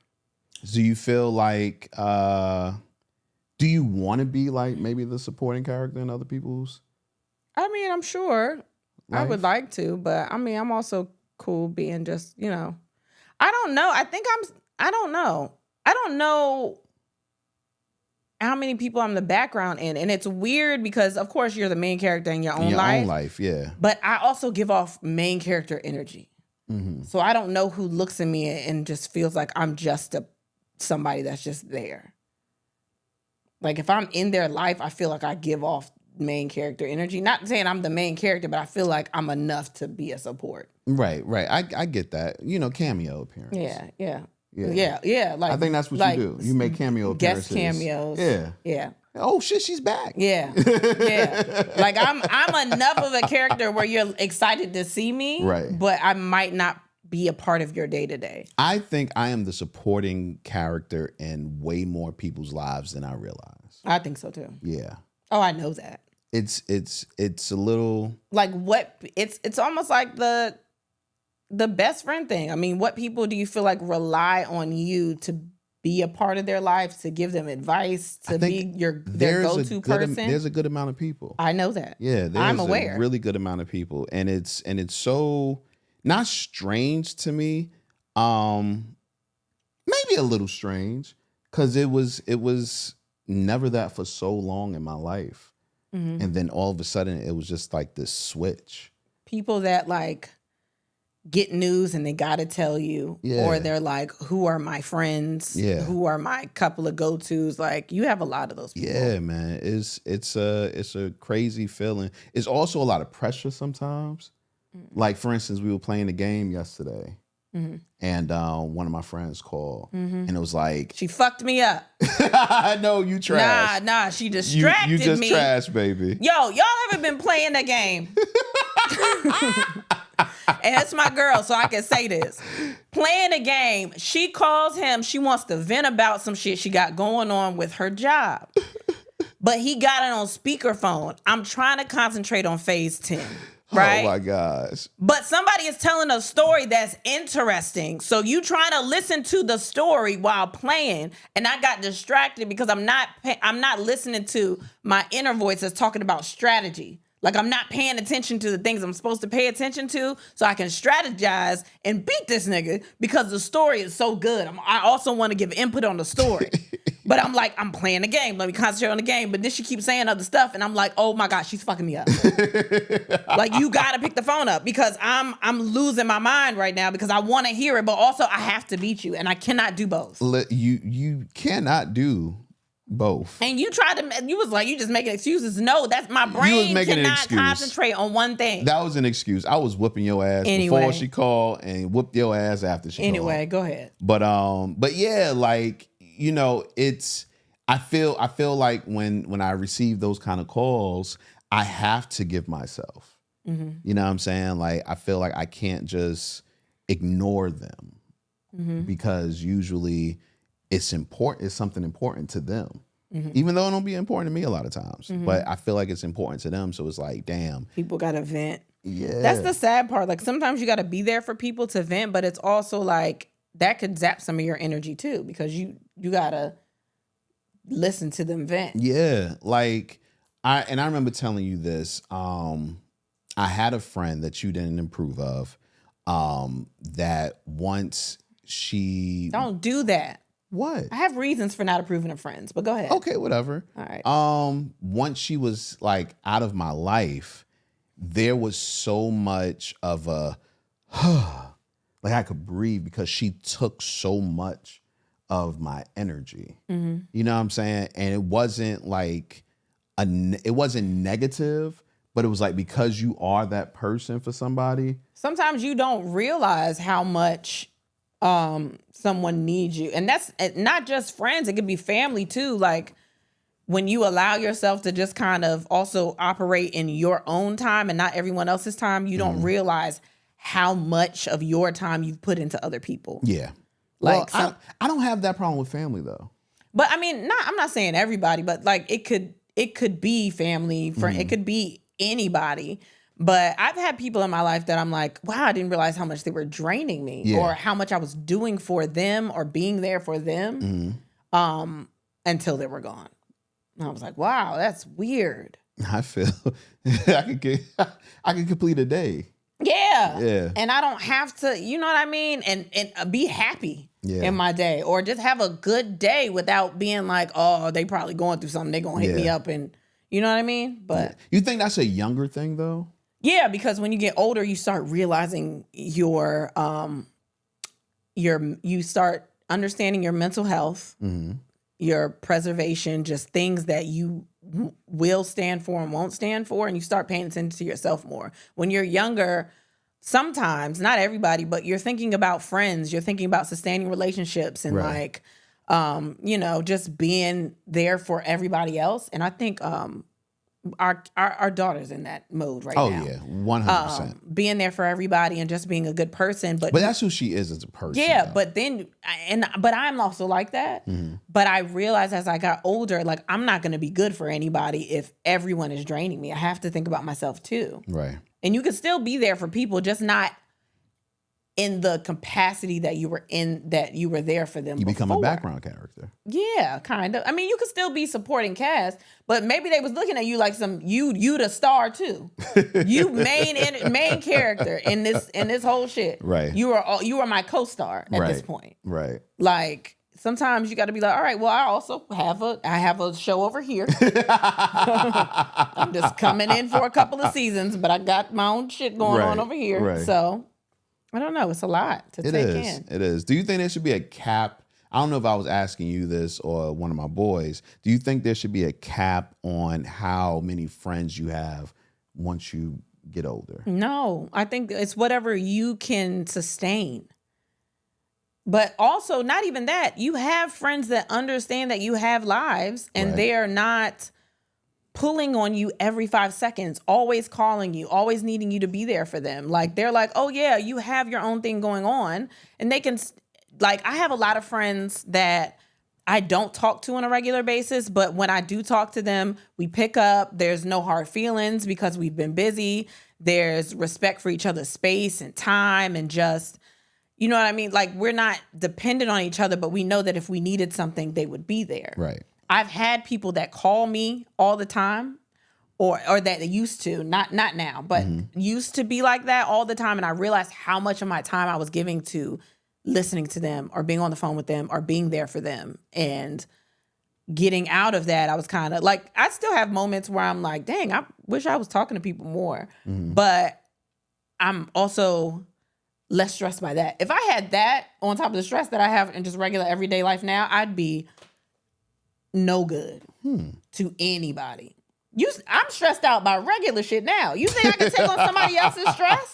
Do you feel like do you want to be like maybe the supporting character in other people's? I mean, I'm sure I would life? like to, but I mean, I'm also cool being just, you know, I don't know. I don't know. I don't know how many people I'm the background in. And it's weird because, of course, you're the main character in your own life. Yeah. But I also give off main character energy. So I don't know who looks at me and just feels like I'm just somebody that's just there. Like if I'm in their life, I feel like I give off main character energy. Not saying I'm the main character, but I feel like I'm enough to be a support. Right. I get that. You know, cameo appearance. Yeah. Like I think that's what you do. You make cameo appearances. Guest cameos. Yeah. Oh shit, she's back. Yeah. Like I'm enough of a character where you're excited to see me, right? But I might not be a part of your day to day. I think I am the supporting character in way more people's lives than I realize. I think so too. Yeah. Oh, I know that. It's a little like what it's almost like the best friend thing. I mean, what people do you feel like rely on you to be a part of their life, to give them advice, to be their go-to person? There's a good amount of people. I know that. Yeah, I'm aware. A really good amount of people, and it's so not strange to me. Maybe a little strange because it was never that for so long in my life, and then all of a sudden it was just like this switch. People that like get news and they gotta tell you, or they're like, who are my friends? Who are my couple of go-tos? Like you have a lot of those people. Yeah, man. It's a crazy feeling. It's also a lot of pressure sometimes. Like for instance, we were playing a game yesterday and one of my friends called and it was like, she fucked me up. I know you trash. Nah, she distracted me. You just trash, baby. Yo, y'all ever been playing a game? And it's my girl, so I can say this. Playing a game, she calls him, she wants to vent about some shit she got going on with her job. But he got it on speakerphone. I'm trying to concentrate on phase 10, right? Oh my gosh. But somebody is telling a story that's interesting. So you trying to listen to the story while playing, and I got distracted because I'm not listening to my inner voice that's talking about strategy. Like I'm not paying attention to the things I'm supposed to pay attention to so I can strategize and beat this nigga because the story is so good. I also want to give input on the story. But I'm like, I'm playing the game. Let me concentrate on the game. But then she keeps saying other stuff and I'm like, oh my God, she's fucking me up. Like you gotta pick the phone up because I'm losing my mind right now because I want to hear it, but also I have to beat you and I cannot do both. You cannot do both. And you was like, you just making excuses. No, that's my brain cannot concentrate on one thing. That was an excuse. I was whooping your ass before she called and whooped your ass after she called. Anyway, go ahead. But yeah, like, you know, I feel like when I receive those kind of calls, I have to give myself. You know what I'm saying? Like, I feel like I can't just ignore them because usually it's something important to them. Even though it don't be important to me a lot of times. But I feel like it's important to them. So it's like, damn. People got to vent. Yeah. That's the sad part. Like sometimes you got to be there for people to vent, but it's also like that could zap some of your energy too because you got to listen to them vent. Yeah. Like I remember telling you this. I had a friend that you didn't approve of that once she Don't do that. what? I have reasons for not approving of friends, but go ahead. Okay, whatever. All right. Once she was like out of my life, there was so much of a like I could breathe because she took so much of my energy. Mm-hmm. You know what I'm saying? And it wasn't like it wasn't negative, but it was like because you are that person for somebody. Sometimes you don't realize how much someone needs you. And that's not just friends, it could be family too. Like when you allow yourself to just kind of also operate in your own time and not everyone else's time, you don't realize how much of your time you've put into other people. Yeah. Like well, I don't have that problem with family though. But I mean, I'm not saying everybody, but like it could be family, friend, it could be anybody. But I've had people in my life that I'm like, wow, I didn't realize how much they were draining me or how much I was doing for them or being there for them until they were gone. And I was like, wow, that's weird. I feel I could complete a day. Yeah. Yeah. And I don't have to, you know what I mean? And be happy in my day or just have a good day without being like, oh, they probably going through something. They going to hit me up and you know what I mean? But you think that's a younger thing though? Yeah, because when you get older, you start realizing you start understanding your mental health, your preservation, just things that you will stand for and won't stand for, and you start paying attention to yourself more. When you're younger, sometimes, not everybody, but you're thinking about friends, you're thinking about sustaining relationships and like, just being there for everybody else. And I think our daughter's in that mode right now. Oh yeah, 100%. Being there for everybody and just being a good person, but that's who she is as a person. Yeah, though. but I'm also like that. But I realized as I got older, like I'm not going to be good for anybody if everyone is draining me. I have to think about myself too. Right. And you can still be there for people, just not in the capacity that you were in, that you were there for them. You become before. a background character. Yeah, kind of. I mean, you could still be supporting cast, but maybe they was looking at you like you the star too. You main character in this whole shit. Right. You are my co-star at this point. Right. Like sometimes you got to be like, all right, well, I also have a show over here. I'm just coming in for a couple of seasons, but I got my own shit going on over here. Right. So I don't know. It's a lot to take in. It is. Do you think there should be a cap? I don't know if I was asking you this or one of my boys. Do you think there should be a cap on how many friends you have once you get older? No, I think it's whatever you can sustain. But also, not even that. You have friends that understand that you have lives and they are not pulling on you every 5 seconds, always calling you, always needing you to be there for them. Like, they're like, oh yeah, you have your own thing going on. And they can, like, I have a lot of friends that I don't talk to on a regular basis, but when I do talk to them, we pick up, there's no hard feelings because we've been busy. There's respect for each other's space and time and just, you know what I mean? Like, we're not dependent on each other, but we know that if we needed something, they would be there. Right. I've had people that call me all the time or that used to, not now, but used to be like that all the time. And I realized how much of my time I was giving to listening to them or being on the phone with them or being there for them. And getting out of that, I was kind of like, I still have moments where I'm like, dang, I wish I was talking to people more. But I'm also less stressed by that. If I had that on top of the stress that I have in just regular everyday life now, I'd be no good to anybody. I'm stressed out by regular shit now. You think I can take on somebody else's stress? If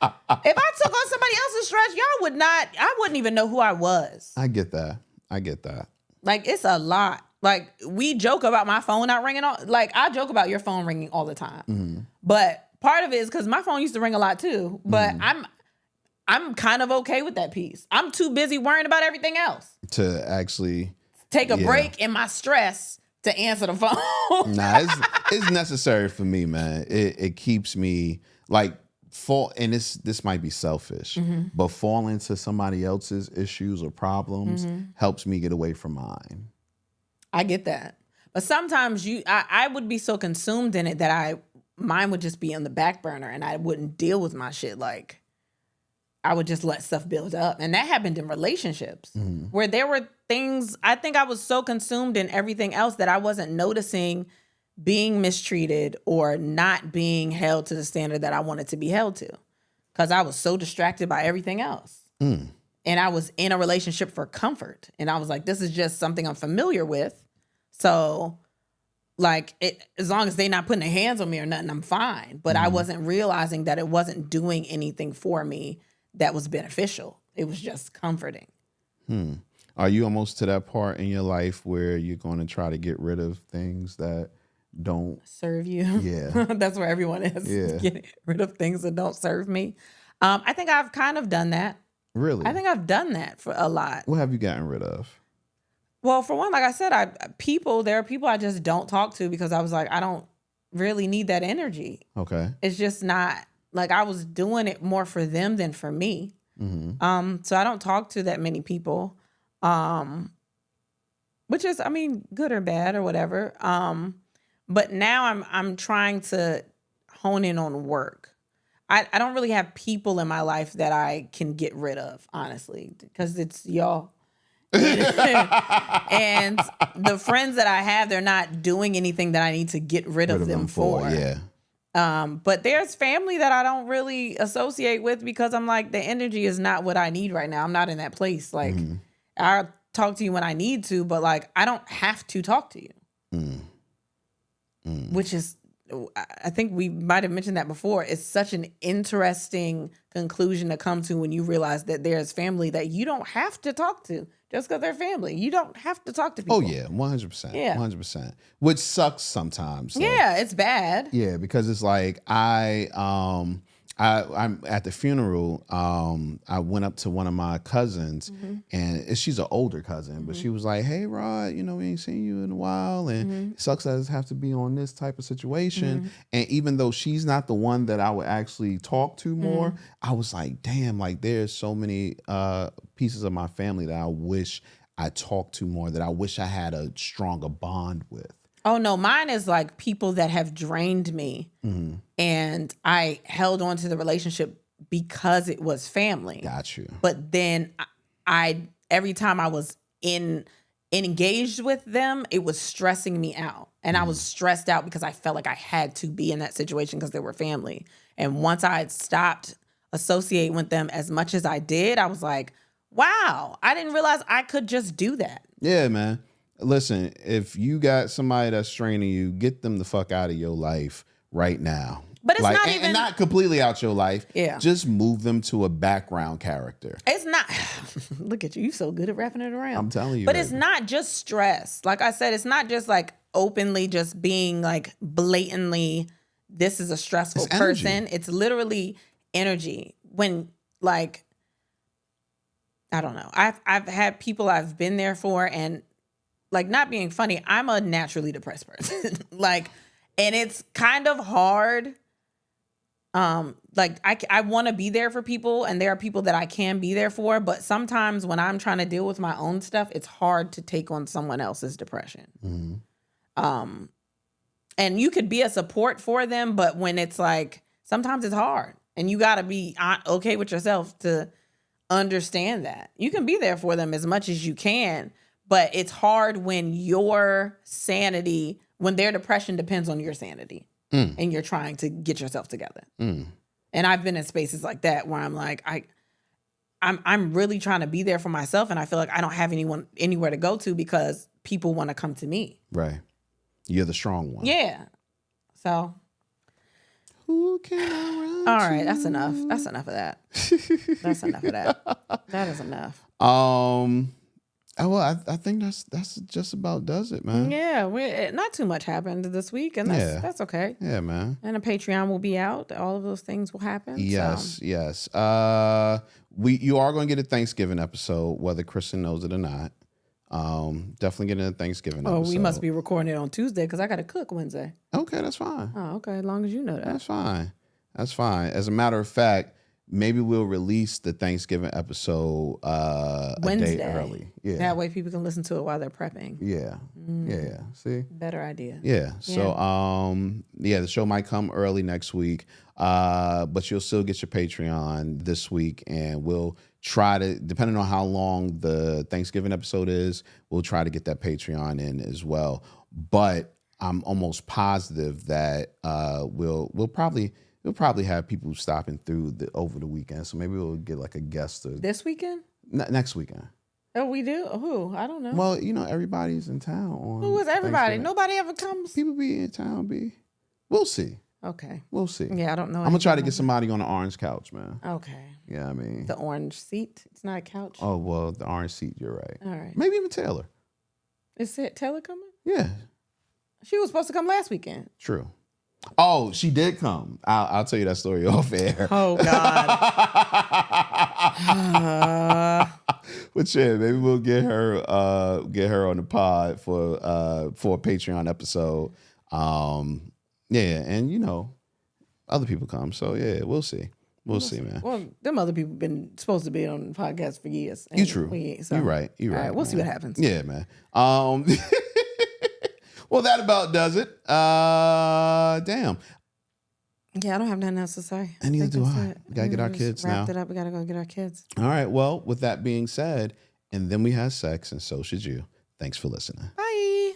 I took on somebody else's stress, I wouldn't even know who I was. I get that. Like, it's a lot. Like, we joke about my phone not ringing all, like, I joke about your phone ringing all the time. But part of it is because my phone used to ring a lot too. But I'm kind of okay with that piece. I'm too busy worrying about everything else To actually take a break in my stress to answer the phone. Nah, it's necessary for me, man. It keeps me like and this might be selfish, but fall into somebody else's issues or problems helps me get away from mine. I get that. But sometimes I would be so consumed in it that mine would just be on the back burner and I wouldn't deal with my shit. Like, I would just let stuff build up. And that happened in relationships where there were things, I think I was so consumed in everything else that I wasn't noticing being mistreated or not being held to the standard that I wanted to be held to. Because I was so distracted by everything else. And I was in a relationship for comfort. And I was like, this is just something I'm familiar with. So like, as long as they're not putting their hands on me or nothing, I'm fine. But I wasn't realizing that it wasn't doing anything for me that was beneficial. It was just comforting. Are you almost to that part in your life where you're going to try to get rid of things that don't serve you? Yeah. That's where everyone is. Yeah. Getting rid of things that don't serve me. I think I've kind of done that. Really? I think I've done that for a lot. What have you gotten rid of? Well, for one, like I said, there are people I just don't talk to because I was like, I don't really need that energy. Okay. It's just not, like, I was doing it more for them than for me. So I don't talk to that many people, which is, I mean, good or bad or whatever. But now I'm trying to hone in on work. I don't really have people in my life that I can get rid of, honestly, because it's y'all. And the friends that I have, they're not doing anything that I need to get rid of them for. Yeah. But there's family that I don't really associate with because I'm like, the energy is not what I need right now. I'm not in that place. Like, I'll talk to you when I need to, but like, I don't have to talk to you. Which is, I think we might have mentioned that before. It's such an interesting conclusion to come to when you realize that there's family that you don't have to talk to just because they're family. You don't have to talk to people. Oh, yeah, 100%. Yeah. 100%. Which sucks sometimes. So. Yeah, it's bad. Yeah, because it's like I'm at the funeral. I went up to one of my cousins, and she's an older cousin, but she was like, "Hey, Rod, we ain't seen you in a while, and it sucks that I have to be on this type of situation." And even though she's not the one that I would actually talk to more, I was like, "Damn, like there's so many pieces of my family that I wish I talked to more, that I wish I had a stronger bond with." Oh, no, mine is like people that have drained me and I held on to the relationship because it was family. Got you. But then I every time I was engaged with them, it was stressing me out. And I was stressed out because I felt like I had to be in that situation because they were family. And once I had stopped associating with them as much as I did, I was like, wow, I didn't realize I could just do that. Yeah, man. Listen, if you got somebody that's straining you, get them the fuck out of your life right now. But it's not even... And not completely out your life. Yeah. Just move them to a background character. It's not... Look at you. You're so good at wrapping it around. I'm telling you. But it's not just stress. Like I said, it's not just like openly just being like blatantly, this is a stressful person. It's literally energy. When like... I don't know. I've had people I've been there for, and like, not being funny, I'm a naturally depressed person. Like, and it's kind of hard. Like I want to be there for people, and there are people that I can be there for, but sometimes when I'm trying to deal with my own stuff, it's hard to take on someone else's depression. And you could be a support for them, but when it's like, sometimes it's hard, and you got to be okay with yourself to understand that. You can be there for them as much as you can, but it's hard when your sanity, when their depression depends on your sanity and you're trying to get yourself together. And I've been in spaces like that where I'm like, I'm really trying to be there for myself, and I feel like I don't have anywhere to go to because people want to come to me. Right. You're the strong one. Yeah. So. Who can I run All right, to? that's enough. That's enough of that. That's enough of that. That is enough. Well, I think that's just about does it, man. Yeah, not too much happened this week, and that's okay. Yeah, man. And a Patreon will be out. All of those things will happen. Yes, so. yes. You are going to get a Thanksgiving episode, whether Kristen knows it or not. Definitely getting a Thanksgiving episode. Oh, we must be recording it on Tuesday because I got to cook Wednesday. Okay, that's fine. Oh, okay. As long as you know that. That's fine. That's fine. As a matter of fact, maybe we'll release the Thanksgiving episode Wednesday. a day early. Yeah. That way people can listen to it while they're prepping. Yeah. Yeah. See? Better idea. Yeah. So the show might come early next week. But you'll still get your Patreon this week, and we'll try to, depending on how long the Thanksgiving episode is, we'll try to get that Patreon in as well. But I'm almost positive that we'll probably have people stopping through over the weekend. So maybe we'll get like a guest this weekend? Next weekend. Oh, we do? Who? I don't know. Well, everybody's in town on Who is everybody? Nobody ever comes. People be in town, B. We'll see. Okay. We'll see. Yeah, I don't know. I'm gonna try to get somebody on the orange couch, man. Okay. Yeah, I mean the orange seat. It's not a couch. Oh well, the orange seat. You're right. All right. Maybe even Taylor. Is it Taylor coming? Yeah. She was supposed to come last weekend. True. Oh, she did come. I'll tell you that story off air. Oh God. But yeah, maybe we'll get her on the pod for a Patreon episode. Yeah, and other people come. So yeah, we'll see. We'll see, man. Well, them other people been supposed to be on the podcast for years. You true. You're right. All right, we'll see what happens. Yeah, man. Well, that about does it. Damn. Yeah, I don't have nothing else to say. And neither do I. We gotta get our kids now. Wrapped it up. We gotta go get our kids. All right. Well, with that being said, and then we had sex, and so should you. Thanks for listening. Bye.